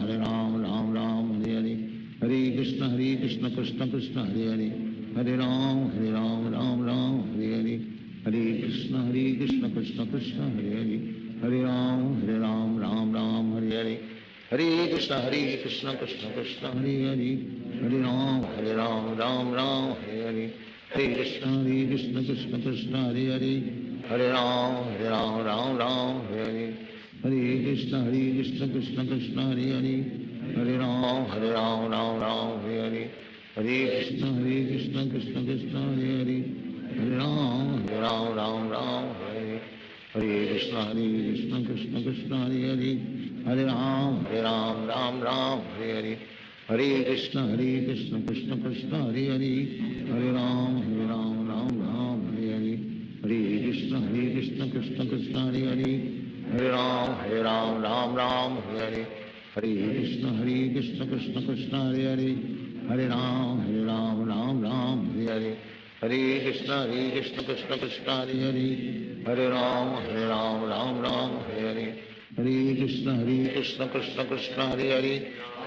Ram Hare Hare Hare Krishna Krishna Krishna Hare Hare Hare Ram Ram Hare Hare Hare Krishna Krishna Krishna Hare Hare Hare Ram Ram Hare Hare Hare Krishna Krishna Krishna Hare Hare Hare Ram Ram Hare Hare Hare Krishna Krishna Krishna Hare Hare Hare Ram Ram Hare Hare Hare Krishna Krishna Krishna Hare Hare Hare Ram Ram Hare Hare Hare Krishna Krishna Krishna Hare Hare Hare Ram Ram Hare Hare Hare Krishna Krishna Krishna Hare Hare Hare Ram Ram Hare Hare Hare Krishna Krishna Krishna Hare Hare Hare Ram Ram Hare Hare Hare Krishna Krishna Krishna Hare Hare Hare Ram Ram Hare Hare Hare Krishna Krishna Krishna Hare Hare Hare Ram Ram Hare Hare Hare Krishna Krishna Krishna Hare Hare Hare Ram Ram Hare Hare Hare Krishna Krishna Krishna Hare Hare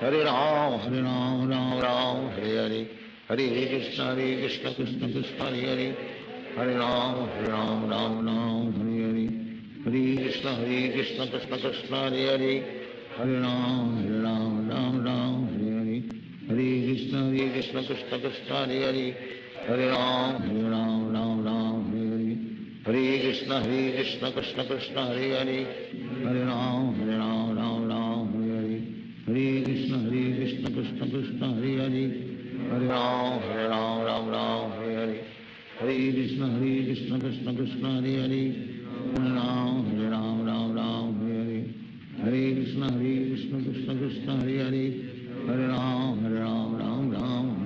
Hare Ram Ram Hare Hare Hare Krishna Krishna Krishna Hare Hare Hare Ram Ram Hare Hare Hare Krishna Krishna Krishna Hare Hare Hare Ram Hare Hare Hare Krishna Krishna Krishna Hare Hare Hare Ram Ram Hare Hare Hare Krishna Krishna Krishna Hare Hare Hare Ram Hare Hare Hare Krishna Krishna Krishna Hare Hare Hare Ram Hare Hare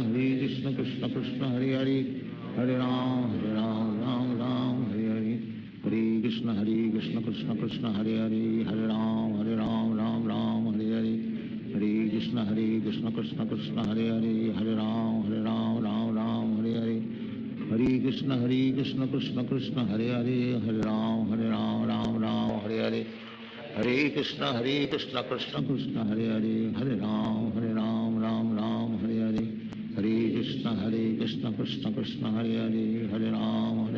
Hare Krishna Krishna Krishna Hare Hare Hare Ram Hare Hare Hare Krishna Krishna Krishna Hare Hare Hare Ram Ram Hare Hare Hare Krishna Krishna Krishna Hare Hare Hare Ram Hare Hare Hare Krishna Krishna Krishna Hare Hare Hare Ram Hare Hare Hare Krishna Krishna Krishna Hare Hare Hare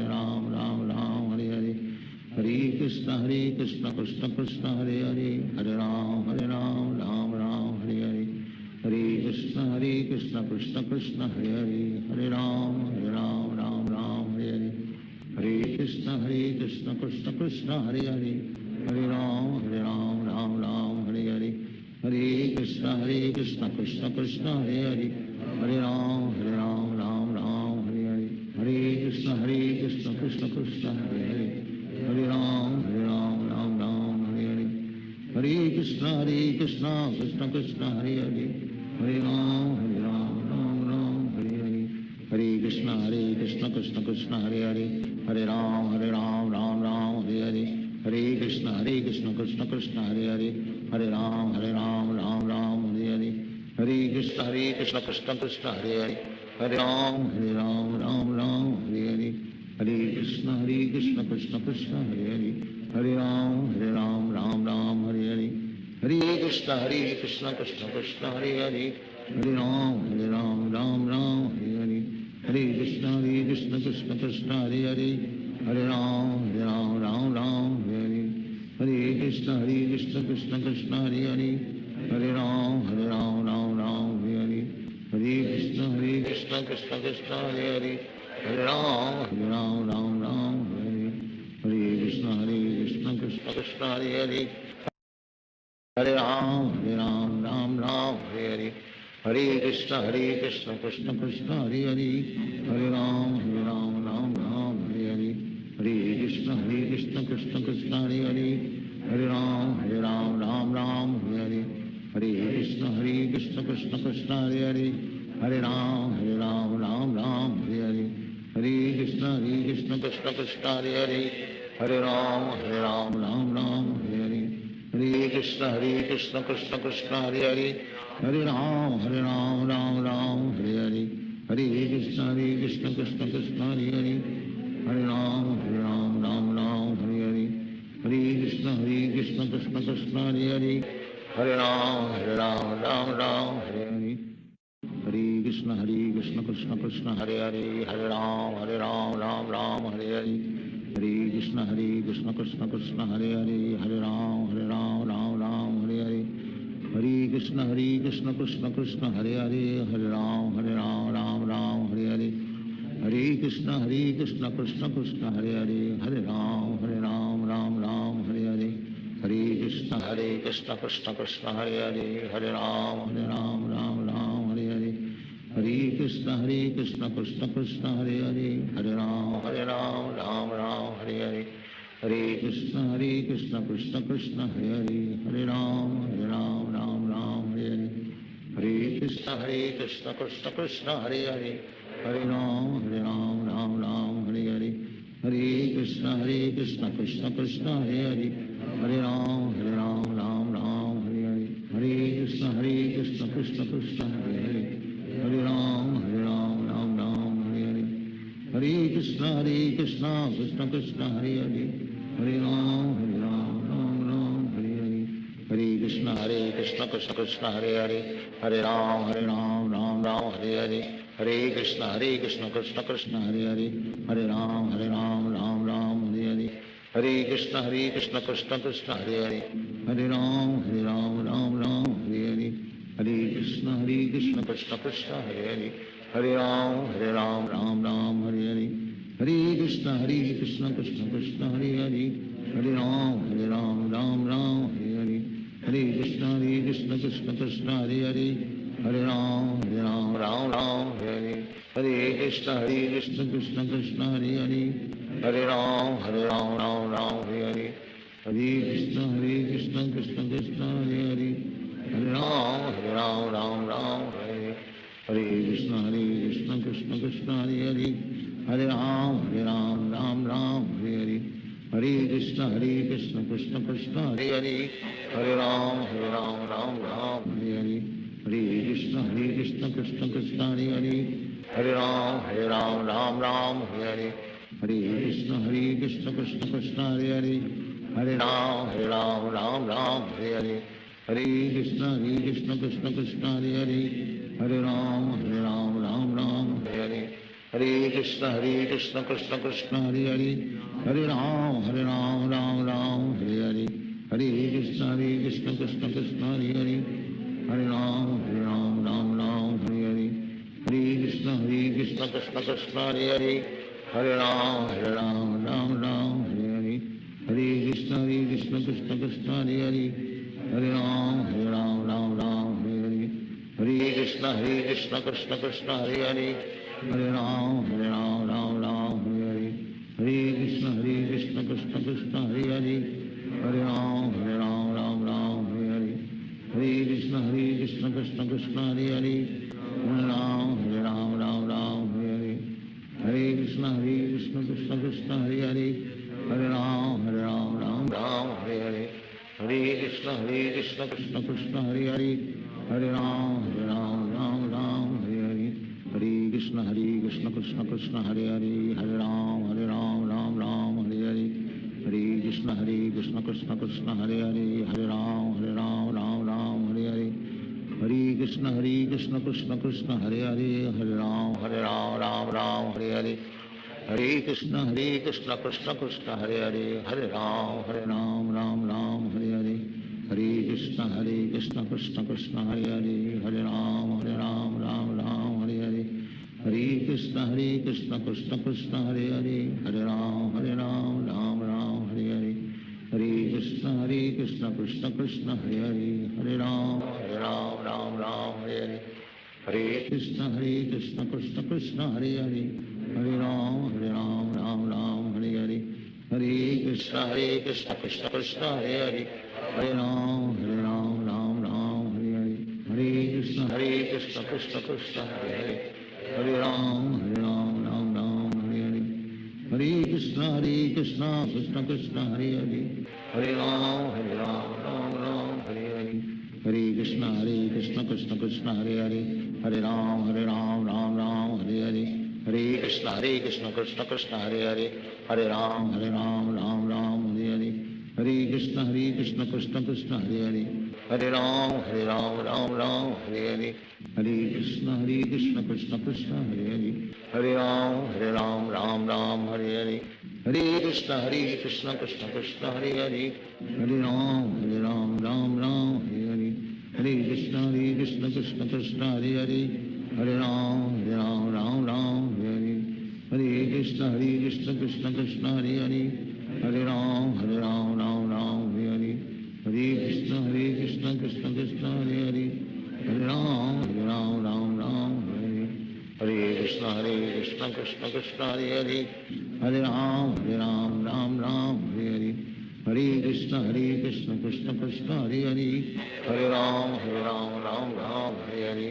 Ram Ram Hare Hare Hare Krishna Krishna Krishna Hare Hare Hare Ram Ram Hare Hare Hare Krishna Krishna Krishna Hare Hare Hare Ram Ram Hare Hare Hare Krishna Krishna Krishna Hare Hare Hare Ram Ram Hare Hare Hare Krishna Krishna Krishna Hare Hare Hare Ram Ram Hare Hare Hare Krishna Krishna Krishna Hare Hare Hare Ram Ram Hare Hare Hare Krishna Krishna Krishna Hare Hare Hare Ram Ram Ram Hare Hare Hare Krishna Krishna Krishna Hare Hare Hare Ram Ram Ram Hare Hare Hare Krishna Krishna Krishna Hare Hare Hare Ram Ram Ram Hare Hare Hare Krishna Krishna Krishna Hare Hare Hare Ram Ram Ram Hare Hare Hare Krishna Krishna Krishna Hare Hare Hare Ram Ram Ram Hare Hare Hare Krishna Krishna Krishna Hare Hare Hare Ram Ram Ram Hare Hare Hare Krishna Krishna Krishna Hare Hare Hare Ram Ram Ram Hare Hare Hare Krishna Krishna Krishna Hare Hare Hare Ram Ram Ram Hare Hare Hare Krishna Krishna Krishna Hare Hare Hare Ram Ram Ram Hare Hare Hare Krishna Krishna Krishna Hare Hare Hare Ram Ram Ram Hare Hare Hare Krishna Krishna Krishna Hare Hare Hare Ram Ram Ram Hare Hare Hare Krishna Krishna Krishna Hare Hare Hare Ram Ram Ram Hare Hare Hare Krishna Krishna Krishna Hare Hare Hare Ram Ram Ram Hare Hare Hare Krishna Krishna Krishna Hare Hare Hare Ram Ram Ram Hare Hare Hare Krishna Krishna Krishna Hare Hare Hare Ram Ram Ram Hare Hare Hare Krishna Krishna Krishna Hare Hare Hare Ram Ram Ram Hare Hare Hare Krishna Krishna Krishna Hare Hare Hare Ram Ram Ram Hare Hare Hare Krishna Krishna Krishna Hare Hare Hare Ram Ram Ram Hare Hare Hare Krishna Krishna Krishna Hare Hare Hare Ram Ram Ram Hare Hare Hare Krishna Krishna Krishna Hare Hare Hare Ram Ram Ram Hare Hare Hare Krishna Krishna Krishna Hare Hare Hare Ram Ram Ram Hare Hare Hare Krishna Krishna Krishna Hare Hare Hare Ram Ram Ram Hare Hare Hare Krishna Krishna Krishna Hare Hare Hare Ram Ram Ram Hare Hare Hare Krishna Krishna Krishna Hare Hare Hare Ram Ram Hare Hare Hare Krishna Krishna Krishna Hare Hare Hare Ram Ram Hare Hare Hare Krishna Krishna Krishna Hare Hare Hare Ram Ram Hare Hare Hare Krishna Krishna Krishna Hare Hare Hare Ram Ram Hare Hare Hare Krishna Krishna Krishna Hare Hare Hare Ram Ram Hare Hare Hare Krishna Krishna Krishna Hare Hare Hare Ram Ram Hare Hare Hare Krishna Krishna Krishna Hare Hare Hare Ram Ram Hare Hare Hare Krishna Krishna Krishna Hare Hare Hare Ram Ram Hare Hare Hare Krishna Krishna Krishna Hare Hare Hare Ram Ram Hare Hare Hare Krishna Krishna Krishna Hare Hare Hare Ram Ram Hare Hare Hare Krishna Krishna Krishna Hare Hare Hare Ram Ram Hare Hare Hare Krishna Krishna Krishna Hare Hare Hare Ram Ram Hare Hare Hare Krishna Krishna Krishna Hare Hare Hare Ram Ram Hare Hare Hare Krishna Krishna Krishna Hare Hare Hare Ram Ram Hare Hare Hare Krishna Krishna Krishna Hare Hare Hare Ram Ram Hare Hare Hare Krishna Krishna Krishna Hare Hare Hare Ram Ram Hare Hare Hare Krishna Krishna Krishna Hare Hare Hare Ram Ram Hare Hare Hare Krishna Krishna Krishna Hare Hare Hare Ram Ram Hare Hare Hare Krishna Krishna Krishna Hare Hare Hare Ram Ram Hare Hare Hare Krishna Krishna Krishna Hare Hare Hare Ram Ram Hare Hare Hare Krishna Krishna Krishna Hare Hare Hare Ram Ram Hare Hare Hare Krishna Krishna Krishna Hare Hare Hare Ram Ram Hare Hare Hare Krishna Krishna Krishna Hare Hare Hare Ram Ram Hare Hare Hare Krishna Krishna Krishna Hare Hare Hare Ram Ram Hare Hare Krishna Krishna Krishna Hare Hare Hare Ram Ram Ram Hare Hare Hare Krishna Krishna Krishna Hare Hare Hare Ram Ram Ram Hare Hare Hare Krishna Krishna Krishna Hare Hare Hare Ram Ram Hare Hare Hare Krishna Krishna Krishna Hare Hare Hare Ram Ram Hare Hare Hare Krishna Krishna Krishna Hare Hare Hare Ram Ram Hare Hare Hare Krishna Krishna Krishna Hare Hare Hare Ram Ram Hare Hare Hare Krishna Krishna Krishna Hare Hare Hare Ram Ram Hare Hare Hare Krishna Krishna Krishna Hare Hare Hare Ram Ram Hare Hare Hare Krishna Krishna Krishna Hare Hare Hare Ram Ram Hare Hare Hare Krishna Krishna Krishna Hare Hare Hare Ram Ram Hare Hare Hare Krishna Krishna Krishna Hare Hare Hare Ram Ram Hare Hare Hare Krishna Krishna Krishna Hare Hare Hare Ram Ram Hare Hare Hare Krishna Krishna Krishna Hare Hare Hare Ram Ram Hare Hare Hare Krishna Krishna Krishna Hare Hare Hare Ram Ram Hare Hare Hare Krishna Krishna Krishna Hare Hare Hare Ram Ram Hare Hare Hare Krishna Krishna Krishna Hare Hare Hare Ram Ram Hare Hare Hare Krishna Krishna Krishna Hare Hare Hare Ram Ram Hare Hare Hare Krishna Krishna Krishna Hare Hare Hare Ram Ram Hare Hare Hare Krishna Krishna Krishna Hare Hare Hare Ram Ram Hare Hare Hare Krishna Krishna Krishna Hare Hare Hare Ram Ram Hare Hare Hare Krishna Krishna Krishna Hare Hare Hare Ram Ram Hare Hare Hare Krishna Krishna Krishna Hare Hare Hare Ram Ram Hare Hare Hare Krishna Krishna Krishna Hare Hare Hare Ram Ram Hare Hare Hare Krishna Krishna Krishna Hare Hare Hare Ram Ram Hare Hare Hare Krishna Krishna Krishna Hare Hare Hare Ram Ram Hare Hare Hare Krishna Krishna Krishna Hare Hare Hare Ram Ram Hare Hare Hare Krishna Krishna Krishna Hare Hare Hare Ram Ram Hare Hare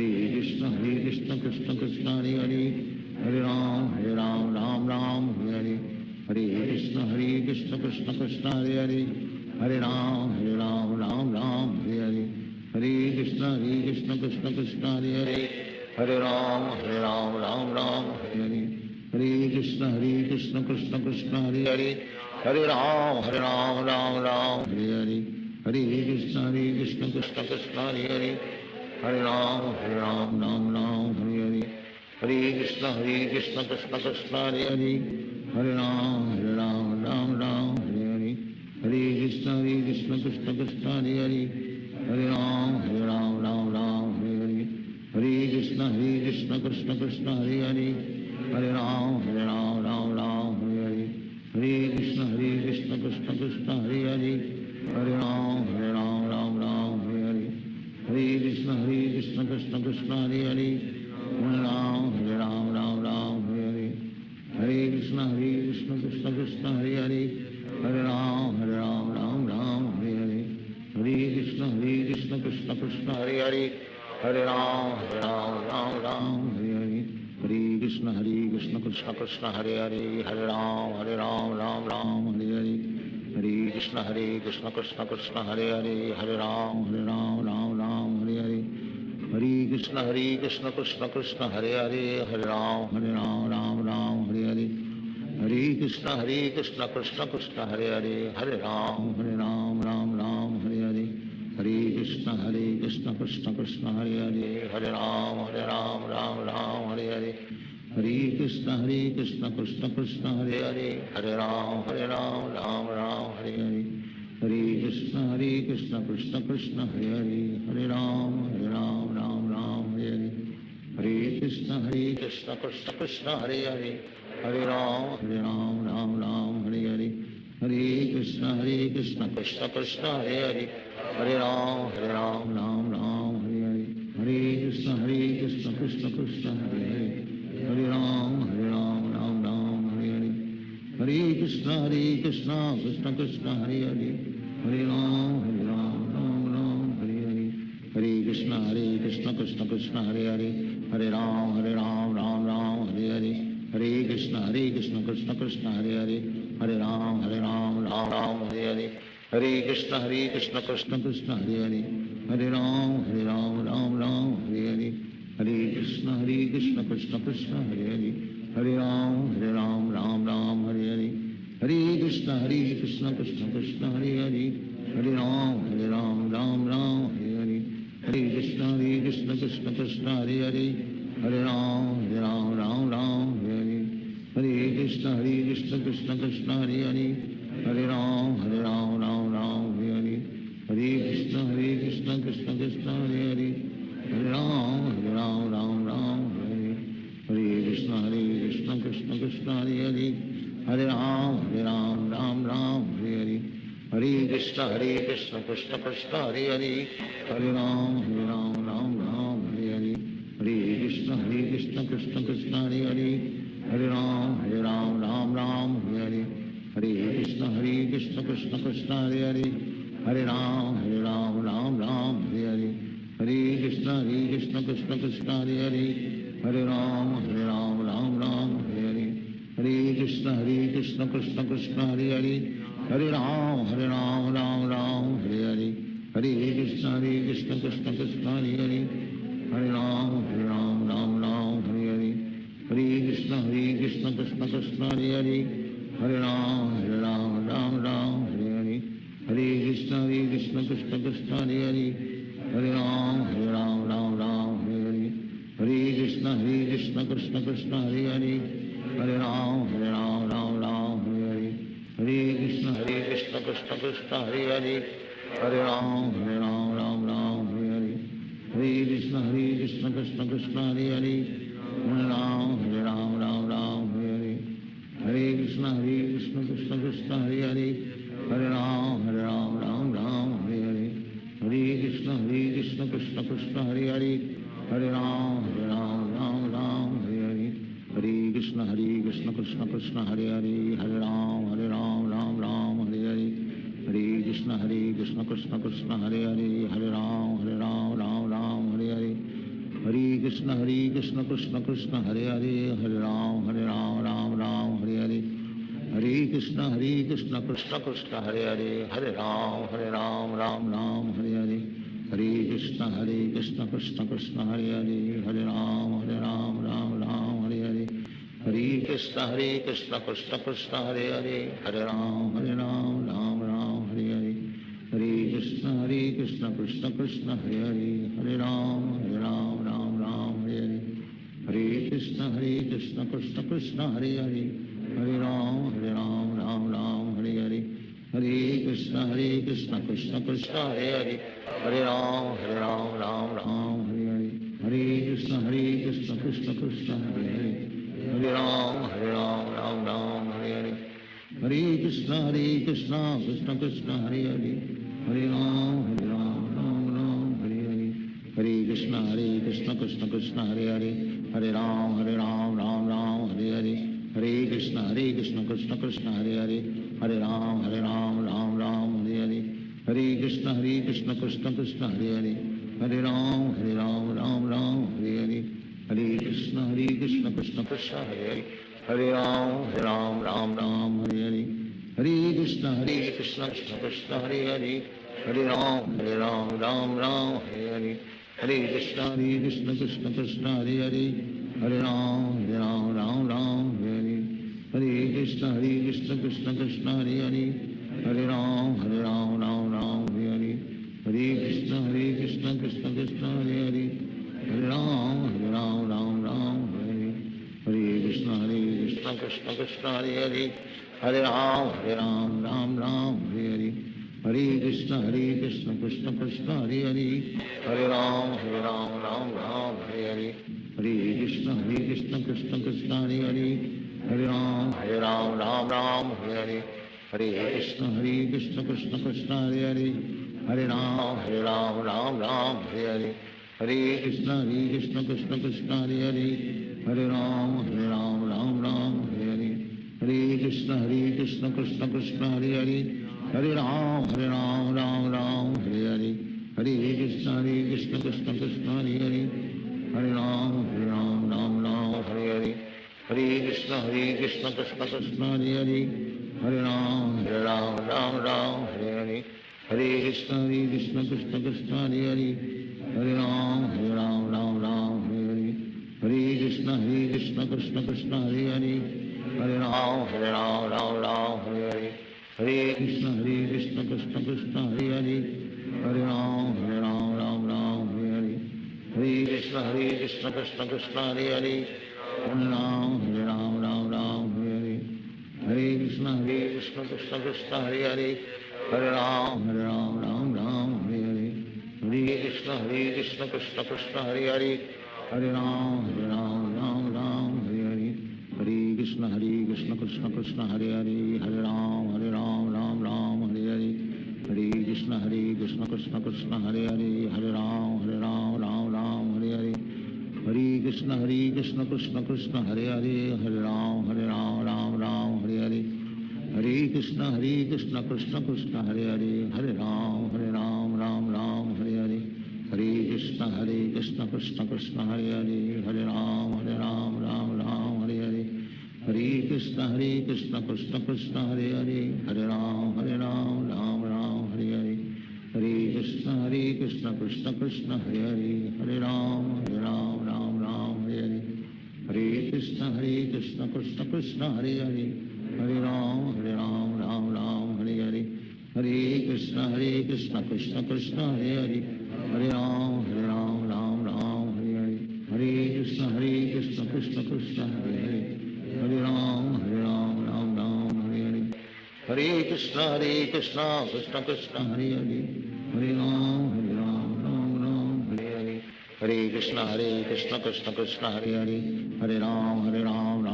Hare Krishna Krishna Krishna Hare Hare Hare Ram Ram Hare Hare Hare Krishna Krishna Krishna Hare Hare Hare Ram Ram Hare Hare Hare Krishna Krishna Krishna Hare Hare Hare Ram Ram Hare Hare Hare Krishna Krishna Krishna Hare Hare Hare Ram Ram Hare Hare Hare Krishna Krishna Krishna Hare Hare Hare Ram Ram Hare Hare Hare Krishna Krishna Krishna Hare Hare Hare Ram Ram Hare Hare Hare Krishna Krishna Krishna Hare Hare Hare Ram Ram Hare Hare Hare Krishna Krishna Krishna Hare Hare Hare Ram Ram Hare Hare Hare Krishna Krishna Krishna Hare Hare Hare Ram Ram Hare Hare Hare Krishna Krishna Krishna Hare Hare Hare Ram Ram Hare Hare Hare Krishna Krishna Krishna Hare Hare Hare Ram Ram Hare Hare Hare Krishna Krishna Krishna Hare Hare Hare Ram Ram Hare Hare Hare Krishna Krishna Krishna Hare Hare Hare Ram Ram Hare Hare Hare Krishna Krishna Krishna Hare Hare Hare Ram Ram Hare Hare Hare Krishna Krishna Krishna Hare Hare Hare Ram Ram Hare Hare Hare Krishna Krishna Krishna Hare Hare Hare Ram Ram Hare Hare Hare Krishna Krishna Krishna Hare Hare Hare Ram Ram Hare Hare Hare Krishna Krishna Krishna Hare Hare Hare Ram Ram Hare Hare Hare Krishna Krishna Krishna Hare Hare Hare Ram Ram Hare Hare Hare Krishna Krishna Krishna Hare Hare Hare Ram Ram Hare Hare Hare Krishna Krishna Krishna Hare Hare, Hare Ram Ram Ram Hare Hare, Hare Krishna Krishna Krishna Hare Hare, Hare Ram Ram Ram Hare Hare, Hare Krishna Krishna Krishna Hare Hare, Hare Ram Ram Hare Hare, Hare Krishna Krishna Krishna Hare Hare, Hare Ram Ram Hare Hare, Hare Krishna Krishna Krishna Hare Hare, Hare Ram Ram Hare Hare, Hare Krishna Krishna Krishna Hare Hare, Hare Ram Ram Hare Hare, Hare Krishna Krishna Krishna Hare Hare, Hare Ram Ram Hare Hare, Hare Krishna Krishna Krishna Hare Hare, Hare Ram Ram Hare Hare, Hare Krishna Krishna Krishna Hare Hare, Hare Ram Ram Hare Hare, Hare Krishna Krishna Krishna Hare Hare, Hare Ram Ram Hare Hare, Hare Krishna Krishna Krishna Hare Hare, Hare Ram Ram Hare Hare, Hare Krishna Krishna Krishna Hare Hare, Hare Ram Ram Hare Hare, Hare Krishna Krishna Krishna Hare Hare, Hare Ram Ram Hare Hare, Hare Krishna Krishna Krishna Hare Hare, Hare Ram Ram Hare Hare, Hare Krishna Krishna Krishna Hare Hare, Hare Ram Ram Hare Hare, Hare Krishna Krishna Krishna Hare Hare, Hare Ram Ram Hare Hare, Hare Krishna Krishna Krishna Hare Hare, Hare Ram Ram Hare Hare, Hare Krishna Krishna Krishna Hare Hare, Hare Ram Ram Hare Hare, Hare Krishna Krishna Krishna Hare Hare, Hare Ram Ram Hare Hare, Hare Krishna Krishna Krishna Hare Hare, Hare Ram Ram Hare Hare, Hare Krishna Krishna Krishna Hare Hare, Hare Ram Ram Hare Hare, Hare Krishna Krishna Krishna Hare Hare, Hare Ram Ram Hare Hare, Hare Krishna Krishna Krishna Hare Hare, Hare Ram Ram Hare Hare, Hare Krishna Krishna Krishna Hare Hare, Hare Ram Ram Hare Hare, Hare Krishna Krishna Krishna Hare Hare, Hare Ram Ram Hare Hare, Hare Krishna Krishna Krishna Hare Hare, Hare Ram Hare Hare, Hare Krishna Krishna Krishna Hare Hare, Hare Ram Hare Hare, Hare Krishna Krishna Krishna Hare Hare, Hare Ram Hare Hare, Hare Krishna Krishna Krishna Hare Hare, Hare Ram Hare Hare, Hare Krishna Krishna Krishna Hare Hare, Hare Ram Hare Hare, Hare Krishna Krishna Krishna Hare Hare, Hare Ram Hare Hare, Hare Krishna Krishna Krishna Hare Hare, Hare Ram Hare Hare, Hare Krishna Krishna Krishna Hare Hare, Hare Ram Hare Hare, Hare Krishna Krishna Krishna Hare Hare, Hare Ram Hare Hare, Hare Krishna Krishna Krishna Hare Hare, Hare Ram Hare Hare, Hare Krishna Krishna Krishna Hare Hare, Hare Ram Hare Hare, Hare Krishna Krishna Krishna Hare Hare, Hare Ram Hare Hare, Hare Krishna Krishna Krishna Hare Hare, Hare Ram Hare Hare, Hare Krishna Krishna Krishna Hare Hare, Hare Ram Hare Hare, Hare Krishna Krishna Krishna Hare Hare, Hare Ram Hare Hare, Hare Krishna Krishna Krishna Hare Hare, Hare Ram Hare Hare, Hare Krishna Krishna Krishna Hare Hare, Hare Ram Hare Hare, Hare Krishna Krishna Krishna Hare Hare, Hare Ram Hare Hare, Hare Krishna Krishna Krishna Hare Hare, Hare Ram Hare Hare, Hare Krishna Krishna Krishna Hare Hare, Hare Ram Hare Hare, Hare Krishna Krishna Krishna Hare Hare, Hare Ram Hare Hare, Hare Krishna Krishna Krishna Hare Hare, Hare Ram Hare Hare, हरे कृष्ण कृष्ण कृष्ण हरे हरे हरे राम राम राम हरे हरे हरे कृष्ण कृष्ण कृष्ण हरे हरे हरे राम राम राम हरे हरे हरे कृष्ण कृष्ण कृष्ण हरे हरे हरे राम राम हरे हरे हरे कृष्ण कृष्ण कृष्ण हरे हरे हरे राम राम हरे हरे हरे कृष्ण कृष्ण कृष्ण हरे हरे हरे राम राम हरे हरे हरे कृष्ण कृष्ण कृष्ण हरे हरे हरे राम राम हरे हरे हरे कृष्ण कृष्ण कृष्ण हरे हरे हरे राम राम हरे हरे हरे कृष्ण कृष्ण कृष्ण हरे हरे हरे राम राम हरे हरे हरे कृष्ण कृष्ण कृष्ण हरे हरे हरे राम राम हरे हरे हरे कृष्ण कृष्ण कृष्ण हरे हरे हरे राम राम हरे हरे हरे कृष्ण कृष्ण कृष्ण हरे हरे हरे राम राम हरे हरे हरे कृष्ण कृष्ण कृष्ण हरे हरे हरे राम राम हरे हरे हरे कृष्ण कृष्ण कृष्ण हरे हरे हरे राम राम हरे हरे हरे कृष्ण कृष्ण कृष्ण हरे हरे हरे राम राम हरे हरे हरे कृष्ण कृष्ण कृष्ण हरे हरे हरे राम राम हरे हरे हरे कृष्ण कृष्ण कृष्ण हरे हरे हरे राम राम हरे हरे हरे कृष्ण कृष्ण कृष्ण हरे हरे हरे राम राम हरे हरे हरे कृष्ण कृष्ण कृष्ण हरे हरे हरे राम राम हरे हरे हरे कृष्ण कृष्ण कृष्ण हरे हरे हरे राम राम हरे हरे हरे कृष्ण कृष्ण कृष्ण हरे हरे हरे राम राम हरे हरे हरे कृष्ण कृष्ण कृष्ण हरे हरे हरे राम राम हरे हरे हरे कृष्ण कृष्ण कृष्ण हरे हरे हरे राम राम हरे हरे हरे कृष्ण कृष्ण कृष्ण हरे हरे हरे राम राम हरे हरे हरे कृष्ण कृष्ण कृष्ण हरे हरे हरे राम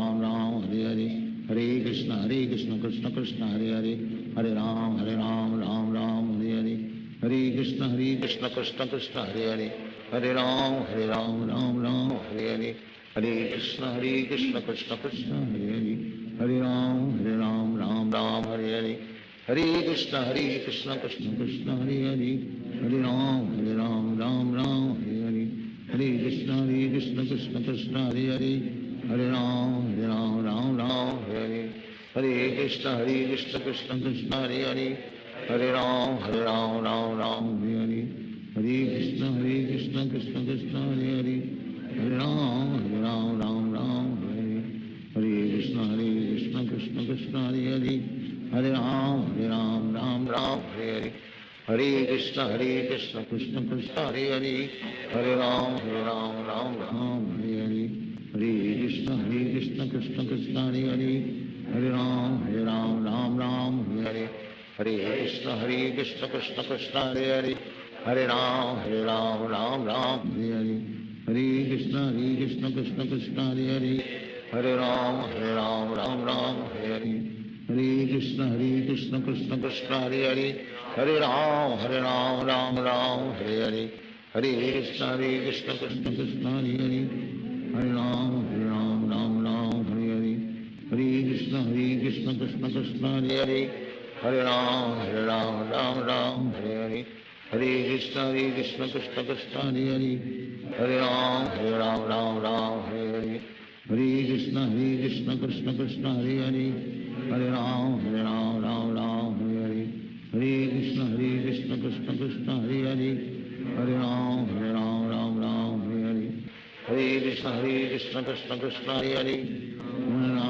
राम हरे हरे हरे कृष्ण कृष्ण कृष्ण हरे हरे हरे राम राम हरे हरे हरे कृष्ण कृष्ण कृष्ण हरे हरे हरे राम राम हरे हरे हरे कृष्ण कृष्ण कृष्ण हरे हरे हरे राम राम हरे हरे हरे कृष्ण कृष्ण कृष्ण हरे हरे हरे राम राम हरे हरे हरे कृष्ण कृष्ण कृष्ण हरे हरे हरे राम राम हरे हरे हरे कृष्ण कृष्ण कृष्ण हरे हरे हरे राम राम हरे हरे हरे कृष्ण कृष्ण कृष्ण हरे हरे हरे राम राम हरे हरे हरे कृष्ण कृष्ण कृष्ण हरे हरे हरे राम राम हरे हरे हरे कृष्ण कृष्ण कृष्ण हरे हरे हरे राम राम हरे हरे हरे कृष्ण कृष्ण कृष्ण हरे हरे हरे राम राम हरे हरे हरे कृष्ण कृष्ण कृष्ण हरे हरे हरे राम राम हरे हरे हरे कृष्ण कृष्ण कृष्ण हरे हरे हरे राम राम हरे हरे हरे कृष्ण कृष्ण कृष्ण हरे हरे हरे राम राम हरे हरे हरे कृष्ण कृष्ण कृष्ण हरे हरे हरे राम राम हरे हरे हरे कृष्ण कृष्ण कृष्ण हरे हरे हरे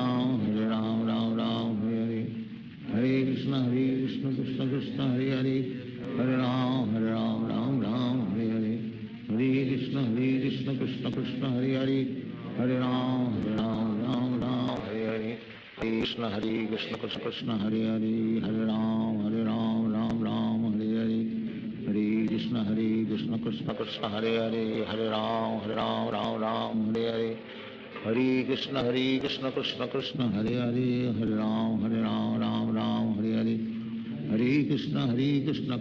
राम राम हरे हरे हरे कृष्ण कृष्ण कृष्ण हरे हरे हरे राम राम हरे हरे हरे कृष्ण कृष्ण कृष्ण हरे हरे हरे राम राम हरे हरे हरे कृष्ण कृष्ण कृष्ण हरे हरे हरे राम राम हरे हरे हरे कृष्ण कृष्ण कृष्ण हरे हरे हरे राम राम हरे हरे हरे कृष्ण कृष्ण कृष्ण हरे हरे हरे राम राम हरे हरे हरे कृष्ण कृष्ण कृष्ण हरे हरे हरे राम राम हरे हरे हरे कृष्ण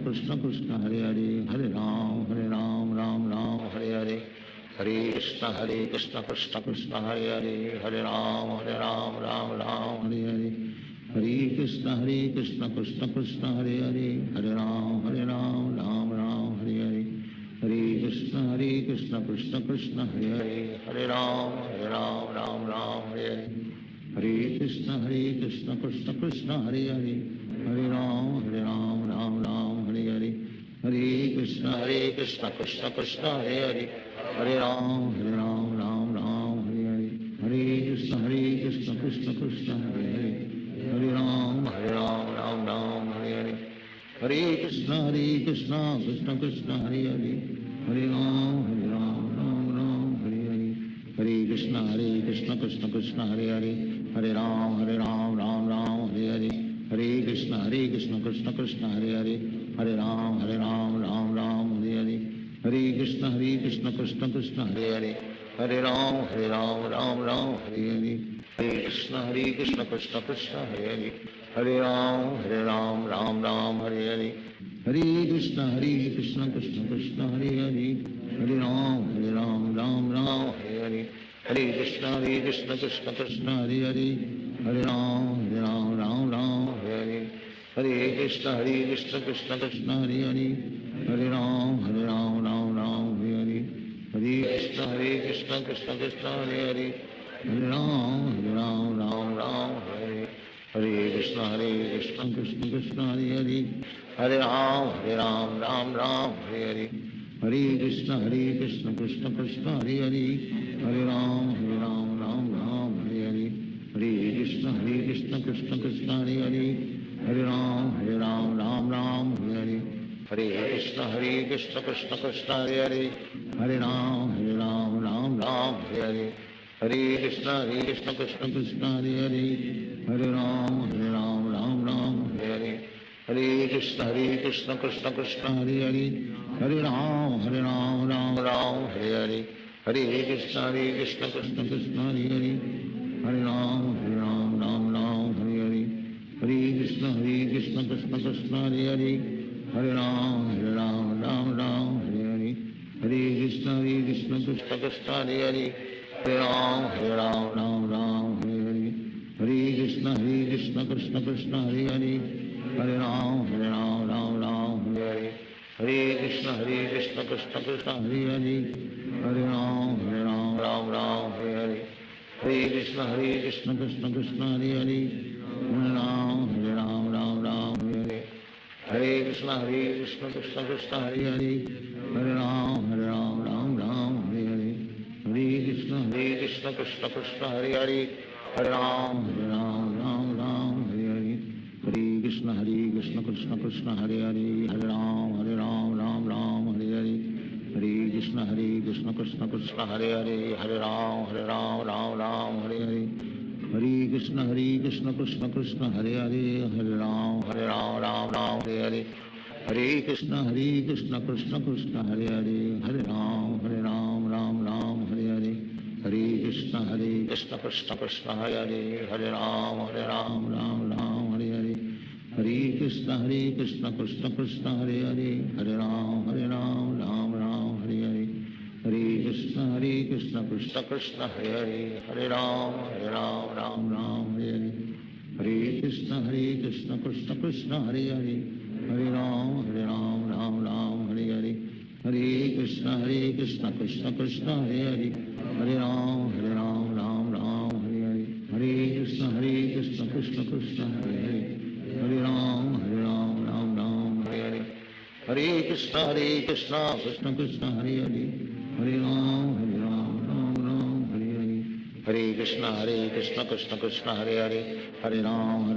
कृष्ण कृष्ण हरे हरे हरे राम राम हरे हरे हरे कृष्ण कृष्ण कृष्ण हरे हरे हरे राम राम राम हरे हरे हरे कृष्ण कृष्ण कृष्ण हरे हरे हरे राम राम राम हरे हरे हरे कृष्ण कृष्ण कृष्ण हरे हरे हरे राम राम राम हरे हरे हरे कृष्ण कृष्ण कृष्ण हरे हरे हरे राम राम हरे हरे हरे कृष्ण कृष्ण कृष्ण हरे हरे हरे राम राम हरे हरे हरे कृष्ण कृष्ण कृष्ण हरे हरे हरे राम राम हरे हरे हरे कृष्ण कृष्ण कृष्ण हरे हरे हरे राम हरे हरे हरे कृष्ण कृष्ण कृष्ण हरे हरे हरे राम राम हरे हरे हरे कृष्ण कृष्ण कृष्ण हरे हरे हरे राम राम हरे हरे हरे कृष्ण कृष्ण कृष्ण हरे हरे हरे राम राम हरे हरे हरे कृष्ण कृष्ण कृष्ण हरे हरे हरे राम राम हरे हरे हरे कृष्ण कृष्ण कृष्ण हरे हरे हरे राम राम हरे हरे हरे कृष्ण कृष्ण कृष्ण हरे हरे हरे राम राम हरे हरे हरे कृष्ण कृष्ण कृष्ण हरे हरे हरे राम राम हरे हरे हरे कृष्ण कृष्ण कृष्ण हरे हरे हरे राम राम हरे हरे कृष्ण कृष्ण कृष्ण हरे हरे हरे राम राम हरे हरे हरे कृष्ण कृष्ण कृष्ण हरे हरे हरे राम राम हरे हरे हरे कृष्ण कृष्ण कृष्ण हरे हरे हरे राम राम हरे हरे हरे कृष्ण कृष्ण कृष्ण हरे हरे हरे राम राम हरे हरे हरे कृष्ण कृष्ण कृष्ण हरे हरे हरे राम राम हरे हरे हरे कृष्ण कृष्ण कृष्ण हरे हरे हरे राम राम हरे हरे हरे कृष्ण कृष्ण कृष्ण हरे हरे हरे राम राम हरे हरे हरे कृष्ण कृष्ण कृष्ण हरे हरे हरे राम राम हरे हरे हरे कृष्ण कृष्ण कृष्ण हरे हरे हरे राम राम हरे हरे हरे कृष्ण कृष्ण कृष्ण हरे हरे हरे राम राम हरे हरे हरे कृष्ण कृष्ण कृष्ण हरे हरे हरे राम राम हरे हरे हरे कृष्ण कृष्ण कृष्ण हरे हरे हरे राम हरे हरे हरे कृष्ण कृष्ण कृष्ण हरे हरे हरे राम हरे हरे हरे कृष्ण कृष्ण कृष्ण हरे हरे हरे राम हरे हरे हरे कृष्ण कृष्ण कृष्ण हरे हरे हरे राम राम हरे हरे हरे कृष्ण कृष्ण कृष्ण हरे हरे हरे राम हरे हरे हरे कृष्ण कृष्ण कृष्ण हरे हरे हरे राम हरे हरे हरे कृष्ण कृष्ण कृष्ण हरे हरे हरे राम हरे हरे हरे कृष्ण कृष्ण कृष्ण हरे हरे हरे राम राम हरे हरे हरे कृष्ण कृष्ण कृष्ण हरे हरे हरे राम राम हरे हरे हरे कृष्ण कृष्ण कृष्ण हरे हरे हरे राम राम हरे हरे हरे कृष्ण कृष्ण कृष्ण हरे हरे हरे राम राम हरे हरे हरे कृष्ण कृष्ण कृष्ण हरे हरे हरे राम राम हरे हरे हरे कृष्ण कृष्ण कृष्ण हरे हरे हरे राम हरे हरे हरे कृष्ण कृष्ण कृष्ण हरे हरे हरे राम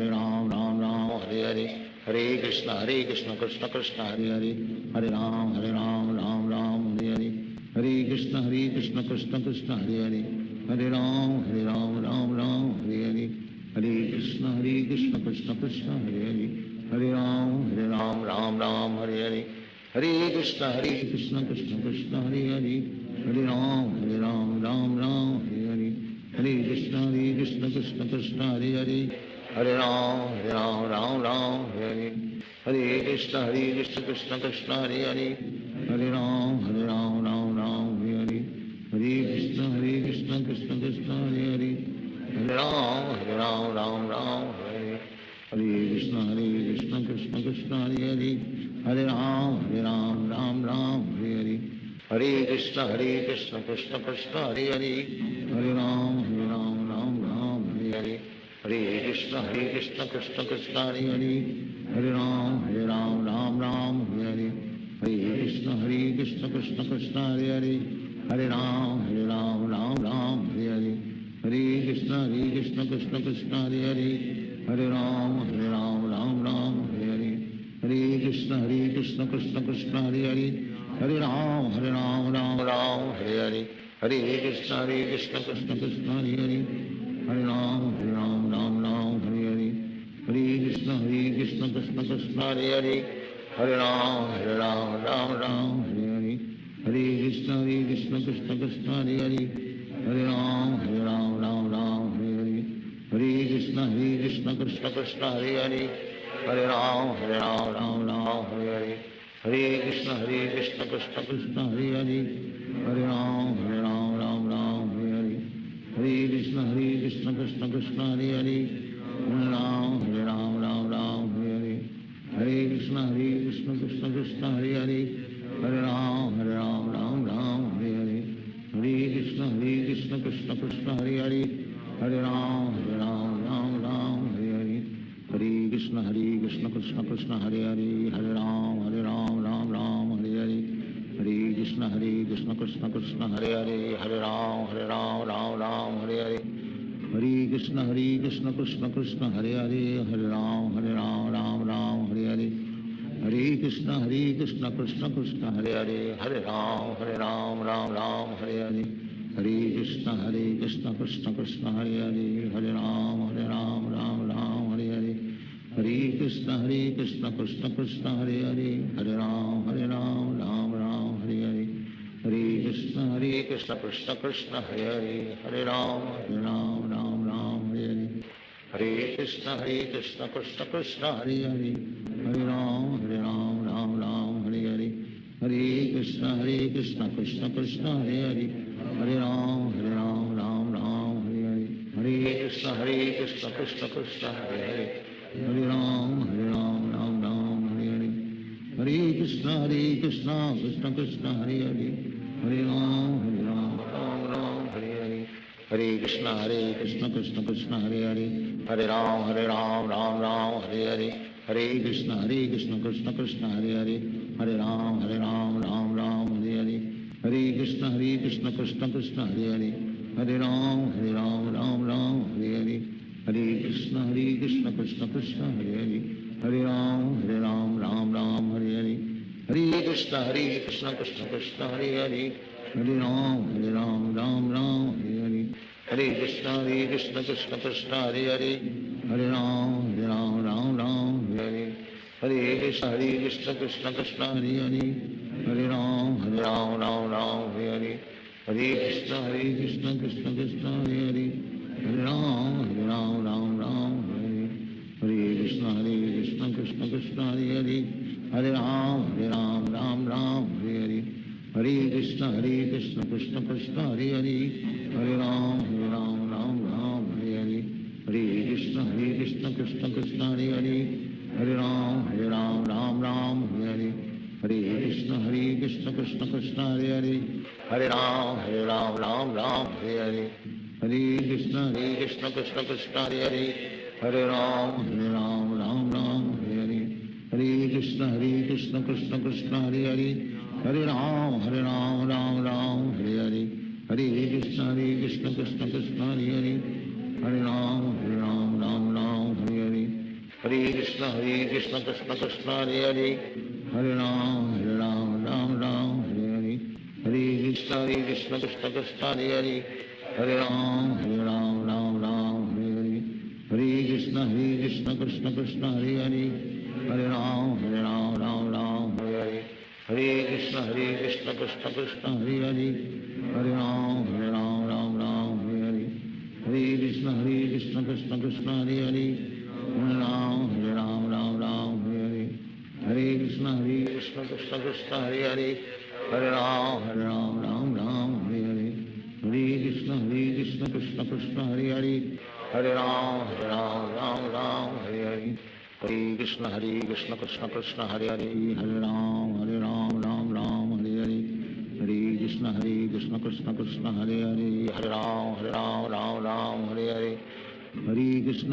हरे हरे हरे कृष्ण कृष्ण कृष्ण हरे हरे हरे राम राम हरे हरे हरे कृष्ण कृष्ण कृष्ण हरे हरे हरे राम राम हरे हरे हरे कृष्ण कृष्ण कृष्ण हरे हरे हरे राम राम हरे हरे हरे कृष्ण कृष्ण कृष्ण हरे हरे हरे राम राम हरे हरे हरे कृष्ण कृष्ण कृष्ण हरे हरे हरे राम राम हरे हरे हरे कृष्ण कृष्ण कृष्ण हरे हरे हरे राम हरे हरे हरे कृष्ण कृष्ण कृष्ण हरे हरे हरे राम राम हरे हरे कृष्ण कृष्ण कृष्ण हरे हरे हरे राम राम राम हरे हरे हरे कृष्ण कृष्ण कृष्ण हरे हरे हरे राम राम राम हरे हरे हरे कृष्ण कृष्ण कृष्ण हरे हरे हरे राम राम हरे हरे हरे कृष्ण कृष्ण कृष्ण हरे हरे हरे राम राम हरे हरे हरे कृष्ण कृष्ण कृष्ण हरे हरे हरे राम राम हरे हरे हरे कृष्ण कृष्ण कृष्ण हरे हरे हरे राम राम हरे हरे हरे कृष्ण कृष्ण कृष्ण हरे हरे हरे राम राम हरे हरे हरे कृष्ण कृष्ण कृष्ण हरे हरे हरे राम राम हरे हरे हरे कृष्ण कृष्ण कृष्ण हरे हरे हरे राम राम हरे हरे हरे कृष्ण कृष्ण कृष्ण हरे हरे हरे राम राम हरे हरे हरे कृष्ण कृष्ण कृष्ण हरे हरे हरे राम राम हरे हरे हरे कृष्ण कृष्ण कृष्ण हरे हरे हरे राम हरे हरे हरे कृष्ण कृष्ण कृष्ण हरे हरे हरे राम हरे हरे हरे कृष्ण कृष्ण कृष्ण हरे हरे हरे राम हरे हरे हरे कृष्ण कृष्ण कृष्ण हरे हरे हरे राम राम हरे हरे हरे कृष्ण कृष्ण कृष्ण हरे हरे हरे राम हरे हरे हरे कृष्ण कृष्ण कृष्ण हरे हरे हरे राम हरे हरे हरे कृष्ण कृष्ण कृष्ण हरे हरे हरे राम राम हरे हरे हरे कृष्ण कृष्ण कृष्ण हरे हरे हरे राम राम हरे हरे हरे कृष्ण कृष्ण कृष्ण हरे हरे हरे राम राम हरे हरे हरे कृष्ण कृष्ण कृष्ण हरे हरे हरे राम राम हरे हरे हरे कृष्ण कृष्ण कृष्ण हरे हरे हरे राम हरे हरे हरे कृष्ण कृष्ण कृष्ण हरे हरे हरे राम हरे हरे हरे कृष्ण कृष्ण कृष्ण हरे हरे हरे राम हरे हरे हरे कृष्ण कृष्ण कृष्ण हरे हरे हरे राम हरे हरे हरे कृष्ण कृष्ण कृष्ण हरे हरे हरे राम राम हरे हरे हरे कृष्ण कृष्ण कृष्ण हरे हरे हरे राम राम हरे हरे हरे कृष्ण कृष्ण कृष्ण हरे हरे हरे राम राम हरे हरे हरे कृष्ण कृष्ण कृष्ण हरे हरे हरे राम राम हरे हरे हरे कृष्ण कृष्ण कृष्ण हरे हरे हरे राम राम हरे हरे हरे कृष्ण कृष्ण कृष्ण हरे हरे हरे राम राम हरे हरे हरे कृष्ण कृष्ण कृष्ण हरे हरे हरे राम हरे हरे हरे कृष्ण कृष्ण कृष्ण हरे हरे हरे राम हरे हरे हरे कृष्ण कृष्ण कृष्ण हरे हरे हरे राम हरे हरे हरे कृष्ण कृष्ण कृष्ण हरे हरे हरे राम हरे हरे हरे कृष्ण कृष्ण कृष्ण हरे हरे हरे राम हरे हरे हरे कृष्ण कृष्ण कृष्ण हरे हरे हरे राम हरे हरे हरे कृष्ण कृष्ण कृष्ण हरे हरे हरे राम हरे हरे हरे कृष्ण कृष्ण कृष्ण हरे हरे हरे राम हरे हरे हरे कृष्ण कृष्ण कृष्ण हरे हरे हरे राम हरे हरे हरे कृष्ण कृष्ण कृष्ण हरे हरे हरे राम हरे हरे हरे कृष्ण कृष्ण कृष्ण हरे हरे हरे राम हरे हरे हरे कृष्ण कृष्ण कृष्ण हरे हरे हरे राम हरे हरे हरे कृष्ण कृष्ण कृष्ण हरे हरे हरे राम हरे हरे हरे कृष्ण कृष्ण कृष्ण हरे हरे हरे राम हरे हरे हरे कृष्ण कृष्ण कृष्ण हरे हरे हरे राम हरे हरे हरे कृष्ण कृष्ण कृष्ण हरे हरे हरे राम हरे हरे हरे कृष्ण कृष्ण कृष्ण हरे हरे हरे राम राम राम हरे हरे हरे कृष्ण कृष्ण कृष्ण हरे हरे हरे राम राम हरे हरे हरे कृष्ण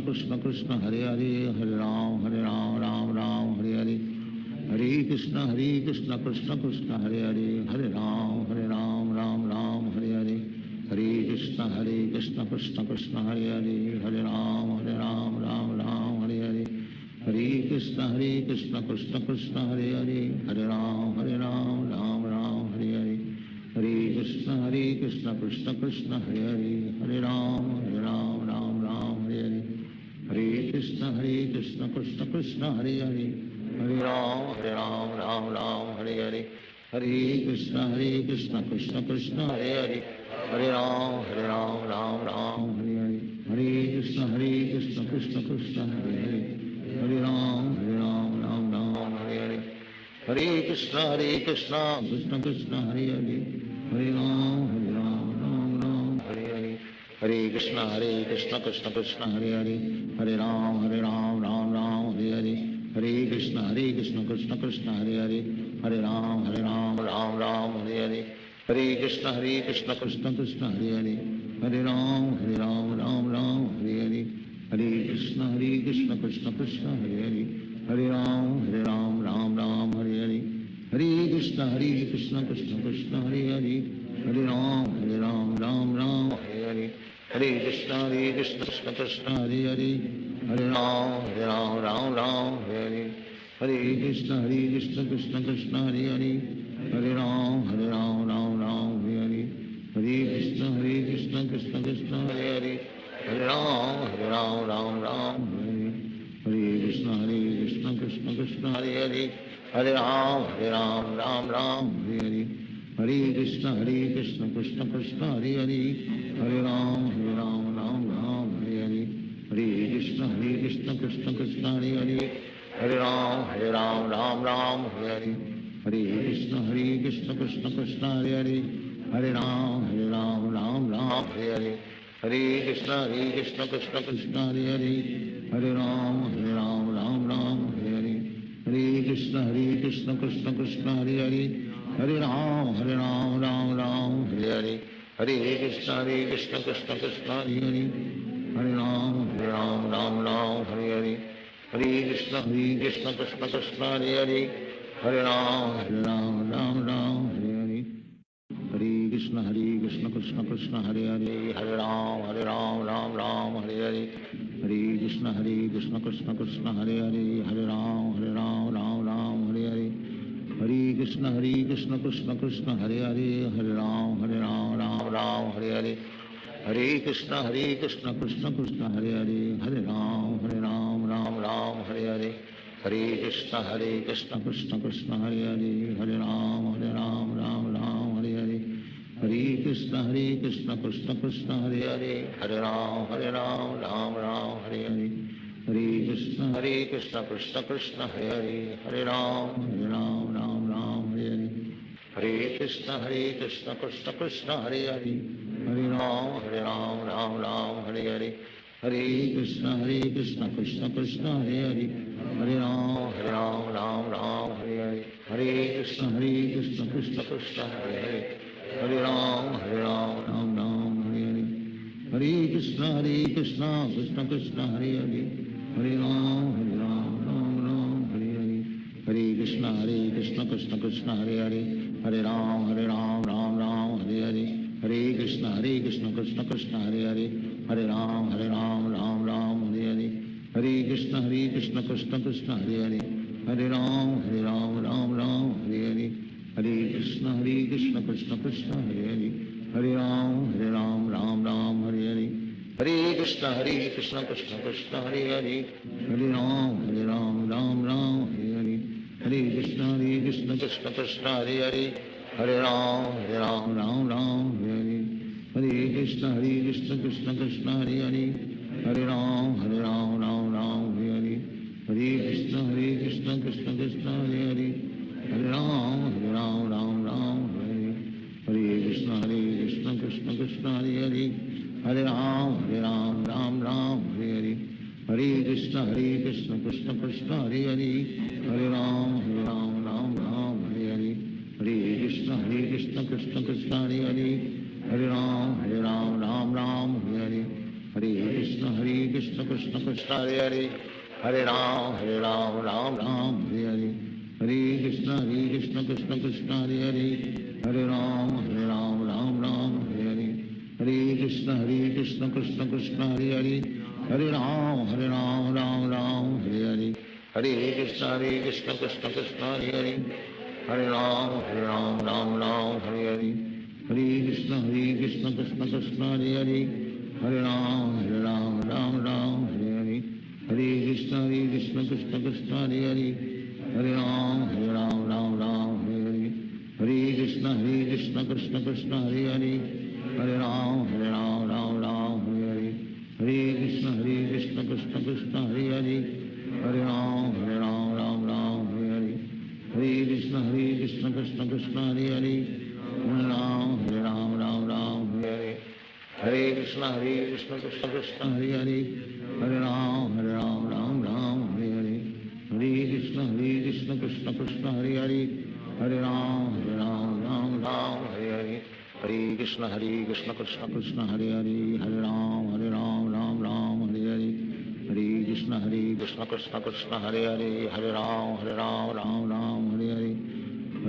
कृष्ण कृष्ण हरे हरे हरे राम राम हरे हरे हरे कृष्ण कृष्ण कृष्ण हरे हरे हरे राम राम हरे हरे हरे कृष्ण कृष्ण कृष्ण हरे हरे हरे राम राम हरे हरे हरे कृष्ण कृष्ण कृष्ण हरे हरे हरे राम राम हरे हरे हरे कृष्ण कृष्ण कृष्ण हरे हरे हरे राम राम हरे हरे हरे कृष्ण कृष्ण कृष्ण हरे हरे हरे राम हरे हरे हरे कृष्ण कृष्ण कृष्ण हरे हरे हरे राम राम हरे हरे हरे कृष्ण कृष्ण कृष्ण हरे हरे हरे राम हरे हरे हरे कृष्ण कृष्ण कृष्ण हरे हरे हरे राम हरे हरे हरे कृष्ण कृष्ण कृष्ण हरे हरे हरे राम राम हरे हरे हरे कृष्ण कृष्ण कृष्ण हरे हरे हरे राम हरे हरे हरे कृष्ण कृष्ण कृष्ण हरे हरे हरे राम हरे हरे हरे कृष्ण कृष्ण कृष्ण हरे हरे हरे राम हरे हरे हरे कृष्ण कृष्ण कृष्ण हरे हरे हरे राम हरे हरे हरे कृष्ण कृष्ण कृष्ण हरे हरे हरे राम हरे हरे हरे कृष्ण कृष्ण कृष्ण हरे हरे हरे राम राम हरे हरे हरे कृष्ण कृष्ण कृष्ण हरे हरे हरे राम हरे हरे कृष्ण कृष्ण कृष्ण हरे हरे हरे राम हरे हरे हरे कृष्ण कृष्ण कृष्ण हरे हरे हरे राम हरे हरे हरे कृष्ण कृष्ण कृष्ण हरे हरे हरे राम हरे हरे हरे कृष्ण कृष्ण कृष्ण हरे हरे हरे राम हरे हरे हरे कृष्ण कृष्ण कृष्ण हरे हरे हरे राम हरे हरे हरे कृष्ण कृष्ण कृष्ण हरे हरे हरे राम राम हरे हरे हरे कृष्ण कृष्ण कृष्ण हरे हरे हरे राम हरे हरे हरे कृष्ण कृष्ण कृष्ण हरे हरे हरे राम हरे हरे हरे कृष्ण कृष्ण कृष्ण हरे हरे हरे राम हरे हरे हरे कृष्ण कृष्ण कृष्ण हरे हरे हरे राम हरे हरे हरे कृष्ण कृष्ण कृष्ण हरे हरे हरे राम हरे हरे हरे कृष्ण कृष्ण कृष्ण हरे हरे हरे राम हरे हरे हरे कृष्ण कृष्ण कृष्ण हरे हरे हरे राम हरे हरे हरे कृष्ण कृष्ण कृष्ण हरे हरे हरे राम हरे हरे हरे कृष्ण कृष्ण कृष्ण हरे हरे हरे राम हरे हरे हरे कृष्ण कृष्ण कृष्ण हरे हरे हरे राम हरे हरे हरे कृष्ण कृष्ण कृष्ण हरे हरे हरे राम हरे हरे हरे कृष्ण कृष्ण कृष्ण हरे हरे हरे राम हरे हरे हरे कृष्ण कृष्ण कृष्ण हरे हरे हरे राम हरे हरे हरे कृष्ण कृष्ण कृष्ण हरे हरे हरे राम राम हरे हरे हरे कृष्ण कृष्ण कृष्ण हरे हरे हरे राम राम हरे हरे हरे कृष्ण कृष्ण कृष्ण हरे हरे हरे राम हरे हरे हरे कृष्ण कृष्ण कृष्ण हरे हरे हरे राम हरे हरे हरे कृष्ण कृष्ण कृष्ण हरे हरे हरे राम हरे हरे हरे कृष्ण कृष्ण कृष्ण हरे हरे हरे राम हरे हरे हरे कृष्ण कृष्ण कृष्ण हरे हरे हरे राम हरे हरे हरे कृष्ण कृष्ण कृष्ण हरे हरे हरे राम हरे हरे हरे कृष्ण कृष्ण कृष्ण हरे हरे हरे राम राम हरे हरे हरे कृष्ण कृष्ण कृष्ण हरे हरे, हरे राम राम राम हरे हरे, हरे कृष्ण कृष्ण कृष्ण हरे हरे, हरे राम राम हरे हरे, हरे कृष्ण कृष्ण कृष्ण हरे हरे, हरे राम राम हरे हरे, हरे कृष्ण कृष्ण कृष्ण हरे हरे, हरे राम राम हरे हरे, हरे कृष्ण कृष्ण कृष्ण हरे हरे, हरे राम राम हरे हरे, हरे कृष्ण कृष्ण कृष्ण हरे हरे, हरे राम राम हरे हरे, हरे कृष्ण कृष्ण कृष्ण हरे हरे, हरे राम राम हरे हरे, हरे कृष्ण कृष्ण कृष्ण हरे हरे, हरे राम राम हरे हरे, हरे कृष्ण कृष्ण कृष्ण हरे हरे, हरे राम राम हरे हरे, हरे कृष्ण कृष्ण कृष्ण हरे हरे, हरे राम राम हरे हरे, हरे कृष्ण कृष्ण कृष्ण हरे हरे, हरे राम हरे हरे, हरे कृष्ण कृष्ण कृष्ण हरे हरे, हरे राम हरे हरे, हरे कृष्ण कृष्ण कृष्ण हरे हरे, हरे राम हरे हरे, हरे कृष्ण कृष्ण कृष्ण हरे हरे, हरे राम राम हरे हरे, हरे कृष्ण कृष्ण कृष्ण हरे हरे, हरे राम हरे हरे, हरे कृष्ण कृष्ण कृष्ण हरे हरे, हरे राम राम हरे हरे, हरे कृष्ण कृष्ण कृष्ण हरे हरे, हरे राम राम हरे हरे,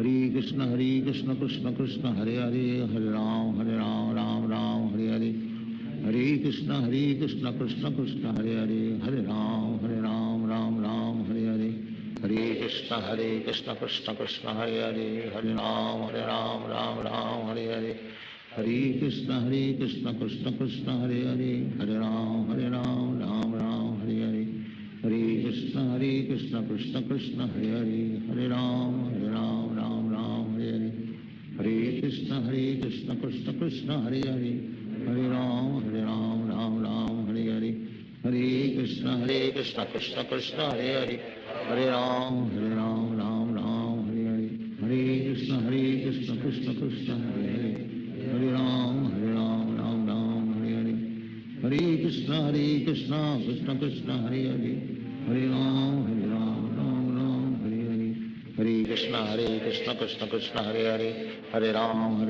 हरे कृष्ण कृष्ण कृष्ण हरे हरे, हरे राम राम हरे हरे, हरे कृष्ण कृष्ण कृष्ण हरे हरे, हरे राम राम हरे हरे, हरे कृष्ण कृष्ण कृष्ण हरे हरे, हरे राम राम हरे हरे, हरे कृष्ण कृष्ण कृष्ण हरे हरे, हरे राम राम हरे हरे, हरे कृष्ण कृष्ण कृष्ण हरे हरे, हरे राम राम हरे हरे, हरे कृष्ण कृष्ण कृष्ण हरे हरे, हरे राम राम हरे हरे, हरे कृष्ण कृष्ण कृष्ण हरे हरे, हरे राम हरे हरे, हरे कृष्ण कृष्ण कृष्ण हरे हरे, हरे राम राम हरे हरे, हरे कृष्ण कृष्ण कृष्ण हरे हरे, हरे राम राम हरे हरे, हरे कृष्ण कृष्ण कृष्ण हरे हरे, हरे राम हरे हरे, हरे कृष्ण कृष्ण कृष्ण हरे हरे, हरे राम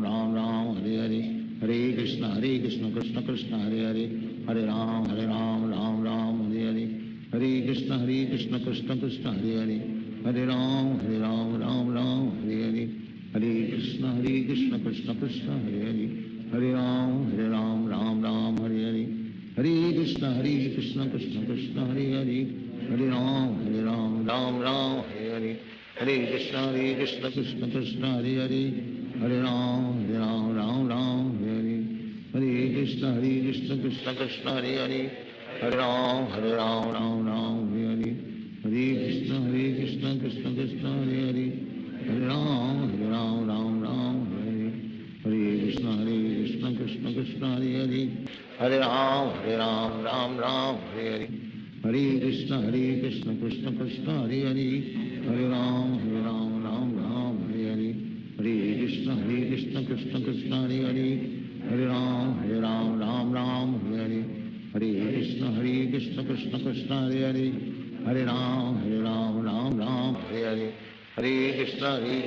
राम हरे हरे, हरे कृष्ण कृष्ण कृष्ण हरे हरे, हरे राम राम हरे हरे, हरे कृष्ण कृष्ण कृष्ण हरे हरे, हरे राम हरे हरे, हरे कृष्ण कृष्ण कृष्ण हरे हरे, हरे राम हरे हरे, हरे कृष्ण कृष्ण कृष्ण हरे हरे, हरे राम हरे हरे, हरे कृष्ण कृष्ण कृष्ण हरे हरे, हरे राम हरे हरे, हरे कृष्ण कृष्ण कृष्ण हरे हरे, हरे राम हरे हरे, हरे कृष्ण कृष्ण कृष्ण हरे हरे, हरे राम हरे हरे, हरे कृष्ण कृष्ण कृष्ण हरे हरे, हरे राम हरे हरे, हरे कृष्ण कृष्ण कृष्ण हरे हरे, हरे राम हरे हरे, हरे कृष्ण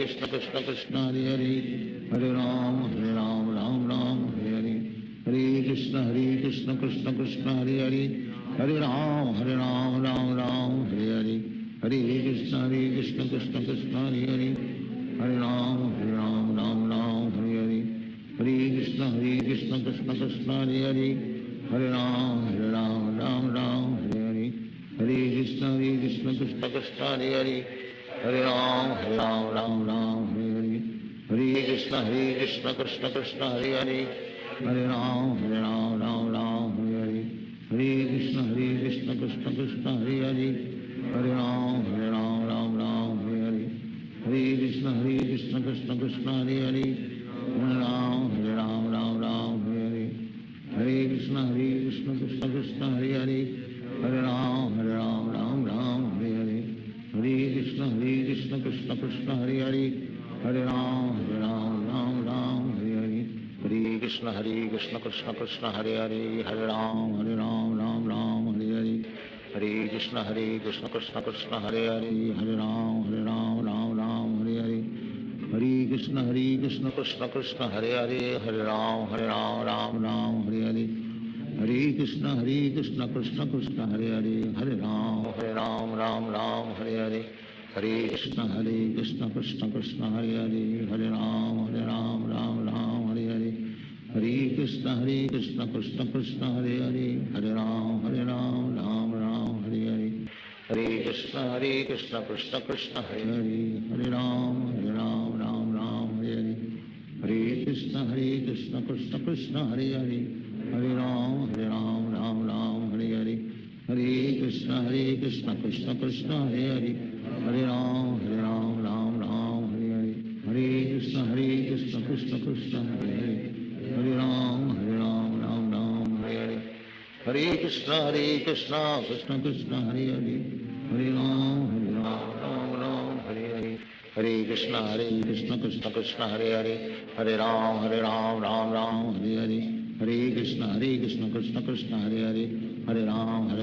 कृष्ण कृष्ण हरे हरे, हरे राम हरे हरे, हरे कृष्ण कृष्ण कृष्ण हरे हरे, हरे राम हरे हरे, हरे कृष्ण कृष्ण कृष्ण हरे हरे, हरे राम हरे हरे, हरे कृष्ण कृष्ण कृष्ण हरे हरे, हरे राम हरे हरे, हरे कृष्ण कृष्ण कृष्ण हरे हरे, हरे राम हरे हरे, हरे कृष्ण कृष्ण कृष्ण हरे हरे, हरे राम हरे हरे, हरे कृष्ण कृष्ण कृष्ण हरे हरे, हरे राम हरे हरे, हरे कृष्ण कृष्ण कृष्ण हरे हरे, हरे राम हरे हरे, हरे कृष्ण कृष्ण कृष्ण हरे हरे, हरे राम हरे हरे, हरे कृष्ण कृष्ण कृष्ण हरे हरे, हरे राम राम हरे हरे, हरे कृष्ण कृष्ण कृष्ण हरे हरे, हरे राम राम राम हरे हरे, हरे कृष्ण कृष्ण कृष्ण हरे हरे, हरे राम राम राम हरे हरे, हरे कृष्ण कृष्ण कृष्ण हरे हरे, हरे राम राम राम हरे हरे, हरे कृष्ण कृष्ण कृष्ण हरे हरे, हरे राम राम राम हरे हरे, हरे कृष्ण कृष्ण कृष्ण हरे हरे, हरे राम राम राम हरे हरे, हरे कृष्ण कृष्ण कृष्ण हरे हरे, हरे राम राम राम हरे हरे, हरे कृष्ण कृष्ण कृष्ण हरे हरे, हरे राम राम राम हरे हरे, हरे कृष्ण कृष्ण कृष्ण हरे हरे, हरे राम राम हरे हरे, हरे कृष्ण कृष्ण कृष्ण हरे हरे, हरे राम राम राम हरे हरे, हरे कृष्ण कृष्ण कृष्ण हरे हरे, हरे राम राम हरे हरे, हरे कृष्ण कृष्ण कृष्ण हरे हरे, हरे राम राम राम हरे हरे, हरे कृष्ण कृष्ण कृष्ण हरे हरे, हरे राम राम राम हरे हरे, हरे कृष्ण कृष्ण कृष्ण हरे हरे, हरे राम राम हरे हरे, हरे कृष्ण कृष्ण कृष्ण हरे हरे, हरे राम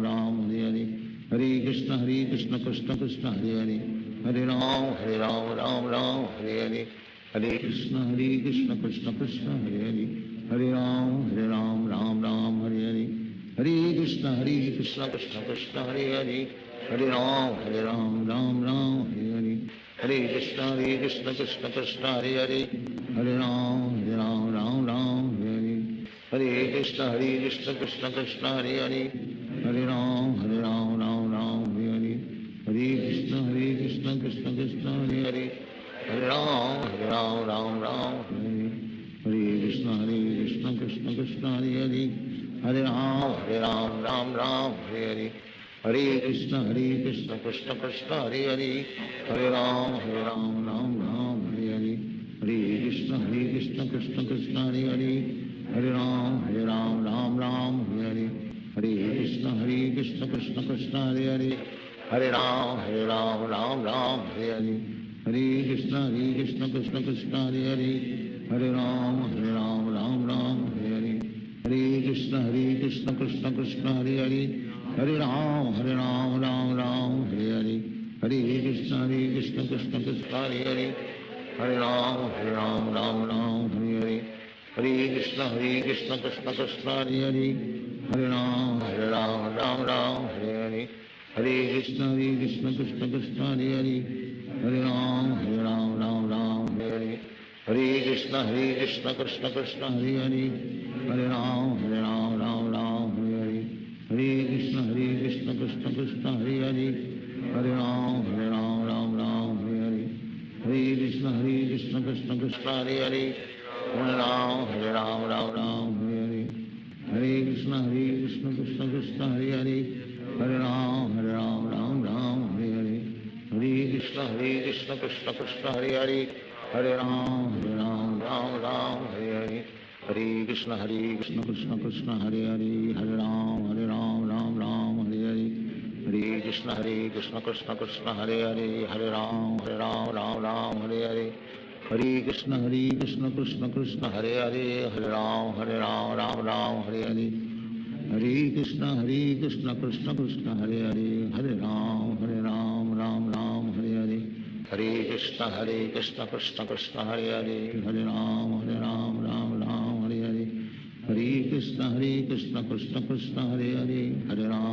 राम हरे हरे, हरे कृष्ण कृष्ण कृष्ण हरे हरे, हरे राम राम हरे हरे, हरे कृष्ण कृष्ण कृष्ण हरे हरे, हरे राम राम हरे हरे, हरे कृष्ण कृष्ण कृष्ण हरे हरे, हरे राम राम हरे हरे, हरे कृष्ण कृष्ण कृष्ण हरे हरे, हरे राम राम हरे हरे, हरे कृष्ण कृष्ण कृष्ण हरे हरे, हरे राम राम हरे हरे, हरे कृष्ण कृष्ण कृष्ण हरे हरे, हरे राम राम हरे हरे, हरे कृष्ण कृष्ण कृष्ण हरे हरे, हरे राम राम हरे हरे, हरे कृष्ण कृष्ण कृष्ण हरे हरे, हरे राम राम हरे हरे, हरे कृष्ण कृष्ण कृष्ण हरे हरे, हरे राम राम हरे हरे, हरे कृष्ण कृष्ण कृष्ण हरे हरे, हरे राम राम हरे हरे, हरे कृष्ण कृष्ण कृष्ण हरे हरे, हरे राम राम हरे हरे, हरे कृष्ण कृष्ण कृष्ण हरे हरे, हरे राम राम हरे हरे, हरे कृष्ण कृष्ण कृष्ण हरे हरे, हरे राम राम हरे हरे, हरे कृष्ण कृष्ण कृष्ण हरे हरे, हरे राम राम हरे हरे, हरे कृष्ण कृष्ण कृष्ण हरे हरे, हरे राम राम हरे हरे, हरे कृष्ण कृष्ण कृष्ण हरे हरे, हरे राम राम हरे हरे, हरे कृष्ण कृष्ण कृष्ण हरे हरे, हरे राम राम हरे हरे, हरे कृष्ण कृष्ण कृष्ण हरे हरे, हरे राम राम हरे हरे, हरे कृष्ण कृष्ण कृष्ण हरे हरे, हरे राम राम हरे हरे, हरे कृष्ण कृष्ण कृष्ण हरे हरे, हरे राम राम हरे हरे, हरे कृष्ण कृष्ण कृष्ण हरे हरे, हरे राम राम हरे हरे, हरे कृष्ण कृष्ण कृष्ण हरे हरे, हरे राम राम हरे हरे, हरे कृष्ण कृष्ण कृष्ण हरे हरे, हरे राम राम हरे हरे, हरे कृष्ण कृष्ण कृष्ण हरे हरे,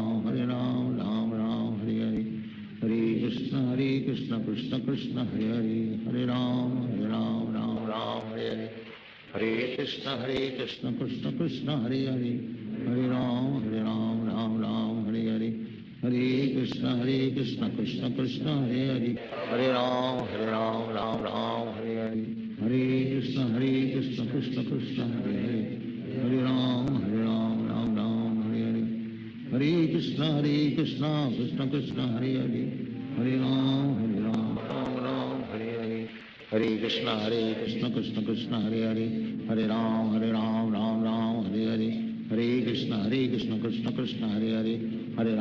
हरे राम राम हरे हरे, हरे कृष्ण कृष्ण कृष्ण हरे हरे, हरे राम राम हरे हरे, हरे कृष्ण कृष्ण कृष्ण हरे हरे, हरे राम राम हरे हरे, हरे कृष्ण कृष्ण कृष्ण हरे हरे, हरे राम राम हरे हरे, हरे कृष्ण कृष्ण कृष्ण हरे हरे, हरे राम राम हरे हरे, हरे कृष्ण कृष्ण कृष्ण हरे हरे, हरे राम राम हरे हरे, हरे कृष्ण कृष्ण कृष्ण हरे हरे, हरे राम राम हरे हरे, हरे कृष्ण कृष्ण कृष्ण हरे हरे, हरे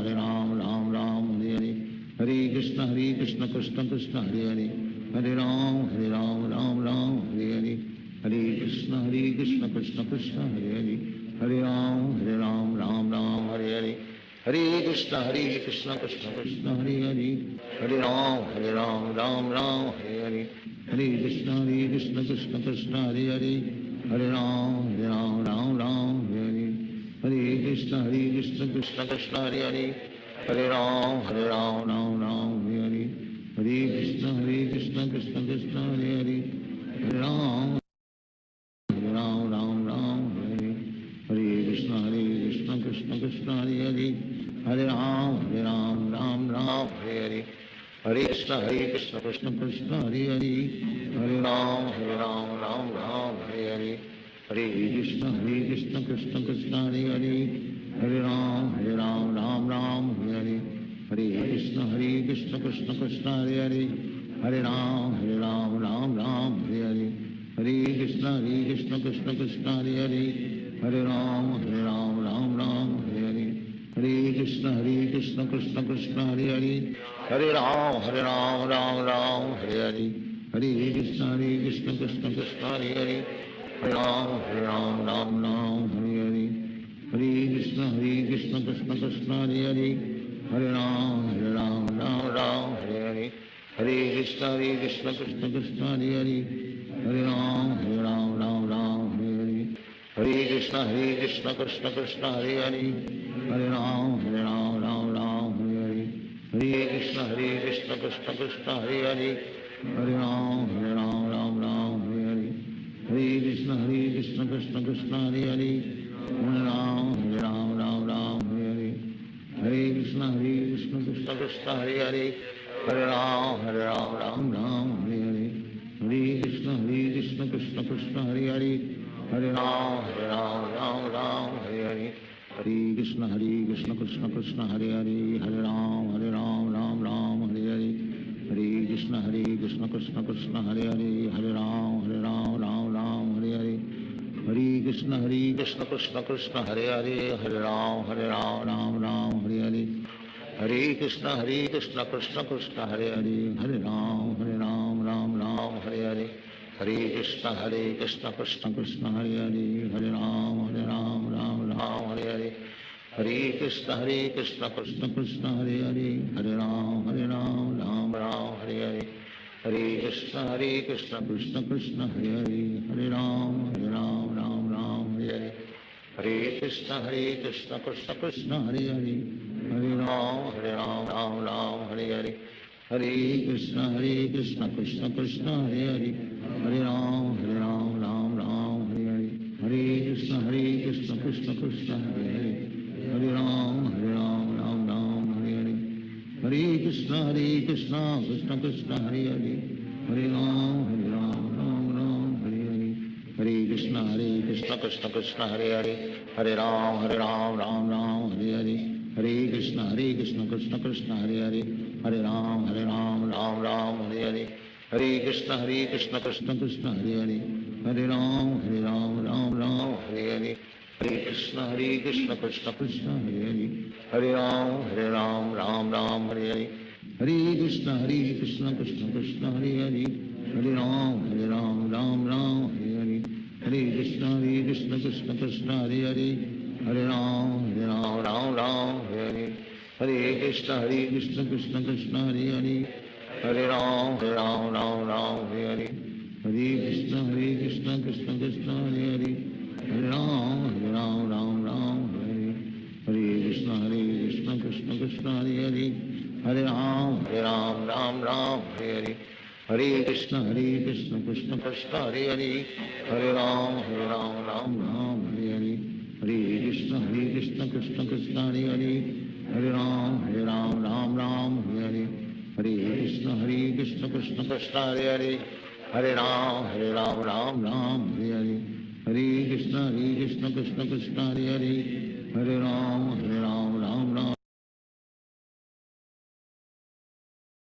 राम राम हरे हरे, हरे कृष्ण कृष्ण कृष्ण हरे हरे, हरे राम राम हरे हरे, हरे कृष्ण कृष्ण कृष्ण हरे हरे, हरे राम राम हरे हरे, हरे कृष्ण कृष्ण कृष्ण हरे हरे, हरे राम राम राम हरे हरे, हरे कृष्ण कृष्ण कृष्ण हरे हरे, हरे राम राम राम हरे हरे, हरे कृष्ण कृष्ण कृष्ण हरे हरे, हरे राम राम राम हरे हरे, हरे कृष्ण कृष्ण कृष्ण हरे हरे, हरे राम राम राम हरे हरे, हरे कृष्ण कृष्ण कृष्ण हरे हरे, हरे राम राम हरे हरे, हरे कृष्ण कृष्ण कृष्ण हरे हरे, हरे राम राम हरे हरे, हरे कृष्ण कृष्ण कृष्ण हरे हरे, हरे राम राम हरे हरे, हरे कृष्ण कृष्ण कृष्ण हरे हरे, हरे राम राम हरे हरे, हरे कृष्ण कृष्ण कृष्ण हरे हरे, हरे राम राम हरे हरे, हरे कृष्ण कृष्ण कृष्ण हरे हरे, हरे राम राम हरे हरे, हरे कृष्ण कृष्ण कृष्ण हरे हरे, हरे राम राम हरे हरे, हरे कृष्ण कृष्ण कृष्ण हरे हरे, हरे राम राम हरे हरे, हरे कृष्ण कृष्ण कृष्ण हरे हरे, हरे राम राम हरे हरे, हरे कृष्ण कृष्ण कृष्ण हरे हरे, हरे राम राम हरे हरे, हरे कृष्ण कृष्ण कृष्ण हरे हरे, हरे राम राम हरे हरे, हरे कृष्ण कृष्ण कृष्ण हरे हरे, हरे राम राम हरे हरे, हरे कृष्ण कृष्ण कृष्ण हरे हरे, हरे राम राम हरे हरे, हरे कृष्ण कृष्ण कृष्ण हरे हरे, हरे राम हरे हरे, हरे कृष्ण कृष्ण कृष्ण हरे हरे, हरे राम राम हरे हरे, हरे कृष्ण कृष्ण कृष्ण हरे हरे, हरे राम राम हरे हरे, हरे कृष्ण कृष्ण कृष्ण हरे हरे, हरे राम राम हरे हरे, हरे कृष्ण कृष्ण कृष्ण हरे हरे, हरे राम राम हरे हरे, हरे कृष्ण कृष्ण कृष्ण हरे हरे, हरे राम राम हरे हरे, हरे कृष्ण कृष्ण कृष्ण हरे हरे, हरे राम राम हरे हरे, हरे कृष्ण कृष्ण कृष्ण हरे हरे, हरे राम राम हरे हरे, हरे कृष्ण कृष्ण कृष्ण हरे हरे, हरे राम हरे हरे, हरे कृष्ण कृष्ण कृष्ण हरे हरे, हरे राम राम हरे हरे, हरे कृष्ण कृष्ण कृष्ण हरे हरे, हरे राम राम हरे हरे, हरे कृष्ण कृष्ण कृष्ण हरे हरे, हरे राम राम हरे हरे, हरे कृष्ण कृष्ण कृष्ण हरे हरे, हरे राम राम हरे हरे, हरे कृष्ण कृष्ण कृष्ण हरे हरे, हरे राम राम हरे हरे, हरे कृष्ण कृष्ण कृष्ण हरे हरे, हरे राम राम हरे हरे, हरे कृष्ण कृष्ण कृष्ण हरे हरे, हरे राम राम हरे हरे, हरे कृष्ण कृष्ण कृष्ण हरे हरे, हरे राम राम हरे हरे, हरे कृष्ण कृष्ण कृष्ण हरे हरे, हरे राम राम हरे हरे, हरे कृष्ण कृष्ण कृष्ण हरे हरे, हरे राम राम हरे हरे, हरे कृष्ण कृष्ण कृष्ण हरे हरे, हरे राम राम हरे हरे, हरे कृष्ण कृष्ण कृष्ण हरे हरे, हरे राम राम हरे हरे, हरे कृष्ण कृष्ण कृष्ण हरे हरे, हरे राम राम हरे हरे, हरे कृष्ण कृष्ण कृष्ण हरे हरे, हरे राम राम हरे हरे, हरे कृष्ण कृष्ण कृष्ण हरे हरे, हरे राम राम हरे हरे, हरे कृष्ण कृष्ण कृष्ण हरे हरे, हरे राम